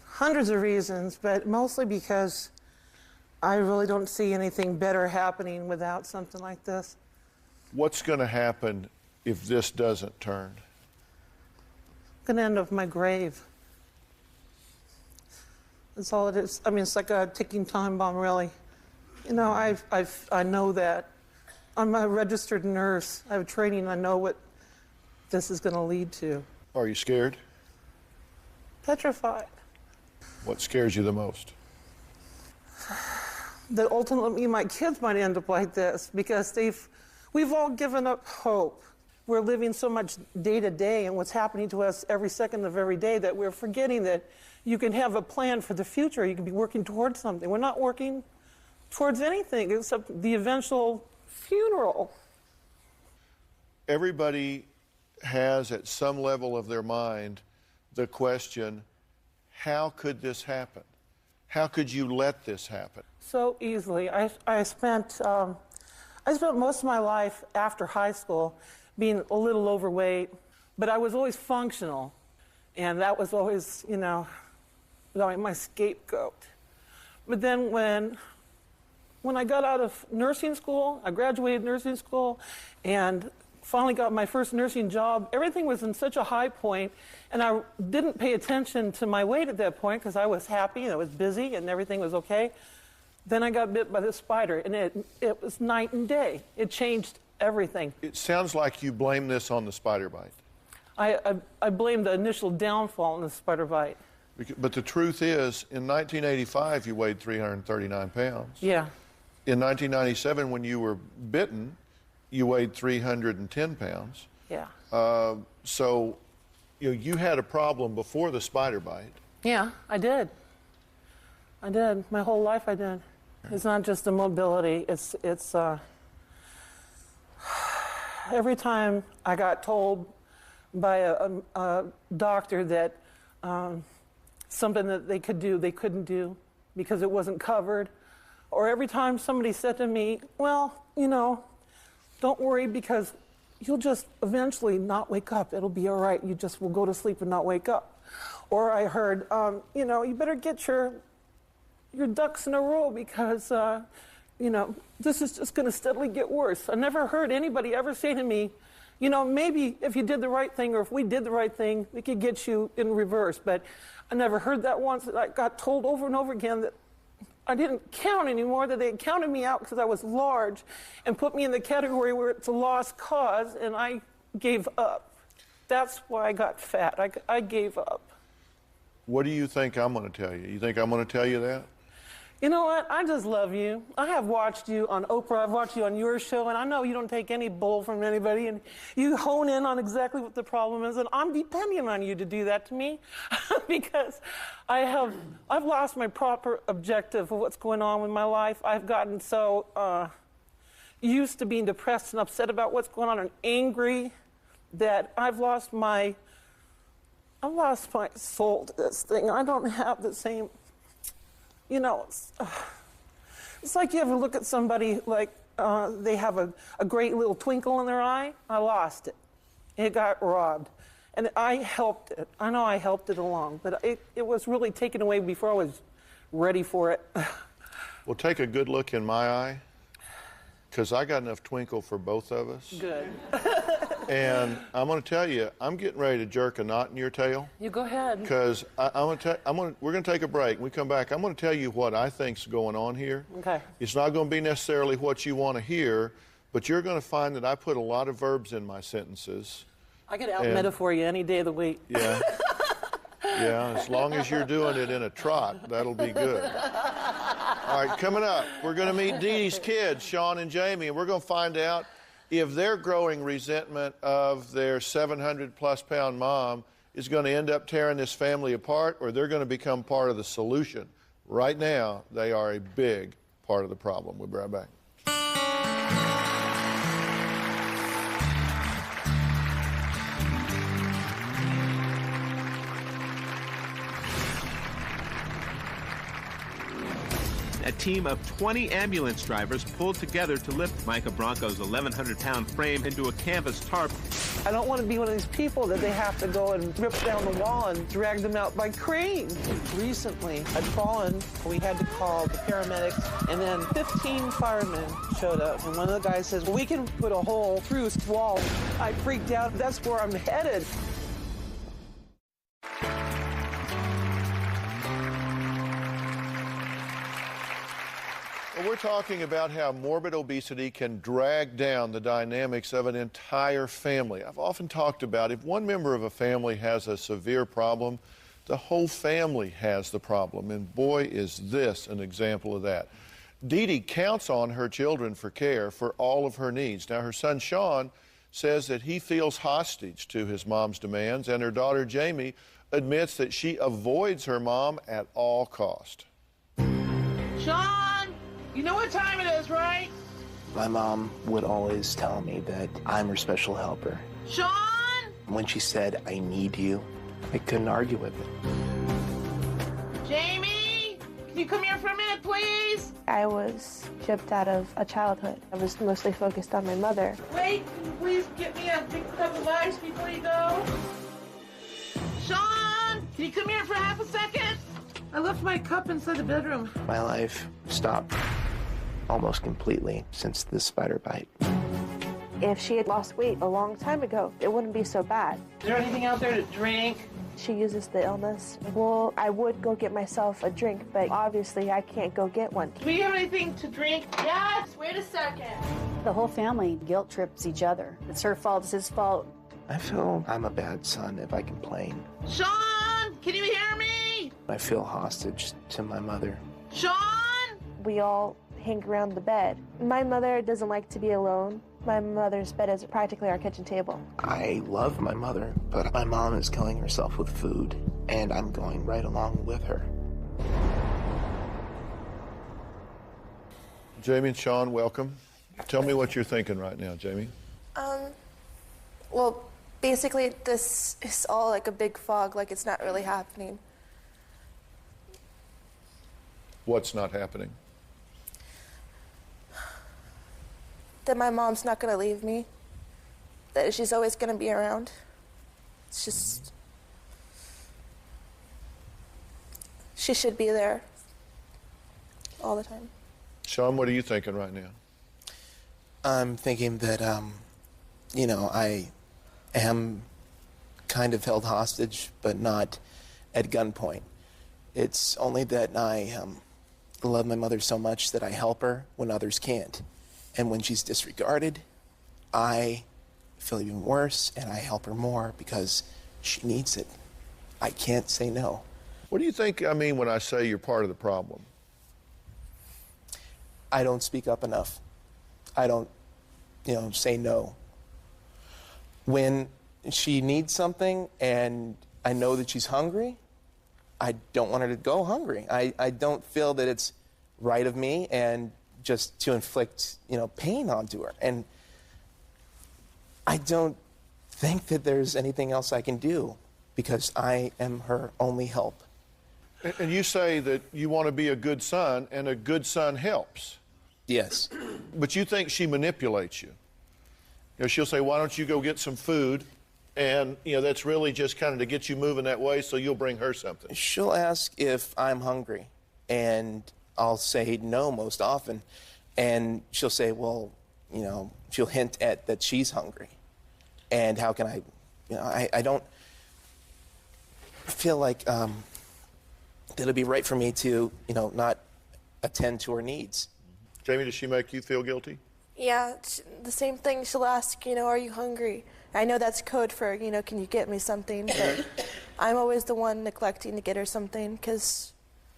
Hundreds of reasons, but mostly because I really don't see anything better happening without something like this. What's going to happen if this doesn't turn? I'm going to end up in my grave. That's all it is. I mean, it's like a ticking time bomb, really. You know, I know that. I'm a registered nurse. I have training. I know what this is going to lead to. Are you scared? Petrified. What scares you the most? That ultimately my kids might end up like this because we've all given up hope. We're living so much day to day and what's happening to us every second of every day that we're forgetting that you can have a plan for the future. You can be working towards something. We're not working towards anything except the eventual funeral. Everybody has at some level of their mind the question, how could this happen? How could you let this happen? So easily. I spent most of my life after high school being a little overweight, but I was always functional. And that was always, you know, my scapegoat. But then when I got out of nursing school, I graduated nursing school and finally got my first nursing job, everything was in such a high point, and I didn't pay attention to my weight at that point because I was happy and I was busy and everything was okay. Then I got bit by the spider, and it was night and day. It changed everything. It sounds like you blame this on the spider bite. I blame the initial downfall on the spider bite. But the truth is, in 1985, you weighed 339 pounds. Yeah. In 1997, when you were bitten, you weighed 310 pounds. Yeah. So, you had a problem before the spider bite. Yeah, I did. My whole life I did. It's not just the mobility. It's every time I got told by a doctor that something that they could do, they couldn't do because it wasn't covered. Or every time somebody said to me, well, don't worry because you'll just eventually not wake up. It'll be all right. You just will go to sleep and not wake up. Or I heard, you better get your ducks in a row because, this is just going to steadily get worse. I never heard anybody ever say to me, maybe if you did the right thing or if we did the right thing, we could get you in reverse. But I never heard that once. I got told over and over again that I didn't count anymore, that they counted me out because I was large and put me in the category where it's a lost cause, and I gave up. That's why I got fat. I gave up. What do you think I'm going to tell you? You think I'm going to tell you that? You know what? I just love you. I have watched you on Oprah. I've watched you on your show, and I know you don't take any bull from anybody, and you hone in on exactly what the problem is, and I'm depending on you to do that to me because I've lost my proper objective of what's going on with my life. I've gotten so used to being depressed and upset about what's going on and angry that I've lost my soul to this thing. I don't have the same... it's like you ever look at somebody like they have a great little twinkle in their eye. I lost it. It got robbed. And I helped it. I know I helped it along, but it was really taken away before I was ready for it. Well, take a good look in my eye, because I got enough twinkle for both of us. Good. And I'm going to tell you, I'm getting ready to jerk a knot in your tail. You go ahead. Because we're going to take a break. When we come back, I'm going to tell you what I think's going on here. Okay. It's not going to be necessarily what you want to hear, but you're going to find that I put a lot of verbs in my sentences. I could out-metaphor you any day of the week. Yeah. Yeah, as long as you're doing it in a trot, that'll be good. All right, coming up, we're going to meet Dee Dee's kids, Sean and Jamie, and we're going to find out if their growing resentment of their 700-plus pound mom is going to end up tearing this family apart, or they're going to become part of the solution. Right now, they are a big part of the problem. We'll be right back. A team of 20 ambulance drivers pulled together to lift Micah Bronco's 1,100-pound frame into a canvas tarp. I don't want to be one of these people that they have to go and rip down the wall and drag them out by crane. Recently, I'd fallen. We had to call the paramedics, and then 15 firemen showed up. And one of the guys says, well, we can put a hole through this wall. I freaked out. That's where I'm headed. Well, we're talking about how morbid obesity can drag down the dynamics of an entire family. I've often talked about if one member of a family has a severe problem, the whole family has the problem. And boy, is this an example of that. Dee Dee counts on her children for care for all of her needs. Now, her son Sean says that he feels hostage to his mom's demands, and her daughter Jamie admits that she avoids her mom at all cost. Sean! You know what time it is, right? My mom would always tell me that I'm her special helper. Sean! When she said, I need you, I couldn't argue with it. Jamie! Can you come here for a minute, please? I was chipped out of a childhood. I was mostly focused on my mother. Wait, can you please get me a big cup of ice before you go? Sean! Can you come here for half a second? I left my cup inside the bedroom. My life stopped almost completely since this spider bite. If she had lost weight a long time ago, it wouldn't be so bad. Is there anything out there to drink? She uses the illness. Well, I would go get myself a drink, but obviously I can't go get one. Do we have anything to drink? Yes, wait a second. The whole family guilt trips each other. It's her fault, it's his fault. I feel I'm a bad son if I complain. Sean, can you hear me? I feel hostage to my mother. Sean! We all hang around the bed. My mother doesn't like to be alone. My mother's bed is practically our kitchen table. I love my mother, but my mom is killing herself with food, and I'm going right along with her. Jamie and Sean, welcome. Tell me what you're thinking right now, Jamie. Well, basically this is all like a big fog, like it's not really happening. What's not happening? That my mom's not going to leave me. That she's always going to be around. It's just... she should be there all the time. Sean, what are you thinking right now? I'm thinking that, you know, I am kind of held hostage, but not at gunpoint. It's only that I love my mother so much that I help her when others can't. And when she's disregarded, I feel even worse, and I help her more because she needs it. I can't say no. What do you think I mean when I say you're part of the problem? I don't speak up enough. I don't, you know, say no. When she needs something and I know that she's hungry, I don't want her to go hungry. I don't feel that it's right of me and just to inflict, you know, pain onto her. And I don't think that there's anything else I can do because I am her only help. And you say that you want to be a good son, and a good son helps. Yes. But you think she manipulates you. You know, she'll say, why don't you go get some food? And, you know, that's really just kind of to get you moving that way, so you'll bring her something. She'll ask if I'm hungry, and I'll say no most often. And she'll say, well, you know, she'll hint at that she's hungry. And how can I, you know, I don't feel like that it'd be right for me to, you know, not attend to her needs. Jamie, does she make you feel guilty? Yeah, the same thing. She'll ask, you know, are you hungry? I know that's code for, you know, can you get me something? But I'm always the one neglecting to get her something because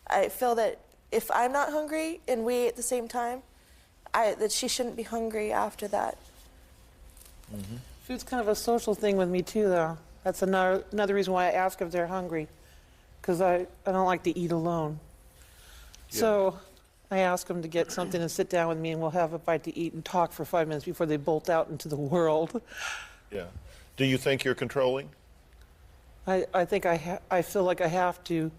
I feel that if I'm not hungry and we ate at the same time, that she shouldn't be hungry after that. Mm-hmm. Food's kind of a social thing with me too, though. That's another reason why I ask if they're hungry, because I don't like to eat alone. Yeah. So I ask them to get something and sit down with me, and we'll have a bite to eat and talk for 5 minutes before they bolt out into the world. Yeah. Do you think you're controlling? I think I feel like I have to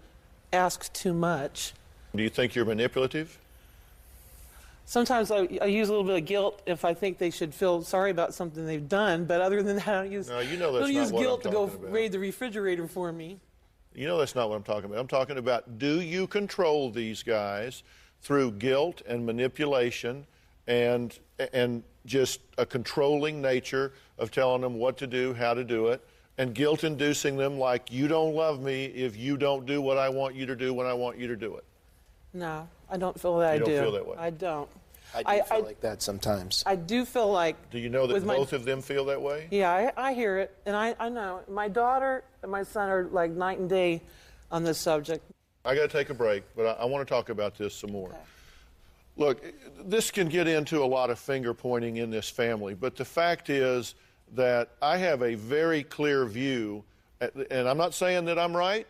ask too much. Do you think you're manipulative? Sometimes I use a little bit of guilt if I think they should feel sorry about something they've done, but other than that, I don't use, guilt to go raid the refrigerator for me. You know that's not what I'm talking about. I'm talking about, do you control these guys through guilt and manipulation and just a controlling nature of telling them what to do, how to do it, and guilt-inducing them like, you don't love me if you don't do what I want you to do when I want you to do it? No, I don't feel that I do. You don't feel that way? I don't. I do feel like that sometimes. I do feel like... Do you know that both of them feel that way? Yeah, I hear it, and I know. My daughter and my son are like night and day on this subject. I got to take a break, but I want to talk about this some more. Okay. Look, this can get into a lot of finger-pointing in this family, but the fact is that I have a very clear view, and I'm not saying that I'm right,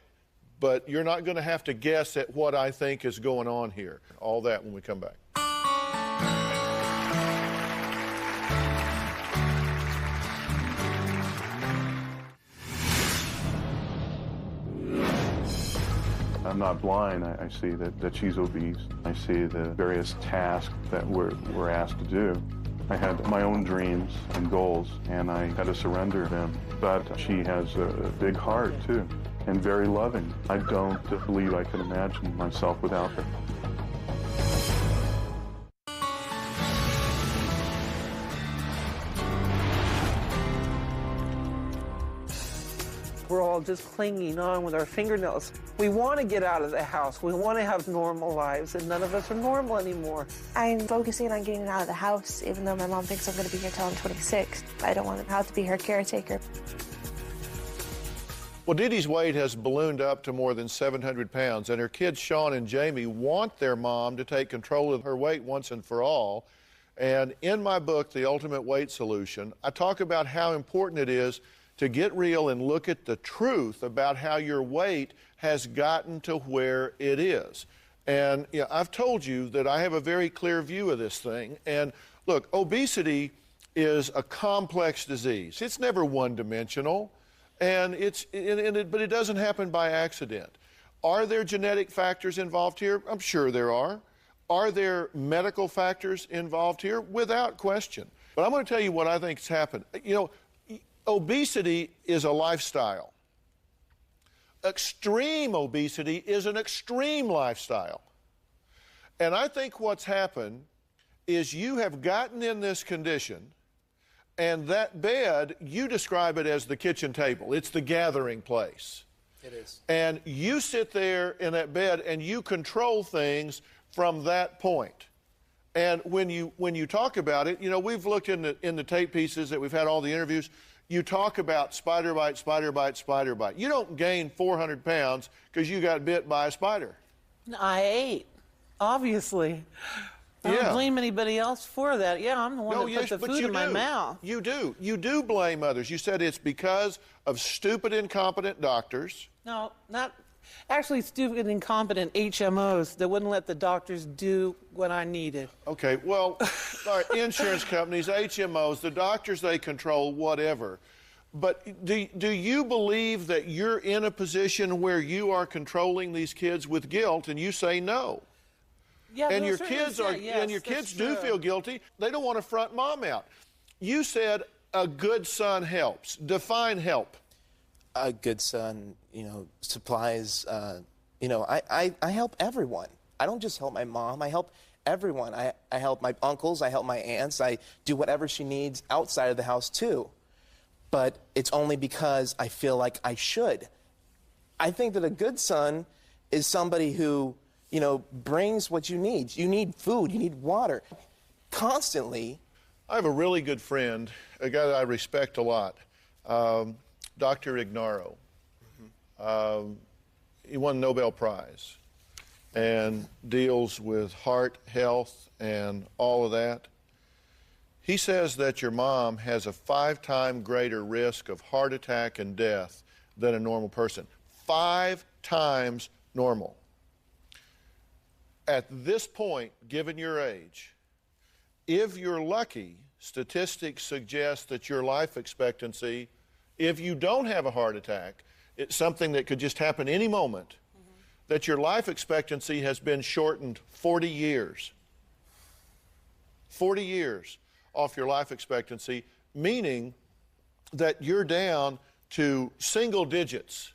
but you're not going to have to guess at what I think is going on here. All that when we come back. I'm not blind. I see that she's obese. I see the various tasks that we're asked to do. I had my own dreams and goals, and I had to surrender them. But she has a big heart, too, and very loving. I don't believe I can imagine myself without her. We're all just clinging on with our fingernails. We want to get out of the house. We want to have normal lives, and none of us are normal anymore. I'm focusing on getting out of the house, even though my mom thinks I'm going to be here till I'm 26. I don't want to have to be her caretaker. Well, Dee Dee's weight has ballooned up to more than 700 pounds, and her kids, Sean and Jamie, want their mom to take control of her weight once and for all. And in my book, The Ultimate Weight Solution, I talk about how important it is to get real and look at the truth about how your weight has gotten to where it is. And I've told you that I have a very clear view of this thing. And look, obesity is a complex disease. It's never one-dimensional, but it doesn't happen by accident. Are there genetic factors involved here? I'm sure there are. Are there medical factors involved here? Without question. But I'm going to tell you what I think has happened. Obesity is a lifestyle. Extreme obesity is an extreme lifestyle. And I think what's happened is you have gotten in this condition, and that bed, you describe it as the kitchen table. It's the gathering place. It is. And you sit there in that bed and you control things from that point. And when you talk about it, we've looked in the tape pieces that we've had all the interviews. You talk about spider bite, spider bite, spider bite. You don't gain 400 pounds because you got bit by a spider. I ate, obviously. I don't blame anybody else for that. Yeah, I'm the one that put the food in my mouth. You do. You do blame others. You said it's because of stupid, incompetent doctors. No, not actually stupid, incompetent HMOs that wouldn't let the doctors do what I needed. Okay, well, all right, insurance companies, HMOs, the doctors, they control whatever. But do you believe that you're in a position where you are controlling these kids with guilt, and you say no? Yeah, and your kids do feel guilty. They don't want to front mom out. You said a good son helps. Define help. A good son, supplies, I help everyone. I don't just help my mom, I help everyone. I help my uncles, I help my aunts, I do whatever she needs outside of the house too. But it's only because I feel like I should. I think that a good son is somebody who, brings what you need. You need food, you need water. Constantly. I have a really good friend, a guy that I respect a lot. Dr. Ignarro. He won the Nobel Prize. and deals with heart health and all of that. He says that your mom has a 5-time greater risk of heart attack and death than a normal person. 5 times normal. At this point, given your age, if you're lucky, statistics suggest that your life expectancy, if you don't have a heart attack, it's something that could just happen any moment, that your life expectancy has been shortened 40 years. 40 years off your life expectancy, meaning that you're down to single digits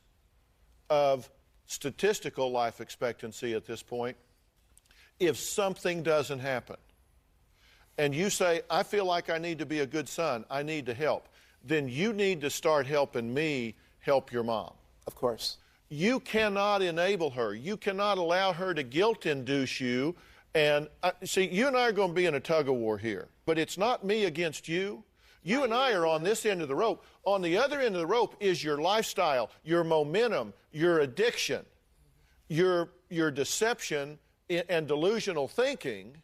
of statistical life expectancy at this point if something doesn't happen. And you say, I feel like I need to be a good son, I need to help, then you need to start helping me help your mom. Of course. You cannot enable her. You cannot allow her to guilt-induce you. And see, you and I are going to be in a tug-of-war here, but it's not me against you. You and I are on this end of the rope. On the other end of the rope is your lifestyle, your momentum, your addiction, your deception and delusional thinking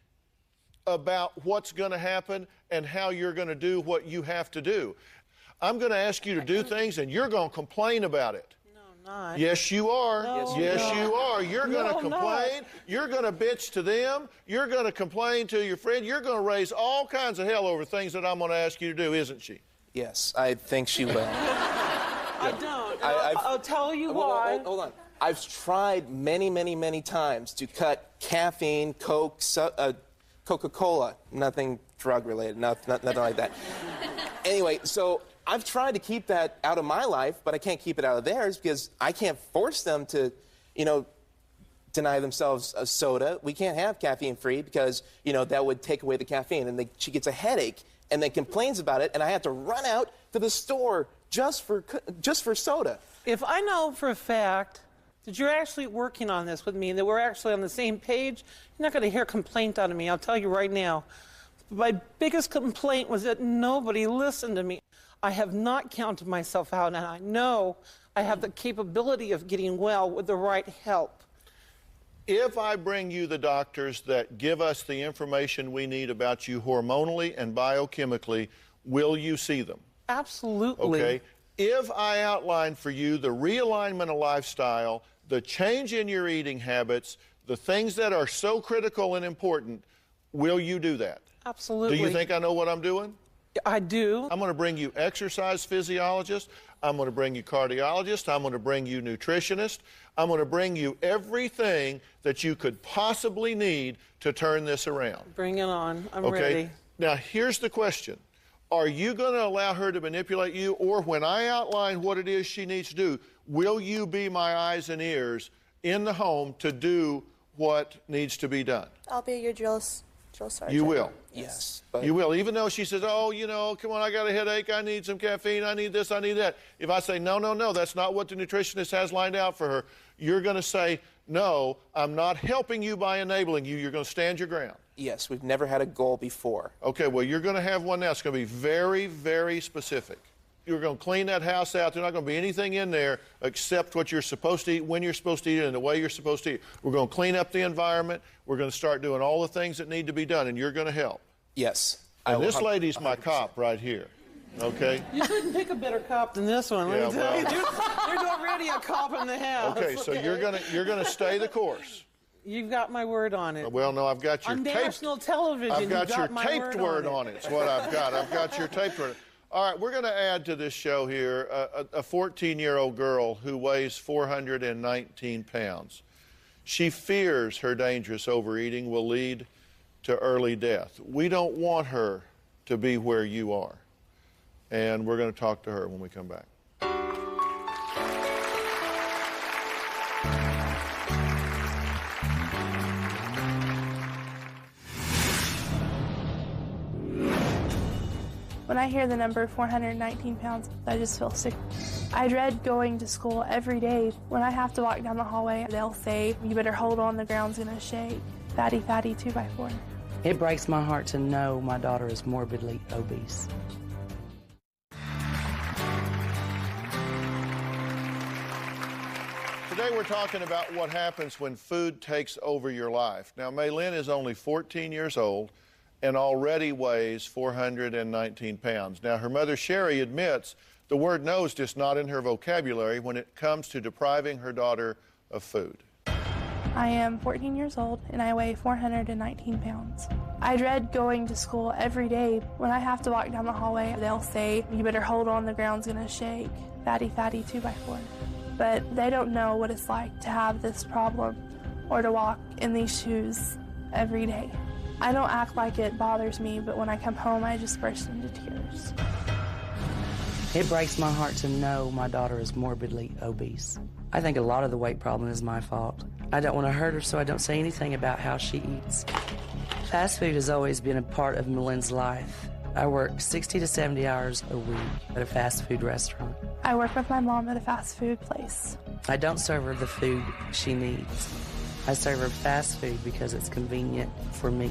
about what's going to happen and how you're going to do what you have to do. I'm going to ask you to do things, and you're going to complain about it. Not. Yes, you are. No, yes, no. you are. You're going to No, complain. not. You're going to bitch to them. You're going to complain to your friend. You're going to raise all kinds of hell over things that I'm going to ask you to do, isn't she? Yes, I think she will. I don't. I'll tell you why. Hold on. I've tried many, many, many times to cut caffeine, Coke, Coca-Cola. Nothing drug-related, nothing like that. Anyway, so I've tried to keep that out of my life, but I can't keep it out of theirs because I can't force them to, deny themselves a soda. We can't have caffeine-free because, that would take away the caffeine. And she gets a headache and then complains about it, and I have to run out to the store just for soda. If I know for a fact that you're actually working on this with me and that we're actually on the same page, you're not going to hear complaint out of me. I'll tell you right now. My biggest complaint was that nobody listened to me. I have not counted myself out, and I know I have the capability of getting well with the right help. If I bring you the doctors that give us the information we need about you hormonally and biochemically, will you see them? Absolutely. Okay. If I outline for you the realignment of lifestyle, the change in your eating habits, the things that are so critical and important, will you do that? Absolutely. Do you think I know what I'm doing? I do. I'm going to bring you exercise physiologists. I'm going to bring you cardiologists. I'm going to bring you nutritionists. I'm going to bring you everything that you could possibly need to turn this around. Bring it on. I'm okay? ready. Now, here's the question. Are you going to allow her to manipulate you, or when I outline what it is she needs to do, will you be my eyes and ears in the home to do what needs to be done? I'll be your drill sergeant. You will? Yes. You will, even though she says, oh, come on, I got a headache, I need some caffeine, I need this, I need that. If I say, no, that's not what the nutritionist has lined out for her, you're going to say, no, I'm not helping you by enabling you. You're going to stand your ground. Yes, we've never had a goal before. Okay, well, you're going to have one now. It's going to be very, very specific. You're going to clean that house out. There's not going to be anything in there except what you're supposed to eat, when you're supposed to eat it, and the way you're supposed to eat. We're going to clean up the environment. We're going to start doing all the things that need to be done, and you're going to help. Yes. And this lady's my cop right here, okay? You couldn't pick a better cop than this one, let me tell you. There's already a cop in the house. Okay, so you're gonna stay the course. You've got my word on it. Well, no, I've got your on taped. national television. I've got you your my taped word on it. It's what I've got. I've got your taped word. All right, we're going to add to this show here a 14-year-old girl who weighs 419 pounds. She fears her dangerous overeating will lead to early death. We don't want her to be where you are. And we're going to talk to her when we come back. When I hear the number 419 pounds, I just feel sick. I dread going to school every day. When I have to walk down the hallway, they'll say, you better hold on, the ground's gonna shake. Fatty, fatty, 2x4. It breaks my heart to know my daughter is morbidly obese. Today we're talking about what happens when food takes over your life. Now, Maylin is only 14 years old and already weighs 419 pounds. Now, her mother, Sherry, admits the word no is just not in her vocabulary when it comes to depriving her daughter of food. I am 14 years old and I weigh 419 pounds. I dread going to school every day. When I have to walk down the hallway, they'll say, "You better hold on, the ground's gonna shake." Fatty, fatty 2x4. But they don't know what it's like to have this problem or to walk in these shoes every day. I don't act like it bothers me, but when I come home, I just burst into tears. It breaks my heart to know my daughter is morbidly obese. I think a lot of the weight problem is my fault. I don't want to hurt her, so I don't say anything about how she eats. Fast food has always been a part of Malin's life. I work 60 to 70 hours a week at a fast food restaurant. I work with my mom at a fast food place. I don't serve her the food she needs. I serve her fast food because it's convenient for me.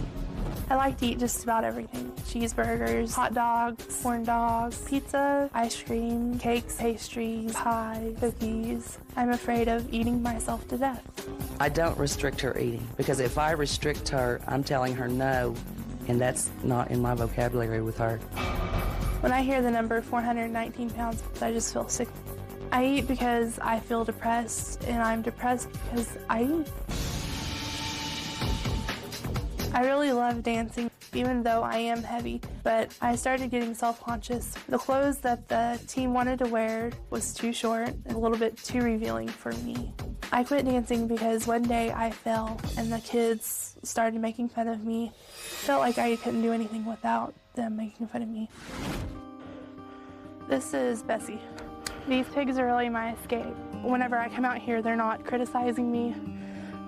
I like to eat just about everything. Cheeseburgers, hot dogs, corn dogs, pizza, ice cream, cakes, pastries, pie, cookies. I'm afraid of eating myself to death. I don't restrict her eating because if I restrict her, I'm telling her no, and that's not in my vocabulary with her. When I hear the number 419 pounds, I just feel sick. I eat because I feel depressed, and I'm depressed because I eat. I really love dancing, even though I am heavy, but I started getting self-conscious. The clothes that the team wanted to wear was too short and a little bit too revealing for me. I quit dancing because one day I fell and the kids started making fun of me. Felt like I couldn't do anything without them making fun of me. This is Bessie. These pigs are really my escape. Whenever I come out here, they're not criticizing me.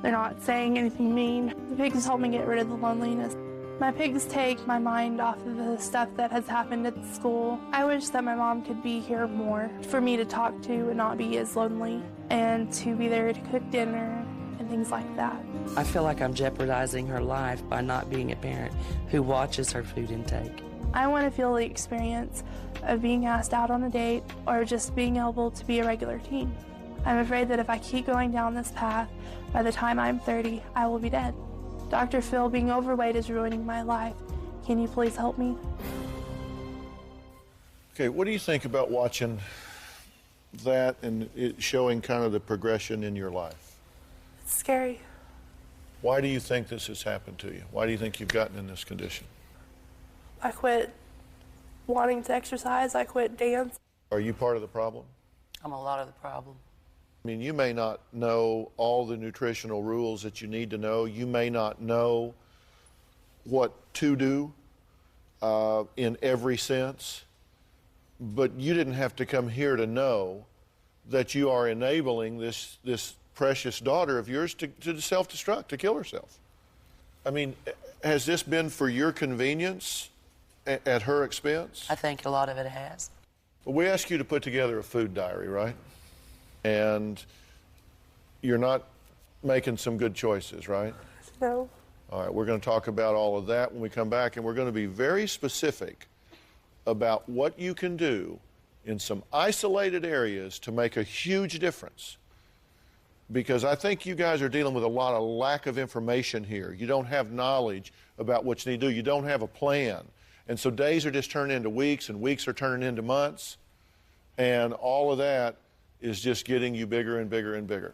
They're not saying anything mean. The pigs help me get rid of the loneliness. My pigs take my mind off of the stuff that has happened at school. I wish that my mom could be here more for me to talk to and not be as lonely, and to be there to cook dinner and things like that. I feel like I'm jeopardizing her life by not being a parent who watches her food intake. I want to feel the experience of being asked out on a date or just being able to be a regular teen. I'm afraid that if I keep going down this path, by the time I'm 30, I will be dead. Dr. Phil, being overweight is ruining my life. Can you please help me? Okay, what do you think about watching that and it showing kind of the progression in your life? It's scary. Why do you think this has happened to you? Why do you think you've gotten in this condition? I quit wanting to exercise. I quit dance. Are you part of the problem? I'm a lot of the problem. I mean, you may not know all the nutritional rules that you need to know. You may not know what to do in every sense, but you didn't have to come here to know that you are enabling this precious daughter of yours to self-destruct, to kill herself. I mean, has this been for your convenience at her expense? I think a lot of it has. Well, we asked you to put together a food diary, right? And you're not making some good choices, right? No. All right, we're going to talk about all of that when we come back, and we're going to be very specific about what you can do in some isolated areas to make a huge difference. Because I think you guys are dealing with a lot of lack of information here. You don't have knowledge about what you need to do. You don't have a plan. And so days are just turning into weeks, and weeks are turning into months. And all of that is just getting you bigger and bigger and bigger.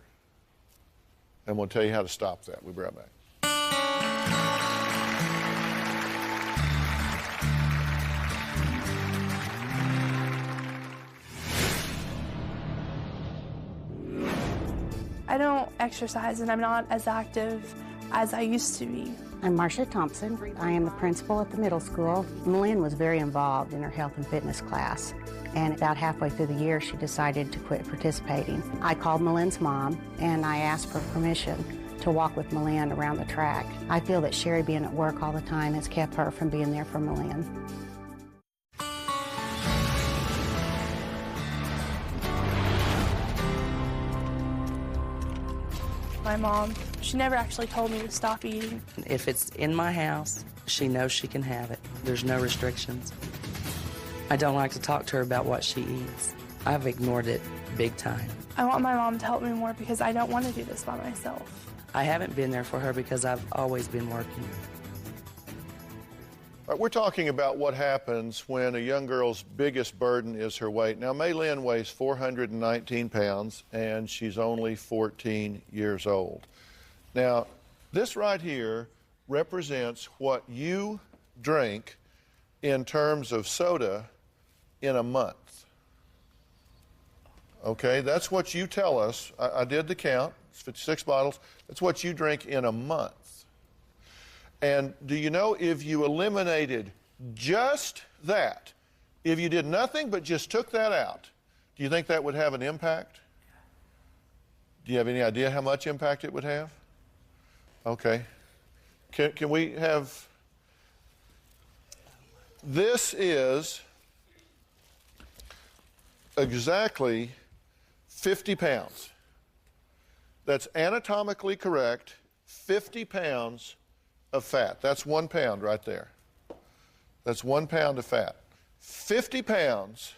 And we'll tell you how to stop that. We'll be right back. I don't exercise and I'm not as active as I used to be. I'm Marcia Thompson. I am the principal at the middle school. Malin was very involved in her health and fitness class, and about halfway through the year she decided to quit participating. I called Malin's mom and I asked for permission to walk with Malin around the track. I feel that Sherry being at work all the time has kept her from being there for Malin. My mom, she never actually told me to stop eating. If it's in my house, she knows she can have it. There's no restrictions. I don't like to talk to her about what she eats. I've ignored it big time. I want my mom to help me more because I don't want to do this by myself. I haven't been there for her because I've always been working. All right, we're talking about what happens when a young girl's biggest burden is her weight. Now, Maylin weighs 419 pounds, and she's only 14 years old. Now, this right here represents what you drink in terms of soda in a month. Okay, that's what you tell us. I did the count. It's 56 bottles. That's what you drink in a month. And do you know, if you eliminated just that, if you did nothing but just took that out, do you think that would have an impact? Do you have any idea how much impact it would have? Okay. Can we have... This is exactly 50 pounds. That's anatomically correct, 50 pounds of fat. That's 1 pound right there. That's 1 pound of fat. 50 pounds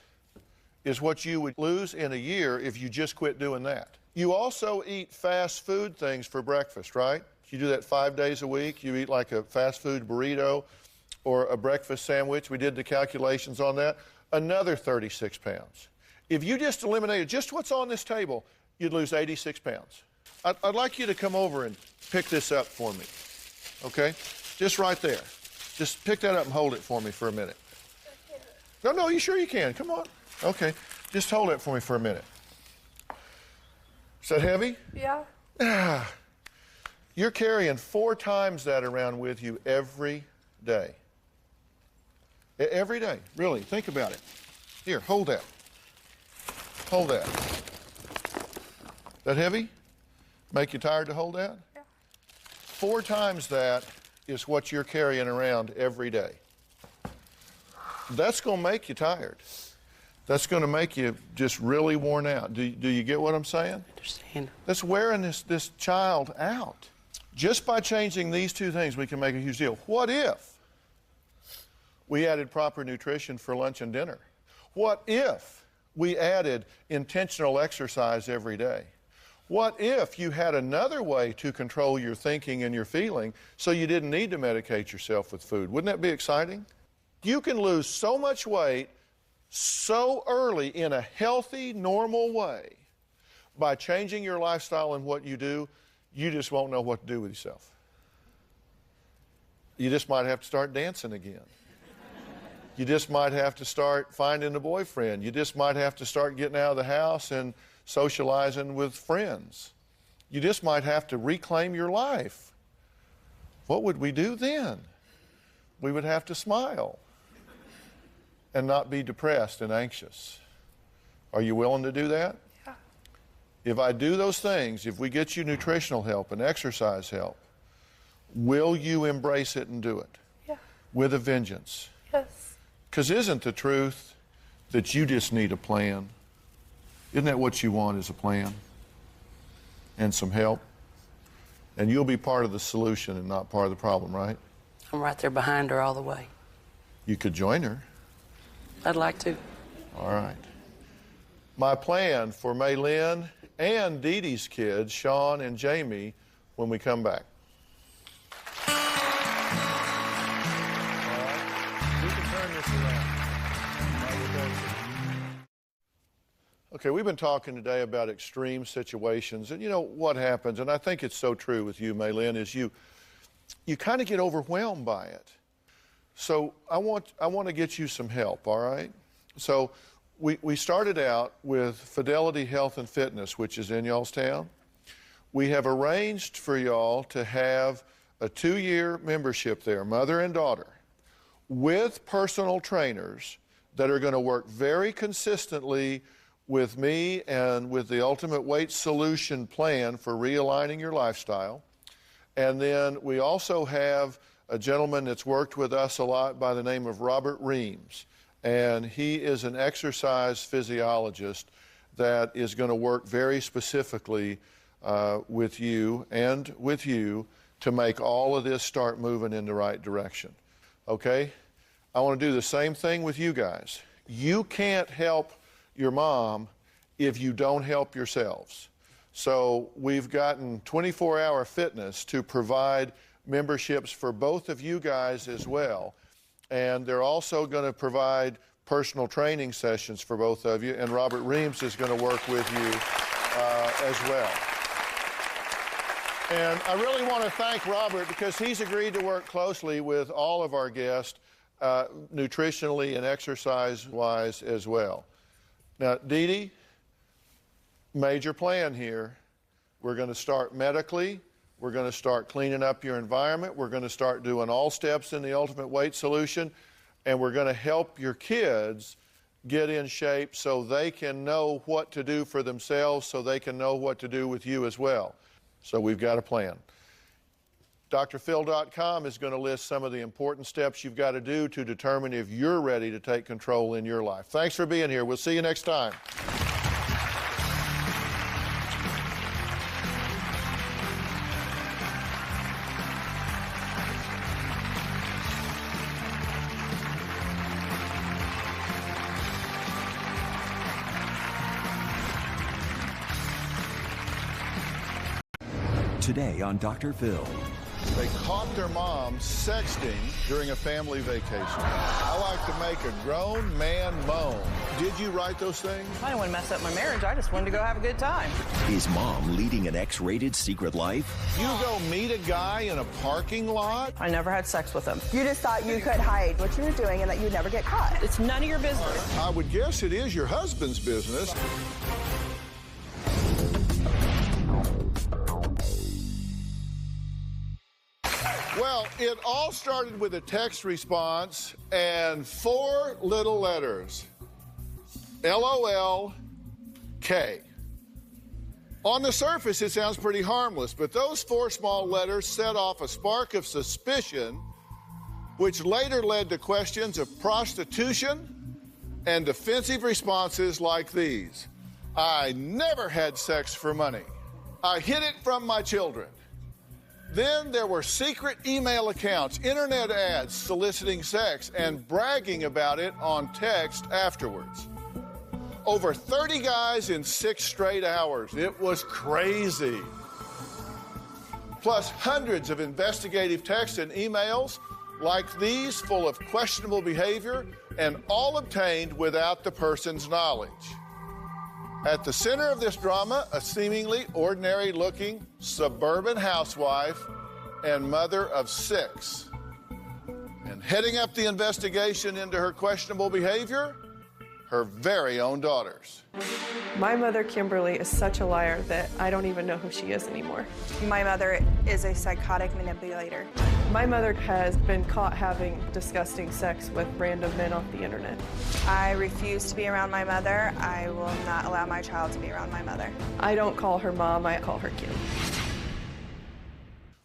is what you would lose in a year if you just quit doing that. You also eat fast food things for breakfast, right? You do that 5 days a week. You eat like a fast food burrito or a breakfast sandwich. We did the calculations on that. Another 36 pounds. If you just eliminated just what's on this table, you'd lose 86 pounds. I'd like you to come over and pick this up for me, okay? Just right there. Just pick that up and hold it for me for a minute. No, you sure you can. Come on. Okay, just hold it for me for a minute. Is that heavy? Yeah. You're carrying 4 times that around with you every day. Every day, really. Think about it. Here, hold that. Hold that. That heavy? Make you tired to hold that? Yeah. 4 times that is what you're carrying around every day. That's going to make you tired. That's going to make you just really worn out. Do you get what I'm saying? I understand. That's wearing this child out. Just by changing these 2 things, we can make a huge deal. What if we added proper nutrition for lunch and dinner? What if we added intentional exercise every day? What if you had another way to control your thinking and your feeling so you didn't need to medicate yourself with food? Wouldn't that be exciting? You can lose so much weight so early in a healthy, normal way by changing your lifestyle and what you do, you just won't know what to do with yourself. You just might have to start dancing again. You just might have to start finding a boyfriend. You just might have to start getting out of the house and socializing with friends. You just might have to reclaim your life. What would we do then? We would have to smile and not be depressed and anxious. Are you willing to do that? Yeah. If I do those things, if we get you nutritional help and exercise help, will you embrace it and do it? Yeah. With a vengeance? Yes. Because isn't the truth that you just need a plan? Isn't that what you want, is a plan and some help? And you'll be part of the solution and not part of the problem, right? I'm right there behind her all the way. You could join her. I'd like to. All right. My plan for Maylin and Dee Dee's kids, Sean and Jamie, when we come back. All right. We can turn this around. Okay, we've been talking today about extreme situations, and you know what happens, and I think it's so true with you, Maylin, is you kind of get overwhelmed by it. So I want to get you some help, all right? So we started out with Fidelity Health and Fitness, which is in y'all's town. We have arranged for y'all to have a 2-year membership there, mother and daughter, with personal trainers that are going to work very consistently with me and with the Ultimate Weight Solution plan for realigning your lifestyle. And then we also have a gentleman that's worked with us a lot by the name of Robert Reams. And he is an exercise physiologist that is going to work very specifically with you and with you to make all of this start moving in the right direction. Okay? I want to do the same thing with you guys. You can't help your mom if you don't help yourselves. So we've gotten 24-hour fitness to provide memberships for both of you guys as well. And they're also going to provide personal training sessions for both of you, and Robert Reams is going to work with you as well. And I really want to thank Robert because he's agreed to work closely with all of our guests, nutritionally and exercise-wise as well. Now, Dee Dee, major plan here. We're going to start medically. We're going to start cleaning up your environment. We're going to start doing all steps in the Ultimate Weight Solution. And we're going to help your kids get in shape so they can know what to do for themselves, so they can know what to do with you as well. So we've got a plan. DrPhil.com is going to list some of the important steps you've got to do to determine if you're ready to take control in your life. Thanks for being here. We'll see you next time. Today on Dr. Phil. They caught their mom sexting during a family vacation. I like to make a grown man moan. Did you write those things? I didn't want to mess up my marriage. I just wanted to go have a good time. Is mom leading an X-rated secret life? You go meet a guy in a parking lot? I never had sex with him. You just thought you could hide what you were doing and that you'd never get caught. It's none of your business. I would guess it is your husband's business. Well, it all started with a text response and 4 little letters. LOL, K. On the surface, it sounds pretty harmless, but those 4 small letters set off a spark of suspicion, which later led to questions of prostitution and defensive responses like these. I never had sex for money. I hid it from my children. Then there were secret email accounts, internet ads soliciting sex and bragging about it on text afterwards. Over 30 guys in 6 straight hours. It was crazy. Plus hundreds of investigative texts and emails like these full of questionable behavior and all obtained without the person's knowledge. At the center of this drama, a seemingly ordinary-looking suburban housewife and mother of 6. And heading up the investigation into her questionable behavior, her very own daughters. My mother, Kimberly, is such a liar that I don't even know who she is anymore. My mother is a psychotic manipulator. My mother has been caught having disgusting sex with random men off the internet. I refuse to be around my mother. I will not allow my child to be around my mother. I don't call her mom, I call her Kim.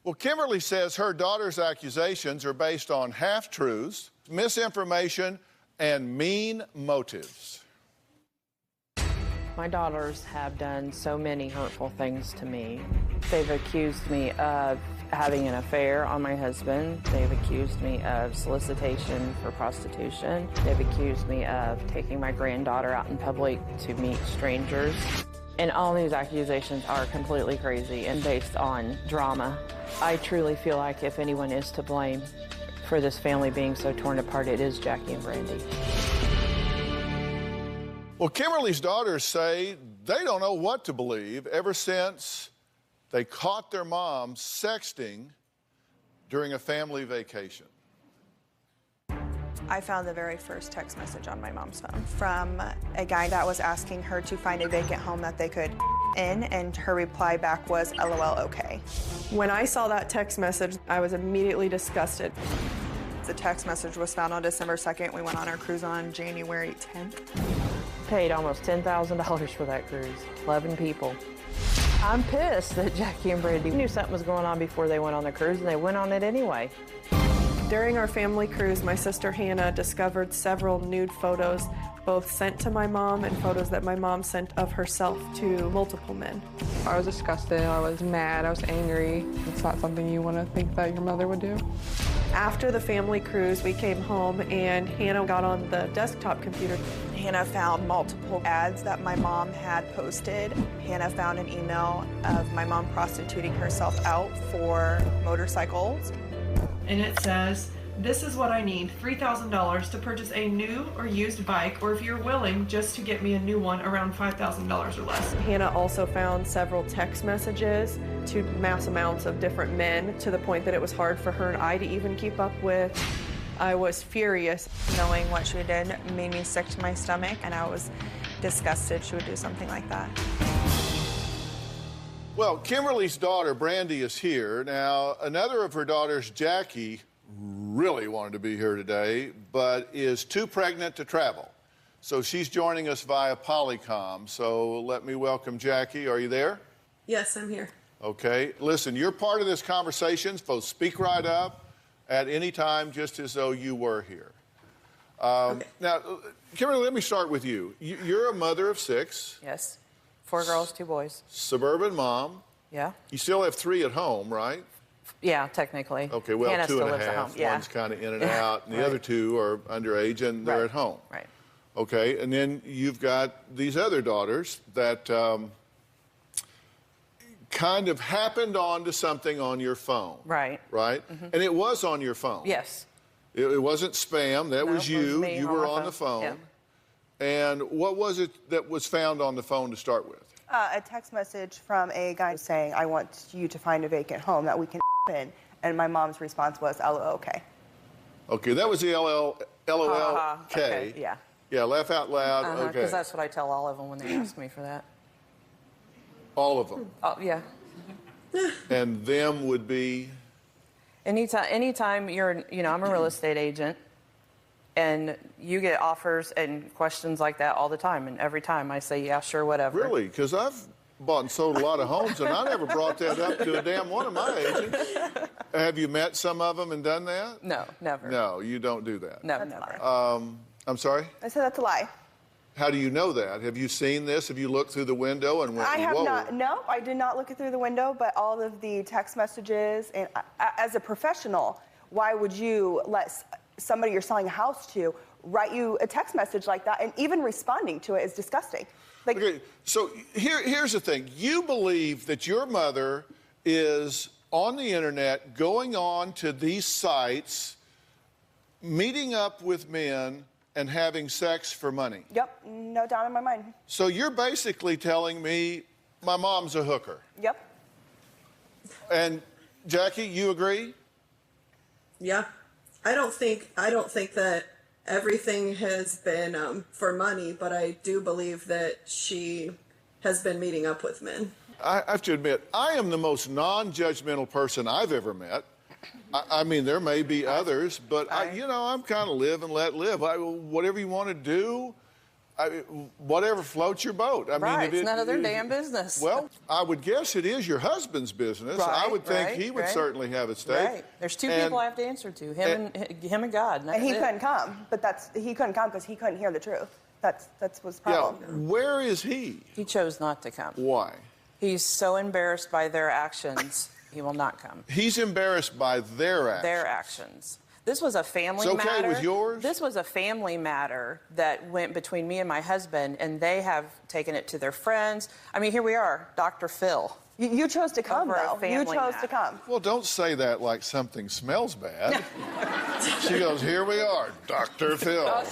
Well, Kimberly says her daughter's accusations are based on half-truths, misinformation, and mean motives. My daughters have done so many hurtful things to me. They've accused me of having an affair on my husband. They've accused me of solicitation for prostitution. They've accused me of taking my granddaughter out in public to meet strangers. And all these accusations are completely crazy and based on drama. I truly feel like if anyone is to blame for this family being so torn apart, it is Jackie and Brandy. Well, Kimberly's daughters say they don't know what to believe ever since they caught their mom sexting during a family vacation. I found the very first text message on my mom's phone from a guy that was asking her to find a vacant home that they could in, and her reply back was, LOL, okay. When I saw that text message, I was immediately disgusted. The text message was found on December 2nd. We went on our cruise on January 10th. Paid almost $10,000 for that cruise, 11 people. I'm pissed that Jackie and Brandy knew something was going on before they went on the cruise, and they went on it anyway. During our family cruise, my sister Hannah discovered several nude photos, both sent to my mom and photos that my mom sent of herself to multiple men. I was disgusted, I was mad, I was angry. It's not something you want to think that your mother would do. After the family cruise, we came home and Hannah got on the desktop computer. Hannah found multiple ads that my mom had posted. Hannah found an email of my mom prostituting herself out for motorcycles. And it says, "This is what I need, $3,000 to purchase a new or used bike, or if you're willing, just to get me a new one around $5,000 or less." Hannah also found several text messages to mass amounts of different men, to the point that it was hard for her and I to even keep up with. I was furious. Knowing what she did made me sick to my stomach, and I was disgusted she would do something like that. Well, Kimberly's daughter, Brandy, is here. Now, another of her daughters, Jackie, really wanted to be here today, but is too pregnant to travel. So she's joining us via Polycom. So let me welcome Jackie. Are you there? Yes, I'm here. Okay. Listen, you're part of this conversation, so speak right up at any time, just as though you were here. Okay. Now, Kimberly, let me start with you. You're a mother of 6. Yes. 4 girls, 2 boys. Suburban mom. Yeah. You still have 3 at home, right? Yeah, technically. Okay, well, Hannah 2 still and a lives at half. home. Yeah. One's kind of in and out, and the other 2 are underage, and they're at home. Right. Okay, and then you've got these other daughters that kind of happened onto something on your phone. Right. Right? Mm-hmm. And it was on your phone. Yes. It wasn't spam. That was you. Me You were on the phone. Yeah. And what was it that was found on the phone to start with? A text message from a guy saying, "I want you to find a vacant home that we can in." And my mom's response was, "LOL, okay." Okay, that was the LOLK. Okay, yeah. Yeah, laugh out loud. Okay. Because that's what I tell all of them when they ask me for that. All of them. Oh, yeah. And them would be? Anytime you're, I'm a real estate agent, and you get offers and questions like that all the time, and every time I say, yeah, sure, whatever. Really? Because I've bought and sold a lot of homes, and I never brought that up to a damn one of my agents. Have you met some of them and done that? No, never. No, you don't do that. No, never. I'm sorry? I said that's a lie. How do you know that? Have you seen this? Have you looked through the window and went, I have whoa? not. No, I did not look it through the window, but all of the text messages, and as a professional, why would you let somebody you're selling a house to write you a text message like that, and even responding to it is disgusting. Okay, so here's the thing. You believe that your mother is on the internet, going on to these sites, meeting up with men, and having sex for money. Yep, no doubt in my mind. So you're basically telling me my mom's a hooker. Yep. And Jackie, you agree? Yeah. I don't think that everything has been for money, but I do believe that she has been meeting up with men. I have to admit, I am the most non-judgmental person I've ever met. I mean, there may be others, but I'm kind of live and let live. Whatever you want to do, whatever floats your boat. I mean, it's none of their damn business. Well, I would guess it is your husband's business. I would think he would certainly have a stake. Right. There's 2 people I have to answer to, him and God. And he couldn't come, but he couldn't come because he couldn't hear the truth. That's what's the problem. Yeah. Where is he? He chose not to come. Why? He's so embarrassed by their actions, he will not come. He's embarrassed by their actions. Their actions. This was a family matter. It's okay with yours? This was a family matter that went between me and my husband, and they have taken it to their friends. I mean, here we are, Dr. Phil. You chose to come, though. You chose to come. Well, don't say that like something smells bad. She goes, here we are, Dr. Phil.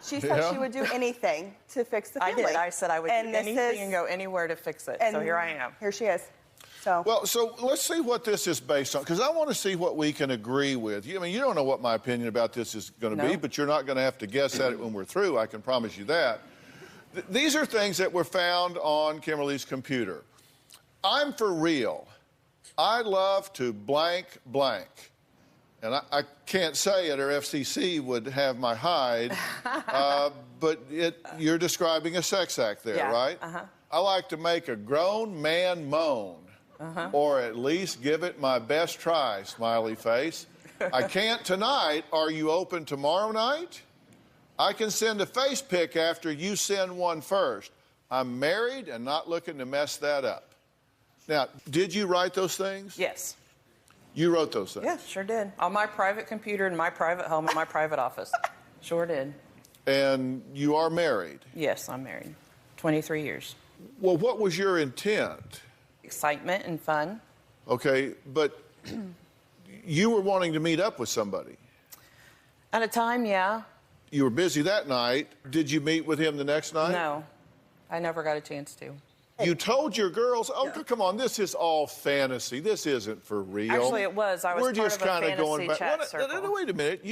She said she would do anything to fix the family. I did. I said I would do anything and go anywhere to fix it. So here I am. Here she is. So let's see what this is based on, because I want to see what we can agree with. I mean, you don't know what my opinion about this is going to be, but you're not going to have to guess at it when we're through. I can promise you that. These are things that were found on Kimberly's computer. I'm for real. I love to blank blank. And I can't say it, or FCC would have my hide, but you're describing a sex act there, right? I like to make a grown man moan, or at least give it my best try, smiley face. I can't tonight. Are you open tomorrow night? I can send a face pic after you send one first. I'm married and not looking to mess that up. Now, did you write those things? Yes. You wrote those things? Yeah, sure did. On my private computer in my private home in my private office. Sure did. And you are married? Yes, I'm married. 23 years. Well, what was your intent? Excitement and fun. Okay, but you were wanting to meet up with somebody. At a time, yeah. You were busy that night. Did you meet with him the next night? No, I never got a chance to. You told your girls, oh, come on, this is all fantasy. This isn't for real. Actually, it was. I was We're part just of a kind of going fantasy back. chat Well, circle. wait a minute.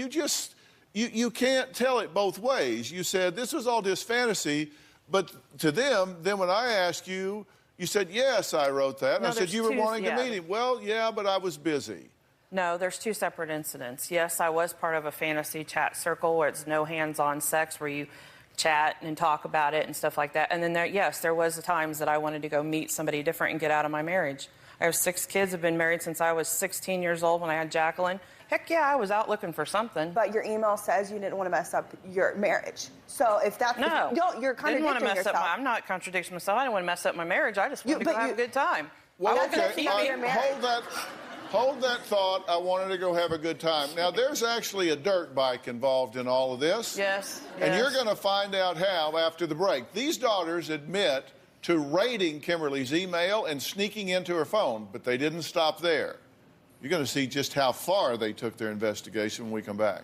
You can't tell it both ways. You said this was all just fantasy, but to them, then when I asked you, you said, yes, I wrote that. And No, I said, there's you were two, wanting to yeah. meet him. Well, yeah, but I was busy. No, there's two separate incidents. Yes, I was part of a fantasy chat circle where it's no hands-on sex, where you chat and talk about it and stuff like that. And then there was times that I wanted to go meet somebody different and get out of my marriage. I have 6 kids. I've been married since I was 16 years old when I had Jacqueline. Heck yeah, I was out looking for something. But your email says you didn't want to mess up your marriage. So if that's No, you're didn't want to contradicting mess yourself. up I'm not contradicting myself. I didn't want to mess up my marriage. I just wanted to go have a good time. Well, I was gonna okay, keep being married. hold that thought. I wanted to go have a good time. Now, there's actually a dirt bike involved in all of this. Yes. And you're going to find out how after the break. These daughters admit to raiding Kimberly's email and sneaking into her phone, but they didn't stop there. You're going to see just how far they took their investigation when we come back.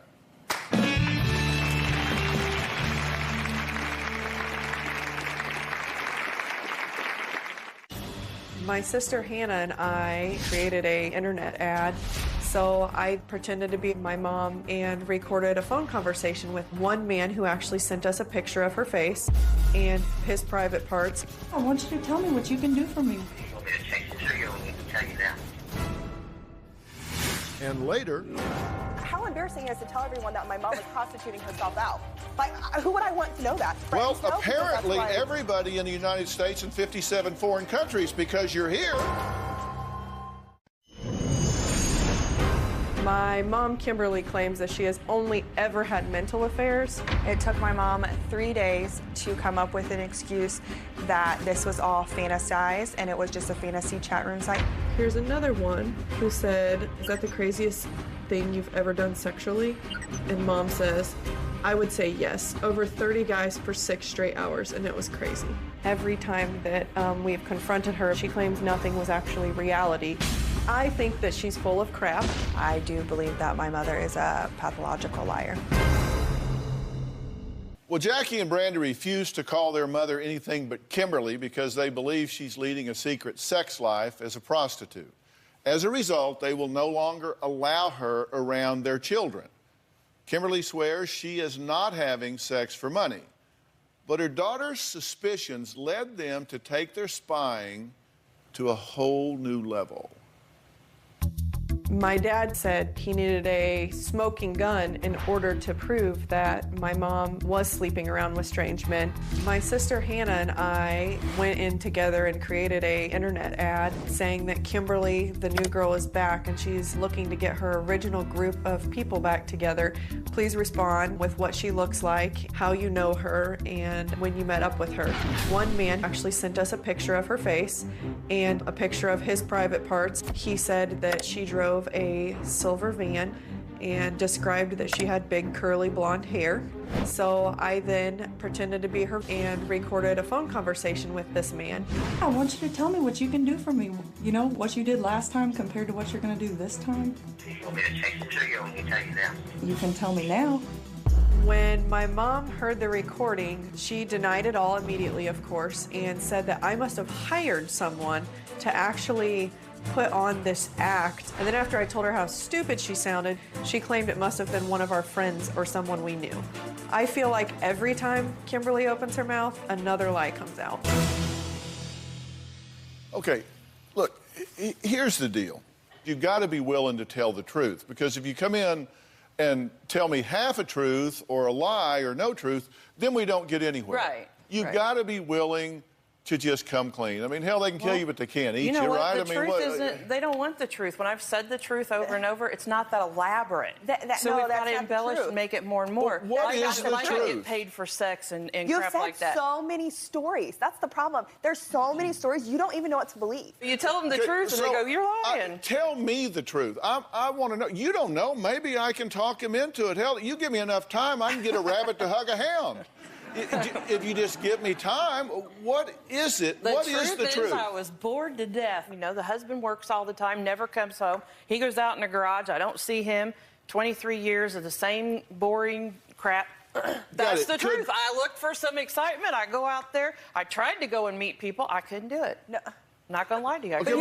My sister Hannah and I created an internet ad. So I pretended to be my mom and recorded a phone conversation with one man who actually sent us a picture of her face and his private parts. I want you to tell me what you can do for me. And later, How embarrassing is it to tell everyone that my mom was prostituting herself out? Like, who would I want to know that? well, Friends know, because that's apparently why- everybody in the United States and 57 foreign countries, because you're here. My mom, Kimberly, claims that she has only ever had mental affairs. It took my mom 3 days to come up with an excuse that this was all fantasized and it was just a fantasy chat room site. Here's another one who said, is that the craziest thing you've ever done sexually? And mom says, I would say yes. Over 30 guys for 6 straight hours, and it was crazy. Every time that we've confronted her, she claims nothing was actually reality. I think that she's full of crap. I do believe that my mother is a pathological liar. Well, Jackie and Brandy refuse to call their mother anything but Kimberly because they believe she's leading a secret sex life as a prostitute. As a result, they will no longer allow her around their children. Kimberly swears she is not having sex for money, but her daughter's suspicions led them to take their spying to a whole new level. My dad said he needed a smoking gun in order to prove that my mom was sleeping around with strange men. My sister Hannah and I went in together and created an internet ad saying that Kimberly, the new girl, is back and she's looking to get her original group of people back together. Please respond with what she looks like, how you know her, and when you met up with her. One man actually sent us a picture of her face and a picture of his private parts. He said that she drove a silver van and described that she had big curly blonde hair. So I then pretended to be her and recorded a phone conversation with this man. I want you to tell me what you can do for me. You know, what you did last time compared to what you're going to do this time. You want me to chase it to you or you tell you now? You can tell me now. When my mom heard the recording, she denied it all immediately, of course, and said that I must have hired someone to actually put on this act. And then after I told her how stupid she sounded, she claimed it must have been one of our friends or someone we knew. I feel like every time Kimberly opens her mouth, another lie comes out. Okay, look, here's the deal. You've got to be willing to tell the truth, because if you come in and tell me half a truth or a lie or no truth, then we don't get anywhere. Right. You've right. got to be willing to just come clean? I mean, hell, they can kill you, but they can't eat You know what? right? The truth isn't. They don't want the truth. When I've said the truth over and over, it's not that elaborate. So we've got to embellish and make it more and more. What is the like truth? I get paid for sex and You've crap said like that. so many stories. That's the problem. There's so many stories you don't even know what to believe. You tell them the truth, and they go, "You're lying." Tell me the truth. I want to know. You don't know. Maybe I can talk him into it. Hell, you give me enough time, I can get a rabbit to hug a ham. If you just give me time, what is it? What is the truth? I was bored to death. You know, the husband works all the time, never comes home. He goes out in the garage. I don't see him. 23 years of the same boring crap. That's the truth. I looked for some excitement. I go out there. I tried to go and meet people. I couldn't do it. No. Not going to lie to you. Okay,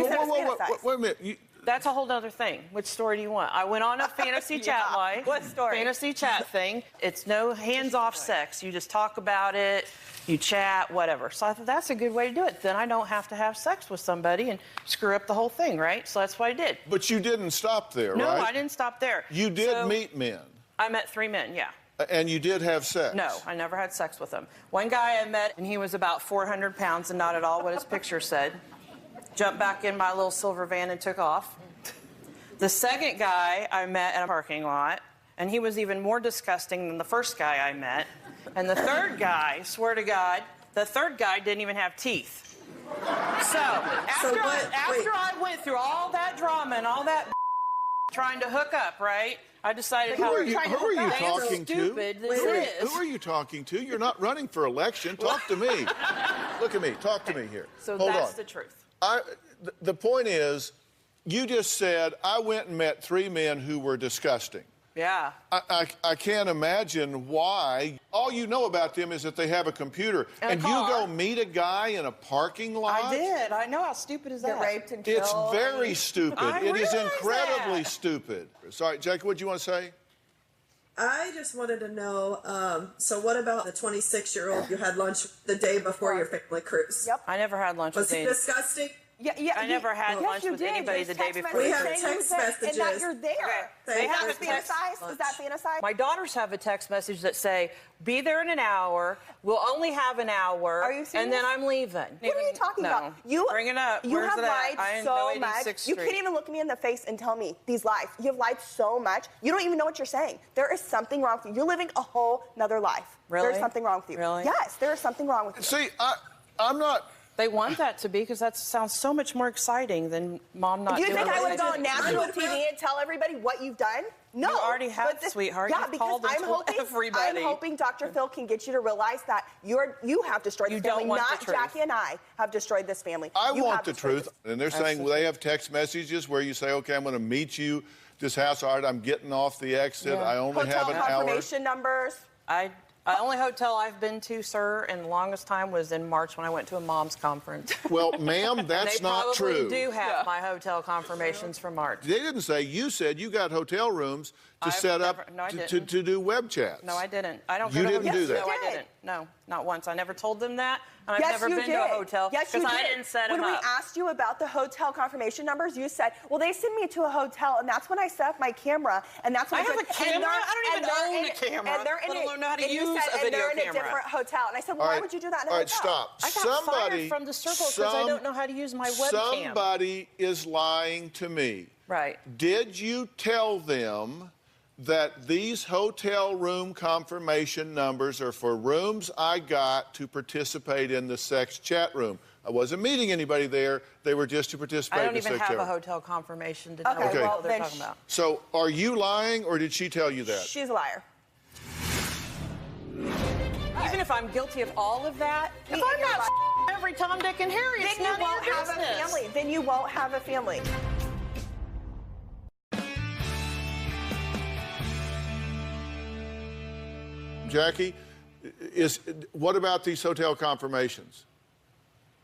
wait a minute. That's a whole other thing. Which story do you want? I went on a fantasy chat live. What story? Fantasy chat thing. It's no hands-off sex. You just talk about it, you chat, whatever. So I thought that's a good way to do it. Then I don't have to have sex with somebody and screw up the whole thing, right? So that's what I did. But you didn't stop there, no, right? No, I didn't stop there. You did meet men. I met 3 men, yeah. And you did have sex? No, I never had sex with them. One guy I met, and he was about 400 pounds and not at all what his picture said. Jumped back in my little silver van and took off. The second guy I met in a parking lot, and he was even more disgusting than the first guy I met. And the third guy, swear to God, the third guy didn't even have teeth. So after I went through all that drama and all that trying to hook up, right? I decided who are you talking to? Stupid this is. Who are you talking to? You're not running for election. Talk to me. Look at me. Talk to me here. So Hold that's on. the truth. The point is, you just said, I went and met 3 men who were disgusting. Yeah. I can't imagine why. All you know about them is that they have a computer. And you go meet a guy in a parking lot? I did. I know. How stupid is that? Get raped and killed. It's very stupid. It is incredibly stupid. Sorry, Jackie, what did you want to say? I just wanted to know, so what about the 26-year-old you had lunch the day before your family cruise? Yep. I never had lunch with Was he disgusting? Yeah, I never had lunch with anybody the day before. We have text messages. And that you're there. They have Is that fantasized? Is that fantasized? My daughters have a text message that say, be there in an hour, we'll only have an hour, Are you serious? and then I'm leaving. What are you talking about? Bring it up. You Where's have it at? lied so much. You can't even look me in the face and tell me these lies. You have lied so much. You don't even know what you're saying. There is something wrong with you. You're living a whole nother life. Really? There's something wrong with you. Really? Yes, there is something wrong with you. See, I'm not... They want that to be because that sounds so much more exciting than mom not Do you doing think I would it. go on national TV and tell everybody what you've done? No. You already have, sweetheart. Yeah, You've because called and told everybody. I'm hoping Dr. Phil can get you to realize that you have destroyed this family, not Jackie and I have destroyed this family. I want the truth. And they're saying they have text messages where you say, okay, I'm going to meet you at this house. All right, I'm getting off the exit. I only have an hour. Hotel confirmation numbers. The only hotel I've been to, sir, in the longest time was in March when I went to a mom's conference. Well, ma'am, that's not true. They probably do have my hotel confirmations for March. They didn't say. You said you got hotel rooms to set up to do web chats. No, I didn't. I don't. You didn't do that. No, I didn't. No, not once. I never told them that, and Yes, I've never you been did. to a hotel because I didn't set them When up. we asked you about the hotel confirmation numbers, you said, "Well, they send me to a hotel, and that's when I set up my camera, and that's when I have a camera? I don't even own a camera, And they're in let alone know how to and you use said, a video and they're in a camera. different hotel." And I said, "Well, why would you do that in a All right, hotel?" stop. I got fired from the circle because I don't know how to use my webcam. Somebody is lying to me. Right. Did you tell them that these hotel room confirmation numbers are for rooms I got to participate in the sex chat room? I wasn't meeting anybody there. They were just to participate I in don't the even sex have chat a room. hotel confirmation to know Okay, well, what they're then talking about. So are you lying, or did she tell you that? She's a liar. Even if I'm guilty of all of that, if I'm not every Tom, Dick, and Harry, it's Then you none of won't your have a business. family. Then you won't have a family. Jackie, what about these hotel confirmations?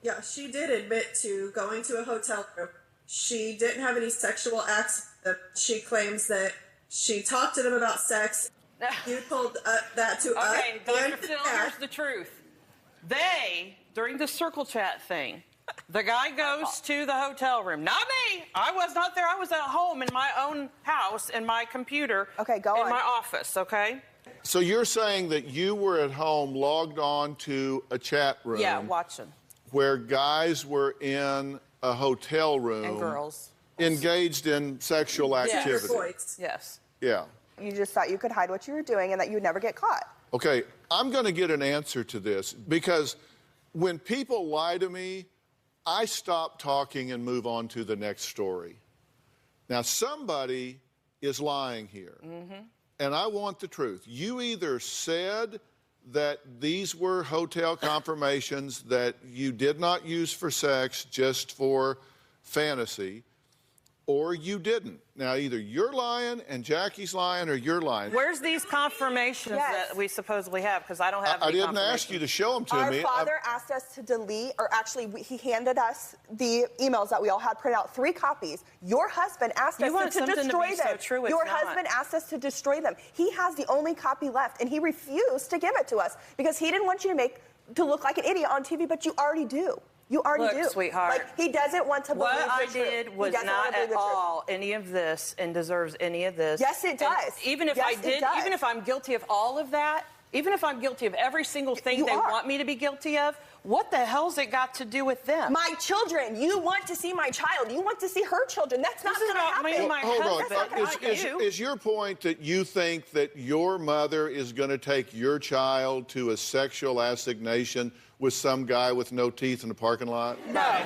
Yeah, she did admit to going to a hotel room. She didn't have any sexual acts. She claims that she talked to them about sex. You told that to us. Okay, Dr. Phil, here's the truth. They, during the circle chat thing, the guy goes to the hotel room. Not me. I was not there. I was at home in my own house, in my computer. Okay, go on. In my office, okay? So you're saying that you were at home logged on to a chat room. Yeah, watching. where guys were in a hotel room And girls. engaged in sexual activity. Yes. Yeah. You just thought you could hide what you were doing and that you would never get caught. Okay, I'm going to get an answer to this because when people lie to me, I stop talking and move on to the next story. Now, somebody is lying here, and I want the truth. You either said that these were hotel confirmations that you did not use for sex, just for fantasy, or you didn't. Now, either you're lying and Jackie's lying, or you're lying. Where's these confirmations that we supposedly have? Because I don't have I any didn't ask you to show them to Our me. father asked us to delete, or actually, he handed us the emails that we all had printed out, 3 copies. Your husband asked You want us to something to destroy be them. so true, it's Your not. husband asked us to destroy them. He has the only copy left, and he refused to give it to us because he didn't want you to look like an idiot on TV, but you already do. You already do. Look, sweetheart. Like, he doesn't want to believe What I the truth. did He was doesn't not want to believe at the truth. all any of this and deserves any of this. Yes, it And does. even if Yes, I it did, does. even if I'm guilty of all of that, even if I'm guilty of every single thing they want me to be guilty of, what the hell's it got to do with them? My children. You want to see my child. You want to see her children. That's not going to happen. Hold That's not on. gonna happen. Is your point that you think that your mother is going to take your child to a sexual assignation with some guy with no teeth in the parking lot? No.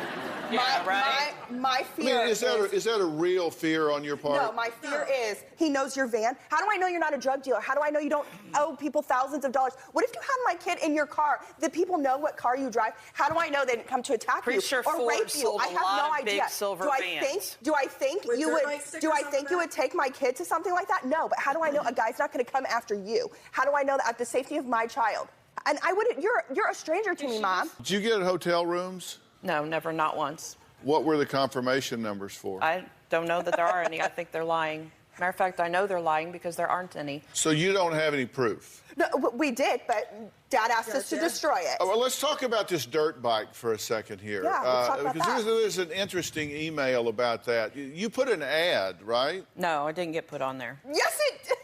Yeah, right. My I fear mean, is that a real fear on your part? No, my fear is he knows your van. How do I know you're not a drug dealer? How do I know you don't owe people thousands of dollars? What if you have my kid in your car? Do people know what car you drive? How do I know they didn't come to attack Pretty you sure or Ford rape you? sold I a have lot no of big idea. silver Do I vans. think With you dirt would? bike stickers Do I on think the you would take my kid to something like that? No, but how do I know a guy's not going to come after you? How do I know that at the safety of my child? And I wouldn't. You're a stranger to me, Mom. Did you get hotel rooms? No, never, not once. What were the confirmation numbers for? I don't know that there are any. I think they're lying. Matter of fact, I know they're lying because there aren't any. So you don't have any proof? No, we did, but Dad asked us to destroy it. Oh, well, let's talk about this dirt bike for a second here. Yeah, we'll talk about because that. there's an interesting email about that. You put an ad, right? No, I didn't get put on there. Yes, it did.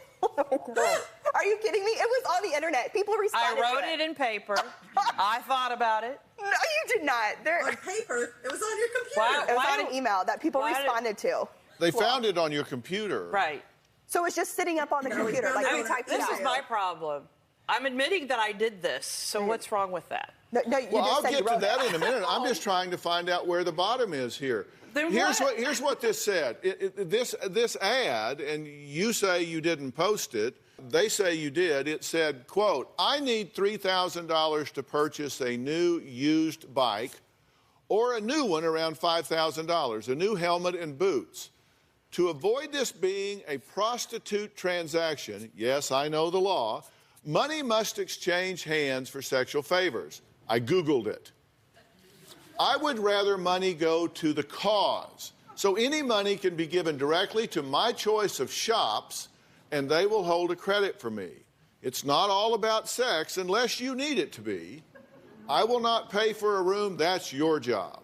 Are you kidding me? It was on the internet. People responded. I wrote it in paper. I thought about it. No, you did not. On paper. It was on your computer. It was on an email that people responded to. They found it on your computer. Right. So it's just sitting up on the computer. Like we typed it This out. is my problem. I'm admitting that I did this. So what's wrong with that? No, you Well, just I'll said you get to wrote that it. in a minute. I'm just trying to find out where the bottom is here. Then Here's what this said. This ad, and you say you didn't post it. They say you did. It said, quote, I need $3,000 to purchase a new used bike or a new one around $5,000, a new helmet and boots. To avoid this being a prostitute transaction, yes, I know the law, money must exchange hands for sexual favors. I Googled it. I would rather money go to the cause. So any money can be given directly to my choice of shops, and they will hold a credit for me. It's not all about sex unless you need it to be. I will not pay for a room. That's your job.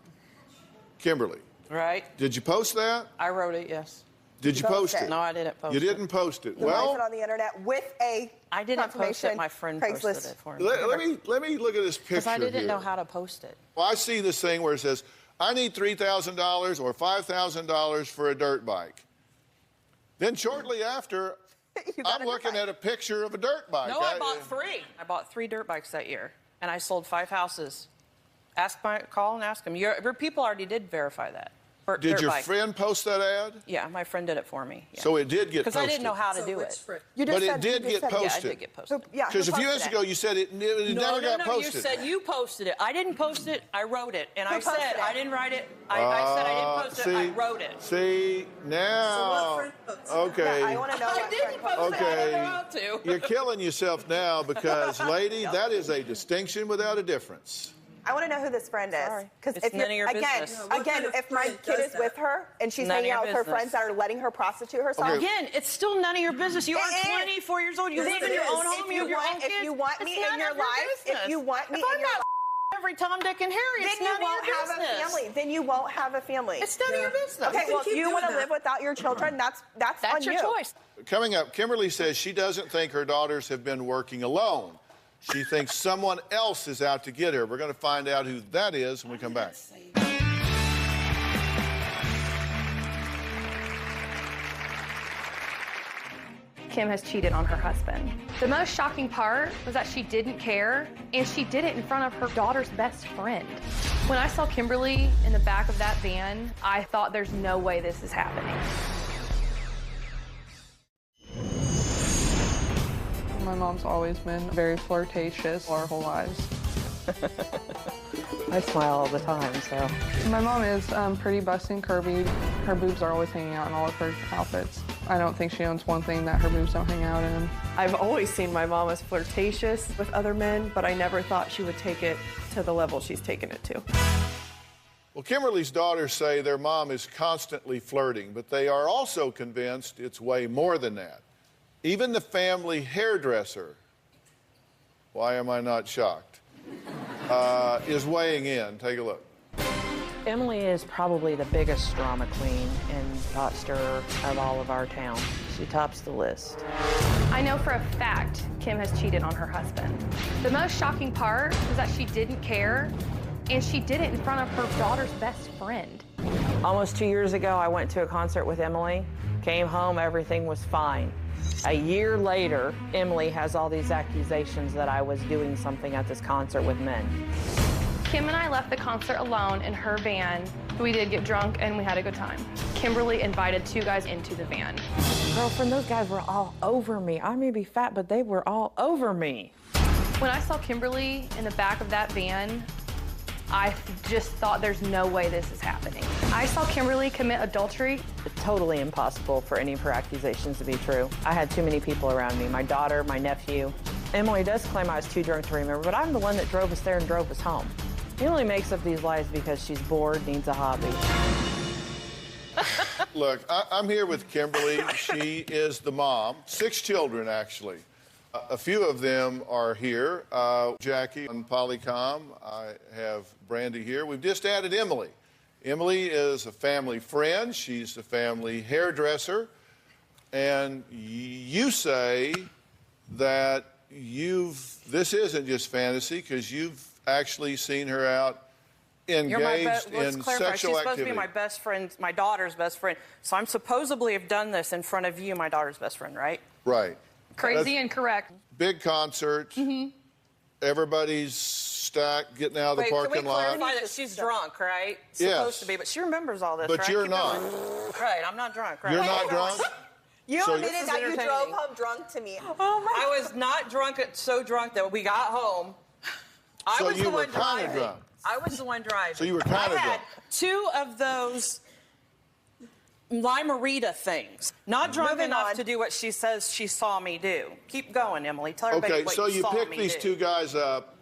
Kimberly, Right. did you post that? I wrote it, yes. Did you post it? No, I didn't post You it. didn't post it. You Well, posted it on the internet with a I didn't post confirmation. it. My friend Craigslist. posted it for me. let me look at this picture Because I didn't here. know how to post it. Well, I see this thing where it says, I need $3,000 or $5,000 for a dirt bike. Then shortly after, I'm looking at a picture of a dirt bike. No, I bought 3. I bought 3 dirt bikes that year, and I sold 5 houses. Call and ask them. Your people already did verify that. For Did dirt your bike. friend post that ad? Yeah, my friend did it for me. Yeah. So it did get posted. Because I didn't know how to do it. But it did get Yeah, I posted. did get posted. Because a few minutes ago you said it never got posted. You said you posted it. I didn't post it. I wrote it. And Who I said posted it? I didn't write it. I said I didn't post it. I wrote it. See, now. Okay. I want to know what friend posted it. I don't know Okay. how to. You're killing yourself now because, lady, that is a distinction without a difference. I want to know who this friend is. Because It's if none of your business. again, if my kid is with her and she's None of hanging your out with her business. friends that are letting her prostitute herself. Again, it's still none of your business. You are It is. 24 years old. You Yes, live in it your is. own home. You have your own kids. If you want me It's in none your of your life, business. if you want me If I'm in your not every Tom, Dick, and Harry, it's then none you of won't your have business. a family. Then you won't have a family. It's none of your business. Okay, well, if keep you doing want to that. live without your children, that's on your you. choice. Coming up, Kimberly says she doesn't think her daughters have been working alone. She thinks someone else is out to get her. We're going to find out who that is when we come back. Kim has cheated on her husband. The most shocking part was that she didn't care, and she did it in front of her daughter's best friend. When I saw Kimberly in the back of that van, I thought there's no way this is happening. My mom's always been very flirtatious our whole lives. I smile all the time, so. My mom is pretty busting curvy. Her boobs are always hanging out in all of her outfits. I don't think she owns one thing that her boobs don't hang out in. I've always seen my mom as flirtatious with other men, but I never thought she would take it to the level she's taken it to. Well, Kimberly's daughters say their mom is constantly flirting, but they are also convinced it's way more than that. Even the family hairdresser, why am I not shocked, is weighing in. Take a look. Emily is probably the biggest drama queen and pot stirrer of all of our town. She tops the list. I know for a fact Kim has cheated on her husband. The most shocking part was that she didn't care, and she did it in front of her daughter's best friend. Almost 2 years ago, I went to a concert with Emily, came home, everything was fine. A year later, Emily has all these accusations that I was doing something at this concert with men. Kim and I left the concert alone in her van. We did get drunk and we had a good time. Kimberly invited 2 guys into the van. Girlfriend, those guys were all over me. I may be fat, but they were all over me. When I saw Kimberly in the back of that van, I just thought there's no way this is happening. I saw Kimberly commit adultery. It's totally impossible for any of her accusations to be true. I had too many people around me, my daughter, my nephew. Emily does claim I was too drunk to remember, but I'm the one that drove us there and drove us home. Emily makes up these lies because she's bored, needs a hobby. Look, I'm here with Kimberly. She is the mom. 6 children, actually. A few of them are here. Jackie on Polycom. I have Brandy here. We've just added Emily. Emily is a family friend. She's a family hairdresser. And you say that this isn't just fantasy because you've actually seen her out engaged in sexual activity. She's supposed to be my best friend, my daughter's best friend. So I'm supposedly have done this in front of you, my daughter's best friend, right? Right. Crazy and correct. Big concert. Mm-hmm. Everybody's stacked, getting out of the parking lot. Can we clarify that she's drunk, right? Yes. Supposed to be, but she remembers all this, but right? You're Keep not. going. Right, I'm not drunk, right? You're not drunk? You So admitted that you drove home drunk to me. Oh my! I was not drunk, so drunk that we got home. I So was you the were one kind of driving. drunk. I was the one driving. So you were kind of I drunk. had 2 of those Limerita things. Not drunk Moving enough on. to do what she says she saw me do. Keep going, Emily. Tell everybody Okay, what so you saw pick me these do. 2 guys up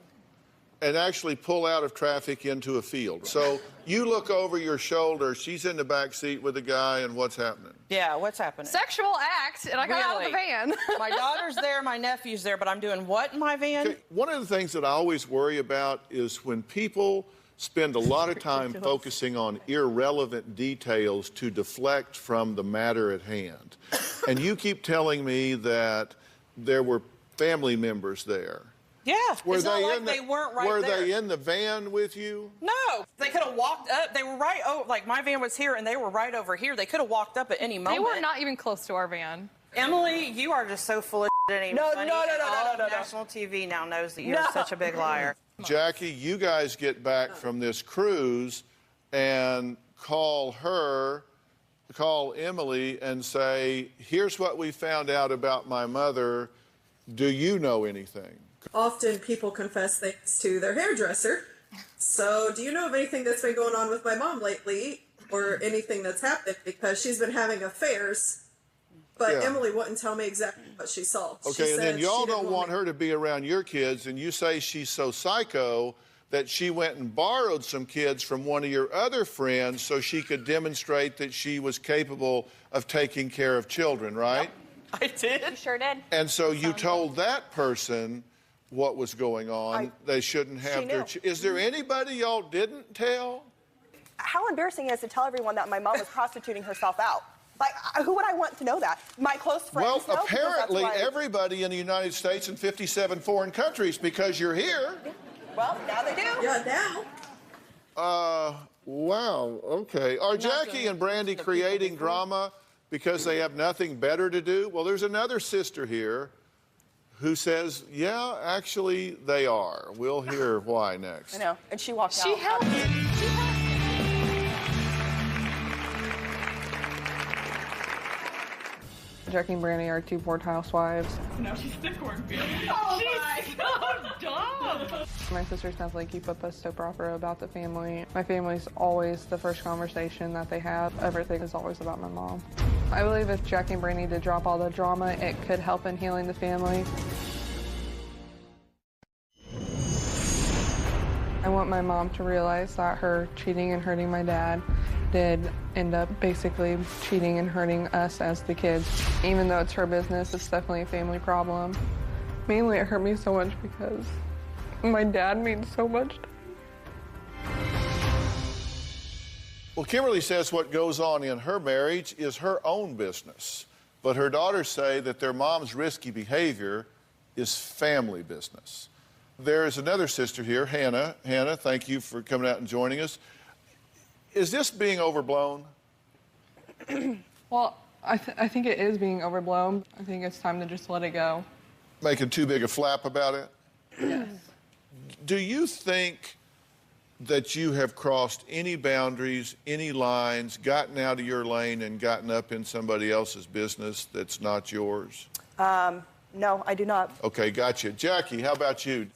and actually pull out of traffic into a field. So you look over your shoulder. She's in the back seat with a guy, and what's happening? Yeah, what's happening? Sexual act, and I got out of the van. My daughter's there, my nephew's there, but I'm doing what in my van? Okay, one of the things that I always worry about is when people spend a lot of time focusing on irrelevant details to deflect from the matter at hand. And you keep telling me that there were family members there. Yeah, Were it's not they like in they weren't right Were there. they in the van with you? No, they could have walked up. They were right over, like my van was here and they were right over here. They could have walked up at any moment. They were not even close to our van. Emily, you are just so full of shit. It ain't No, funny. no. All of National TV now knows that you're such a big liar. Jackie, you guys get back from this cruise and call Emily and say, here's what we found out about my mother. Do you know anything? Often people confess things to their hairdresser. So do you know of anything that's been going on with my mom lately or anything that's happened? Because she's been having affairs. But Yeah. Emily wouldn't tell me exactly what she saw. Okay, and then y'all don't want her to be around your kids, and you say she's so psycho that she went and borrowed some kids from one of your other friends so she could demonstrate that she was capable of taking care of children, right? I did. You sure did. And so you told that person what was going on. They shouldn't have She their... knew. Is there anybody y'all didn't tell? How embarrassing is it to tell everyone that my mom was prostituting herself out? Like, who would I want to know that? My close friends know, Well, because that's apparently who I- everybody in the United States and 57 foreign countries, because you're here. Well, now they do. Yeah, now. Wow, okay. Are Jackie and Brandy creating drama because they have nothing better to do? Well, there's another sister here who says, yeah, actually, they are. We'll hear why next. I know, and she walked out. She helped. Jackie and Brandy are 2 bored housewives. Now she's the cornfield. Oh she's so dumb. My sisters definitely keep up a soap opera about the family. My family's always the first conversation that they have. Everything is always about my mom. I believe if Jackie and Brandy did drop all the drama, it could help in healing the family. I want my mom to realize that her cheating and hurting my dad did end up basically cheating and hurting us as the kids. Even though it's her business, it's definitely a family problem. Mainly it hurt me so much because my dad means so much to me. Well, Kimberly says what goes on in her marriage is her own business. But her daughters say that their mom's risky behavior is family business. There is another sister here, Hannah. Hannah, thank you for coming out and joining us. Is this being overblown? Well, I think it is being overblown. I think it's time to just let it go. Making too big a flap about it? Yes. Do you think that you have crossed any boundaries, any lines, gotten out of your lane and gotten up in somebody else's business that's not yours? No, I do not. Okay, gotcha. Jackie, how about you?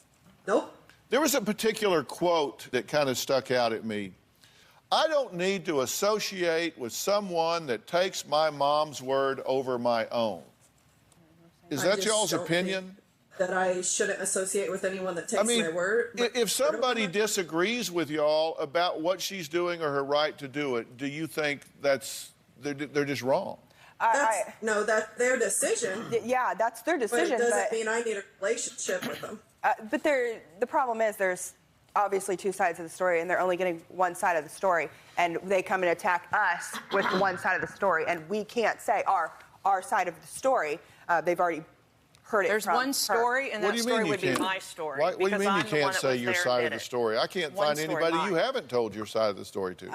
Nope. There was a particular quote that kind of stuck out at me. I don't need to associate with someone that takes my mom's word over my own. Is that y'all's opinion? That I shouldn't associate with anyone that takes my word. If somebody disagrees with y'all about what she's doing or her right to do it, do you think they're just wrong? No, that's their decision. Yeah, that's their decision. But it doesn't mean I need a relationship with them. But the problem is there's obviously 2 sides of the story, and they're only getting one side of the story. And they come and attack us with one side of the story, and we can't say our side of the story. They've already heard it There's from one story, and What that do you story mean would you be can't? my story. What do you because mean you I'm the one can't that say was your there side and of did the it. story? I can't One find story, anybody you mine. haven't told your side of the story to.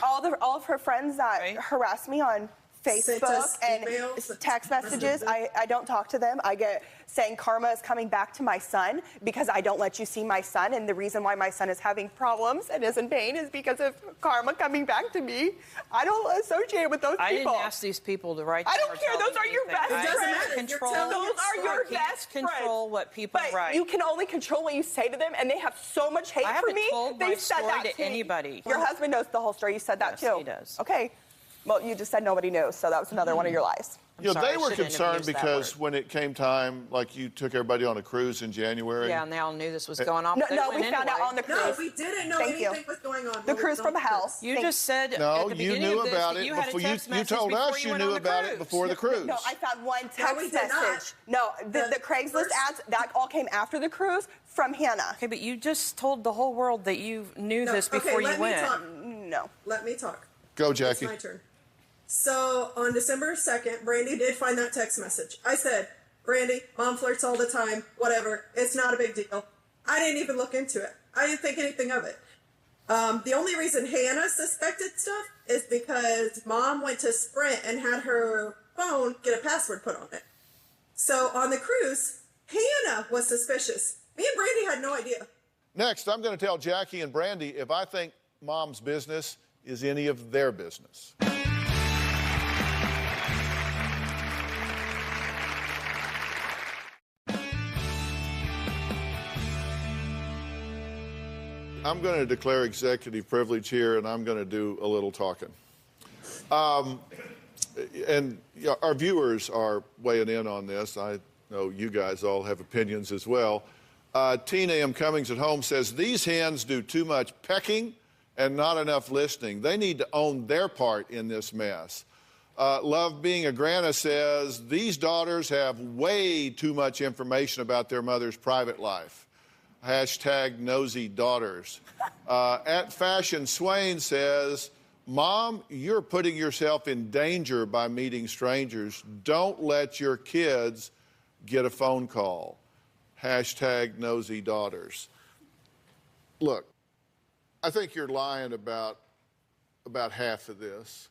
All of her friends that harass me on Sent Facebook us and emails, text messages, I don't talk to them. I get saying karma is coming back to my son because I don't let you see my son, and the reason why my son is having problems and is in pain is because of karma coming back to me. I don't associate with those people. I didn't ask these people to write. I don't care. Those are your best friends. It doesn't matter. Control. Those are your I can't best control friends. what people But write. you can only control what you say to them, and they have so much hate I for haven't me. told They my said story that to me. anybody. Your husband knows the whole story. You said that too. He does. Okay. Well, you just said nobody knew, so that was another one of your lies. You know, sorry, they I were shouldn't have concerned used that because word. when it came time, like you took everybody on a cruise in January. Yeah, and they all knew this was going on. No, but they no, went we found out anyway. on the cruise. No, we didn't know Thank you. anything was going on. The cruise from hell. You just said at No, the you beginning knew of this about that it you had a before text you message told before us you went knew on the about it cruise. before the cruise. No, I found one No, text we did not. message. No, the Craigslist ads, that all came after the cruise from Hannah. Okay, but you just told the whole world that you knew No, this okay, before you let me went. talk. No. Let me talk. Go, It's Jackie. my turn. So on December 2nd, Brandy did find that text message. I said, Brandy, mom flirts all the time, whatever. It's not a big deal. I didn't even look into it. I didn't think anything of it. The only reason Hannah suspected stuff is because mom went to Sprint and had her phone get a password put on it. So on the cruise, Hannah was suspicious. Me and Brandy had no idea. Next, I'm going to tell Jackie and Brandy if I think mom's business is any of their business. I'm going to declare executive privilege here, and I'm going to do a little talking. And our viewers are weighing in on this. I know you guys all have opinions as well. Tina M. Cummings at home says, these hens do too much pecking and not enough listening. They need to own their part in this mess. Love Being a Grana says, these daughters have way too much information about their mother's private life. Hashtag nosy daughters. At Fashion Swain says, Mom, you're putting yourself in danger by meeting strangers. Don't let your kids get a phone call. Hashtag nosy daughters. Look, I think you're lying about half of this.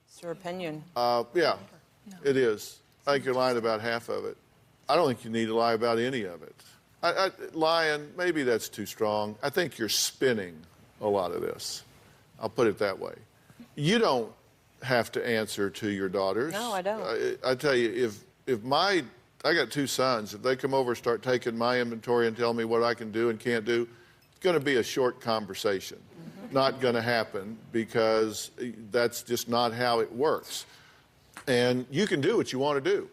It's your opinion. Yeah, it is. I think you're lying about half of it. I don't think you need to lie about any of it. Lying, maybe that's too strong. I think you're spinning a lot of this. I'll put it that way. You don't have to answer to your daughters. No, I don't. I tell you, I got 2 sons. If they come over and start taking my inventory and tell me what I can do and can't do, it's going to be a short conversation. Not going to happen, because that's just not how it works. And you can do what you want to do.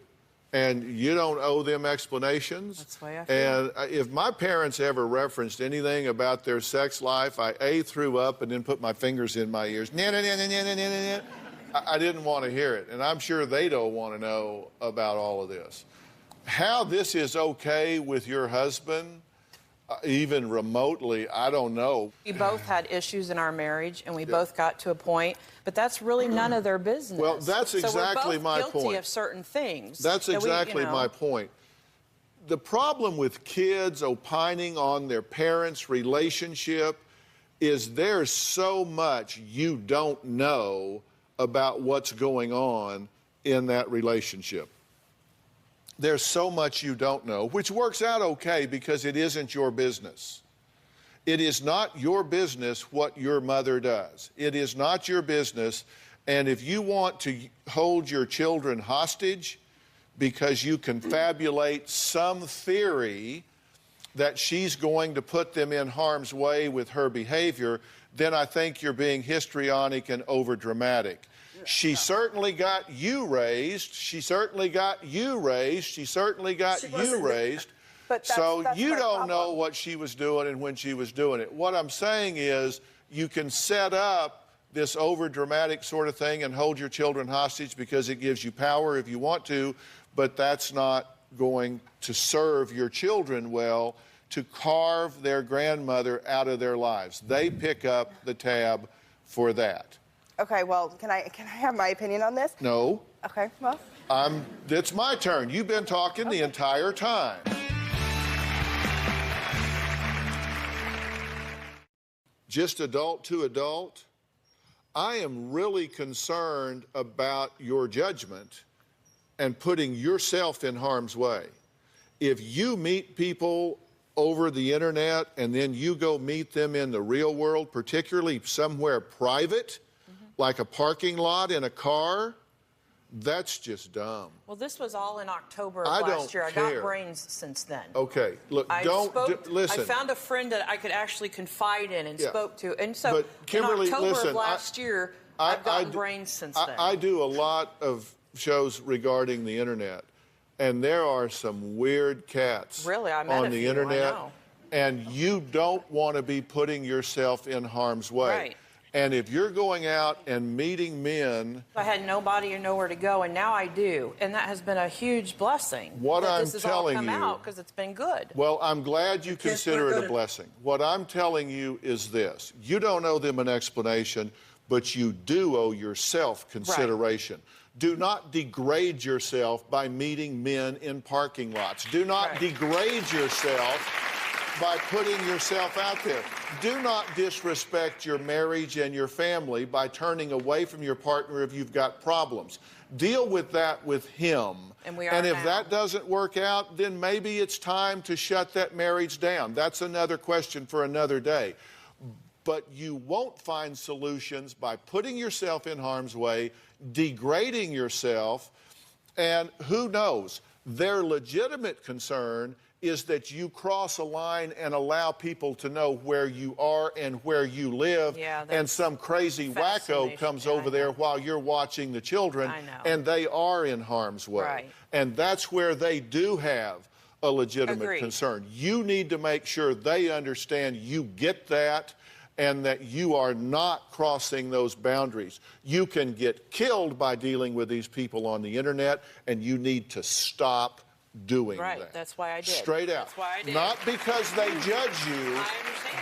And you don't owe them explanations. That's the way I feel. And if my parents ever referenced anything about their sex life, I threw up and then put my fingers in my ears. I didn't want to hear it. And I'm sure they don't want to know about all of this. How this is okay with your husband, even remotely, I don't know. We both had issues in our marriage, and we both got to a point, but that's really none of their business. Well, that's exactly so we're both my guilty point. of certain things. That's exactly my point. The problem with kids opining on their parents' relationship is there's so much you don't know about what's going on in that relationship. There's so much you don't know, which works out okay because it isn't your business. It is not your business what your mother does. It is not your business. And if you want to hold your children hostage because you confabulate some theory that she's going to put them in harm's way with her behavior, then I think you're being histrionic and overdramatic. She certainly got you raised. She certainly got you raised. She certainly got you raised. But so that's you my don't problem. know what she was doing and when she was doing it. What I'm saying is you can set up this overdramatic sort of thing and hold your children hostage because it gives you power if you want to, but that's not going to serve your children well to carve their grandmother out of their lives. They pick up the tab for that. Okay, well, can I have my opinion on this? No. Okay, well. It's my turn. You've been talking the entire time. Just adult to adult, I am really concerned about your judgment and putting yourself in harm's way. If you meet people over the internet and then you go meet them in the real world, particularly somewhere private, like a parking lot in a car, that's just dumb. Well, this was all in October of I last don't year. I care. got brains since then. Okay, look, listen. I found a friend that I could actually confide in and spoke to. And so But Kimberly, in October listen, of last year, I've gotten brains since then. I do a lot of shows regarding the internet, and there are some weird cats Really, I met on a the few, I internet, know. and you don't want to be putting yourself in harm's way. Right. And if you're going out and meeting men, I had nobody or nowhere to go, and now I do, and that has been a huge blessing. What that I'm this has telling all come you- out because it's been good. well, I'm glad you consider it a blessing. What I'm telling you is this. You don't owe them an explanation, but you do owe yourself consideration. Do not degrade yourself by meeting men in parking lots. Do not degrade yourself by putting yourself out there. Do not disrespect your marriage and your family by turning away from your partner if you've got problems. Deal with that with him. And we are if now. that doesn't work out, then maybe it's time to shut that marriage down. That's another question for another day. But you won't find solutions by putting yourself in harm's way, degrading yourself, and who knows, their legitimate concern is that you cross a line and allow people to know where you are and where you live, and some crazy wacko comes over there while you're watching the children, and they are in harm's way. Right. And that's where they do have a legitimate Agreed. concern. You need to make sure they understand you get that and that you are not crossing those boundaries. You can get killed by dealing with these people on the internet, and you need to stop doing Right, that. that's why I did. Straight out. That's why I did. Not because they judge you,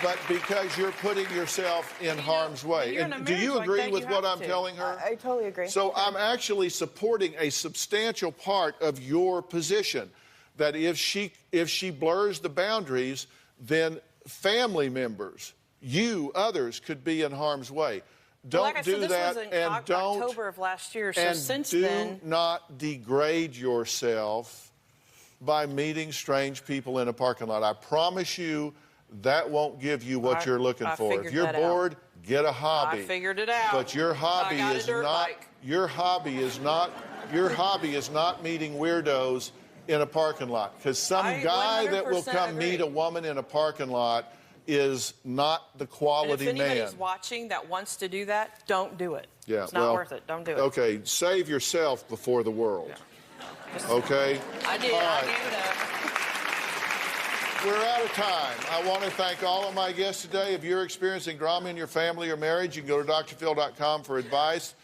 but because you're putting yourself in harm's way. When you're in a And do you marriage like agree that, with you what have I'm to. telling her? I totally agree. So I'm actually supporting a substantial part of your position, that if she blurs the boundaries, then family members, you, others, could be in harm's way. Don't like I do said, this that, was in and don't. October of last year, so and since do then. not degrade yourself by meeting strange people in a parking lot. I promise you that won't give you what you're looking for. If figured you're that out. bored, get a hobby. I figured it out. But your hobby I got a is dirt not bike. your hobby is not meeting weirdos in a parking lot. Because some I guy that will 100% come meet agree. a woman in a parking lot is not the And quality if anybody's man. watching that wants to do that, don't do it. Yeah, it's not worth it. Don't do it. Okay, save yourself before the world. Okay? I did. All I right. gave it up. We're out of time. I want to thank all of my guests today. If you're experiencing drama in your family or marriage, you can go to drphil.com for advice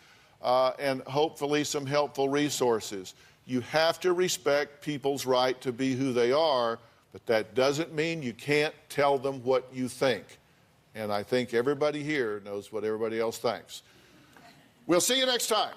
and hopefully some helpful resources. You have to respect people's right to be who they are, but that doesn't mean you can't tell them what you think. And I think everybody here knows what everybody else thinks. We'll see you next time.